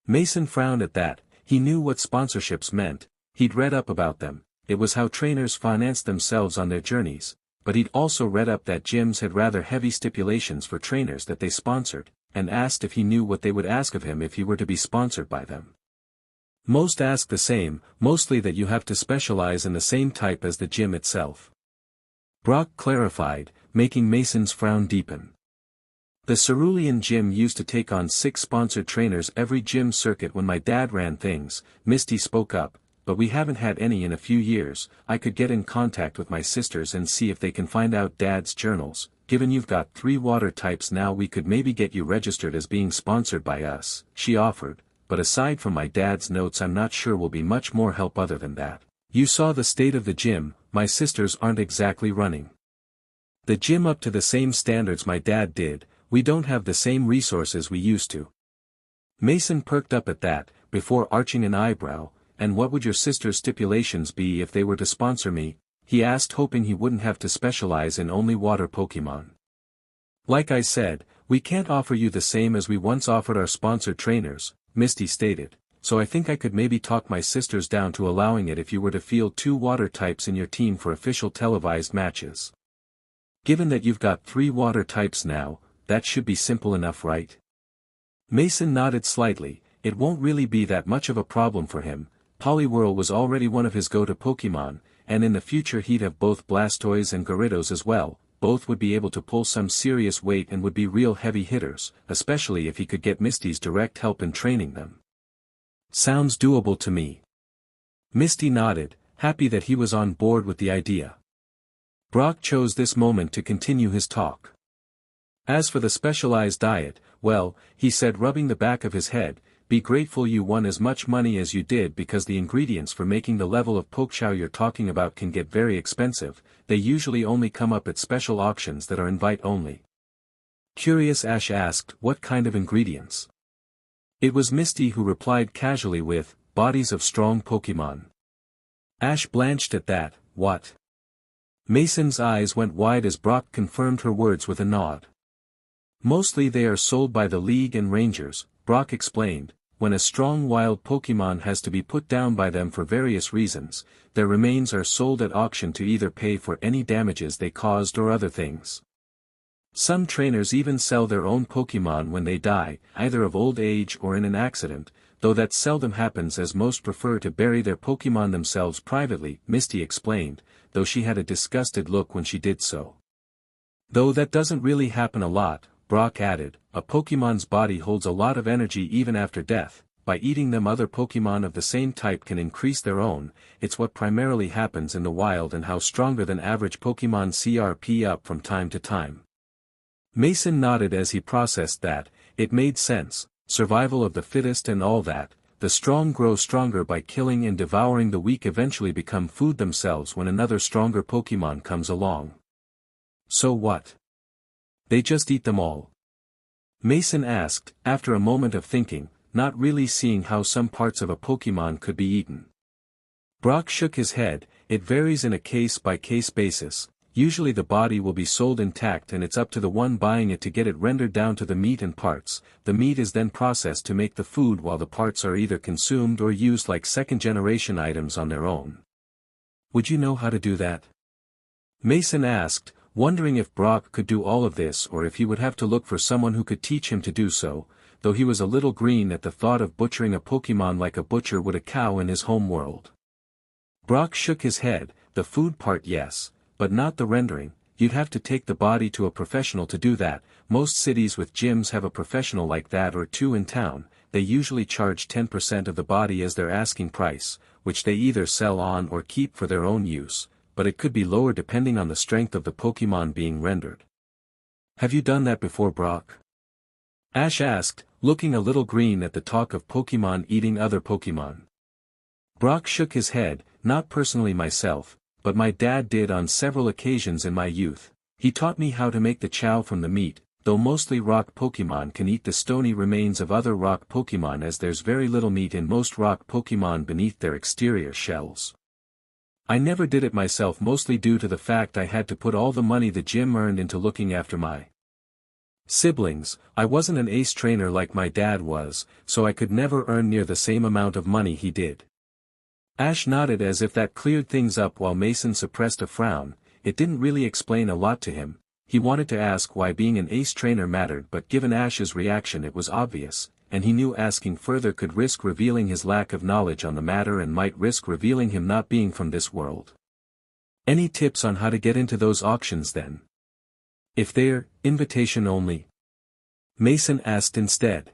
Mason frowned at that. He knew what sponsorships meant. He'd read up about them. It was how trainers financed themselves on their journeys, but he'd also read up that gyms had rather heavy stipulations for trainers that they sponsored, and asked if he knew what they would ask of him if he were to be sponsored by them. Most ask the same, mostly that you have to specialize in the same type as the gym itself. Brock clarified, making Mason's frown deepen. The Cerulean gym used to take on 6 sponsored trainers every gym circuit when my dad ran things, Misty spoke up, but we haven't had any in a few years. I could get in contact with my sisters and see if they can find out Dad's journals. Given you've got 3 water types now, we could maybe get you registered as being sponsored by us, she offered, but aside from my dad's notes I'm not sure we'll be much more help other than that. You saw the state of the gym. My sisters aren't exactly running the gym up to the same standards my dad did. We don't have the same resources we used to. Mason perked up at that, before arching an eyebrow. And what would your sister's stipulations be if they were to sponsor me? He asked, hoping he wouldn't have to specialize in only water Pokémon. Like I said, we can't offer you the same as we once offered our sponsored trainers, Misty stated, so I think I could maybe talk my sisters down to allowing it if you were to field 2 water types in your team for official televised matches. Given that you've got 3 water types now, that should be simple enough, right? Mason nodded slightly. It won't really be that much of a problem for him. Poliwhirl was already one of his go-to Pokémon, and in the future he'd have both Blastoise and Gyarados as well. Both would be able to pull some serious weight and would be real heavy hitters, especially if he could get Misty's direct help in training them. Sounds doable to me. Misty nodded, happy that he was on board with the idea. Brock chose this moment to continue his talk. As for the specialized diet, well, he said, rubbing the back of his head, be grateful you won as much money as you did, because the ingredients for making the level of Pokchow you're talking about can get very expensive. They usually only come up at special auctions that are invite only. Curious, Ash asked, what kind of ingredients? It was Misty who replied casually with, bodies of strong Pokémon. Ash blanched at that. What? Mason's eyes went wide as Brock confirmed her words with a nod. Mostly they are sold by the League and Rangers, Brock explained. When a strong wild Pokémon has to be put down by them for various reasons, their remains are sold at auction to either pay for any damages they caused or other things. Some trainers even sell their own Pokémon when they die, either of old age or in an accident, though that seldom happens as most prefer to bury their Pokémon themselves privately, Misty explained, though she had a disgusted look when she did so. Though that doesn't really happen a lot, Brock added, a Pokémon's body holds a lot of energy even after death, by eating them other Pokémon of the same type can increase their own, it's what primarily happens in the wild and how stronger than average Pokémon CRP up from time to time. Mason nodded as he processed that, it made sense, survival of the fittest and all that, the strong grow stronger by killing and devouring the weak eventually become food themselves when another stronger Pokémon comes along. So what? They just eat them all? Mason asked, after a moment of thinking, not really seeing how some parts of a Pokémon could be eaten. Brock shook his head, it varies in a case-by-case basis, usually the body will be sold intact and it's up to the one buying it to get it rendered down to the meat and parts, the meat is then processed to make the food while the parts are either consumed or used like second-generation items on their own. Would you know how to do that? Mason asked, wondering if Brock could do all of this or if he would have to look for someone who could teach him to do so, though he was a little green at the thought of butchering a Pokémon like a butcher would a cow in his home world. Brock shook his head, the food part yes, but not the rendering, you'd have to take the body to a professional to do that, most cities with gyms have a professional like that or two in town, they usually charge 10% of the body as their asking price, which they either sell on or keep for their own use, but it could be lower depending on the strength of the Pokémon being rendered. Have you done that before, Brock? Ash asked, looking a little green at the talk of Pokémon eating other Pokémon. Brock shook his head, not personally myself, but my dad did on several occasions in my youth. He taught me how to make the chow from the meat, though mostly rock Pokémon can eat the stony remains of other rock Pokémon as there's very little meat in most rock Pokémon beneath their exterior shells. I never did it myself mostly due to the fact I had to put all the money the gym earned into looking after my siblings. I wasn't an ace trainer like my dad was, so I could never earn near the same amount of money he did. Ash nodded as if that cleared things up while Mason suppressed a frown, it didn't really explain a lot to him, he wanted to ask why being an ace trainer mattered but given Ash's reaction it was obvious, and he knew asking further could risk revealing his lack of knowledge on the matter and might risk revealing him not being from this world. Any tips on how to get into those auctions then? If they're invitation only? Mason asked instead.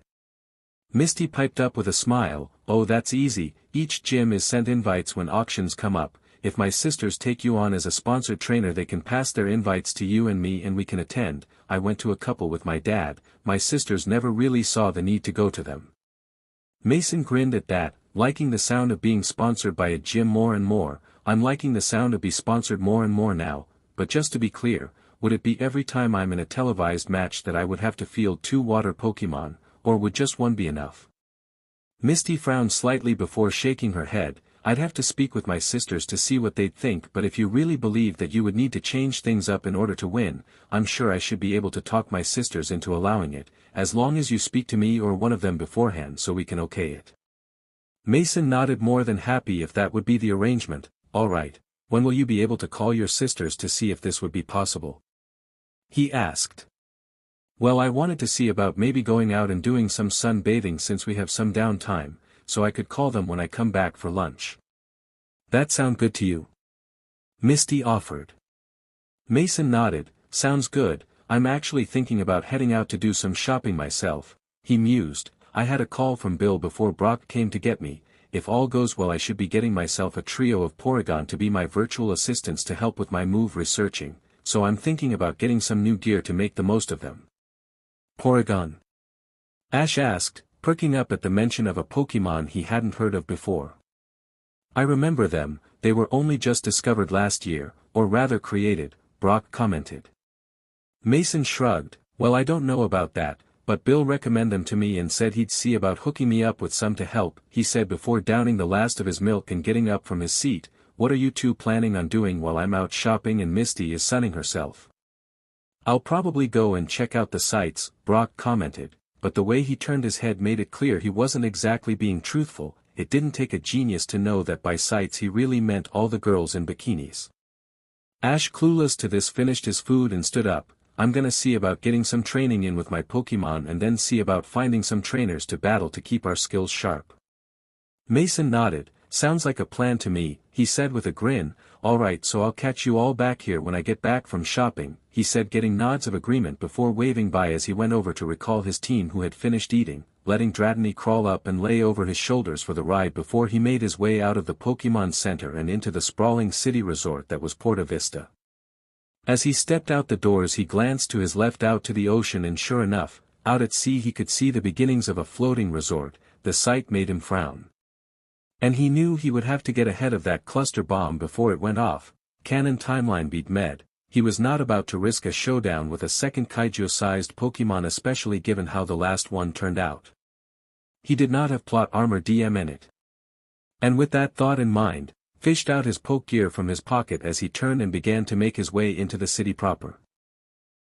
Misty piped up with a smile, oh that's easy, each gym is sent invites when auctions come up, if my sisters take you on as a sponsored trainer they can pass their invites to you and me and we can attend. I went to a couple with my dad, my sisters never really saw the need to go to them. Mason grinned at that, liking the sound of being sponsored by a gym more and more, I'm liking the sound of be sponsored more and more now, but just to be clear, would it be every time I'm in a televised match that I would have to field 2 water Pokémon, or would just one be enough? Misty frowned slightly before shaking her head, I'd have to speak with my sisters to see what they'd think but if you really believe that you would need to change things up in order to win, I'm sure I should be able to talk my sisters into allowing it, as long as you speak to me or one of them beforehand so we can okay it. Mason nodded more than happy if that would be the arrangement, alright, when will you be able to call your sisters to see if this would be possible? He asked. Well I wanted to see about maybe going out and doing some sunbathing since we have some downtime, so I could call them when I come back for lunch. That sound good to you? Misty offered. Mason nodded, sounds good, I'm actually thinking about heading out to do some shopping myself, he mused, I had a call from Bill before Brock came to get me, if all goes well I should be getting myself a trio of Porygon to be my virtual assistants to help with my move researching, so I'm thinking about getting some new gear to make the most of them. Porygon? Ash asked, perking up at the mention of a Pokémon he hadn't heard of before. I remember them, they were only just discovered last year, or rather created, Brock commented. Mason shrugged, well I don't know about that, but Bill recommended them to me and said he'd see about hooking me up with some to help, he said before downing the last of his milk and getting up from his seat, what are you two planning on doing while I'm out shopping and Misty is sunning herself? I'll probably go and check out the sights, Brock commented, but the way he turned his head made it clear he wasn't exactly being truthful. It didn't take a genius to know that by sights he really meant all the girls in bikinis. Ash, clueless to this, finished his food and stood up. I'm gonna see about getting some training in with my Pokémon and then see about finding some trainers to battle to keep our skills sharp. Mason nodded. Sounds like a plan to me, he said with a grin. Alright, so I'll catch you all back here when I get back from shopping, he said, getting nods of agreement before waving by as he went over to recall his team who had finished eating, letting Dratini crawl up and lay over his shoulders for the ride before he made his way out of the Pokémon Center and into the sprawling city resort that was Porta Vista. As he stepped out the doors, he glanced to his left out to the ocean, and sure enough, out at sea he could see the beginnings of a floating resort. The sight made him frown. And he knew he would have to get ahead of that cluster bomb before it went off. Canon timeline beat med. He was not about to risk a showdown with a second Kaiju-sized Pokémon, especially given how the last one turned out. He did not have plot armor DM in it. And with that thought in mind, fished out his poke gear from his pocket as he turned and began to make his way into the city proper.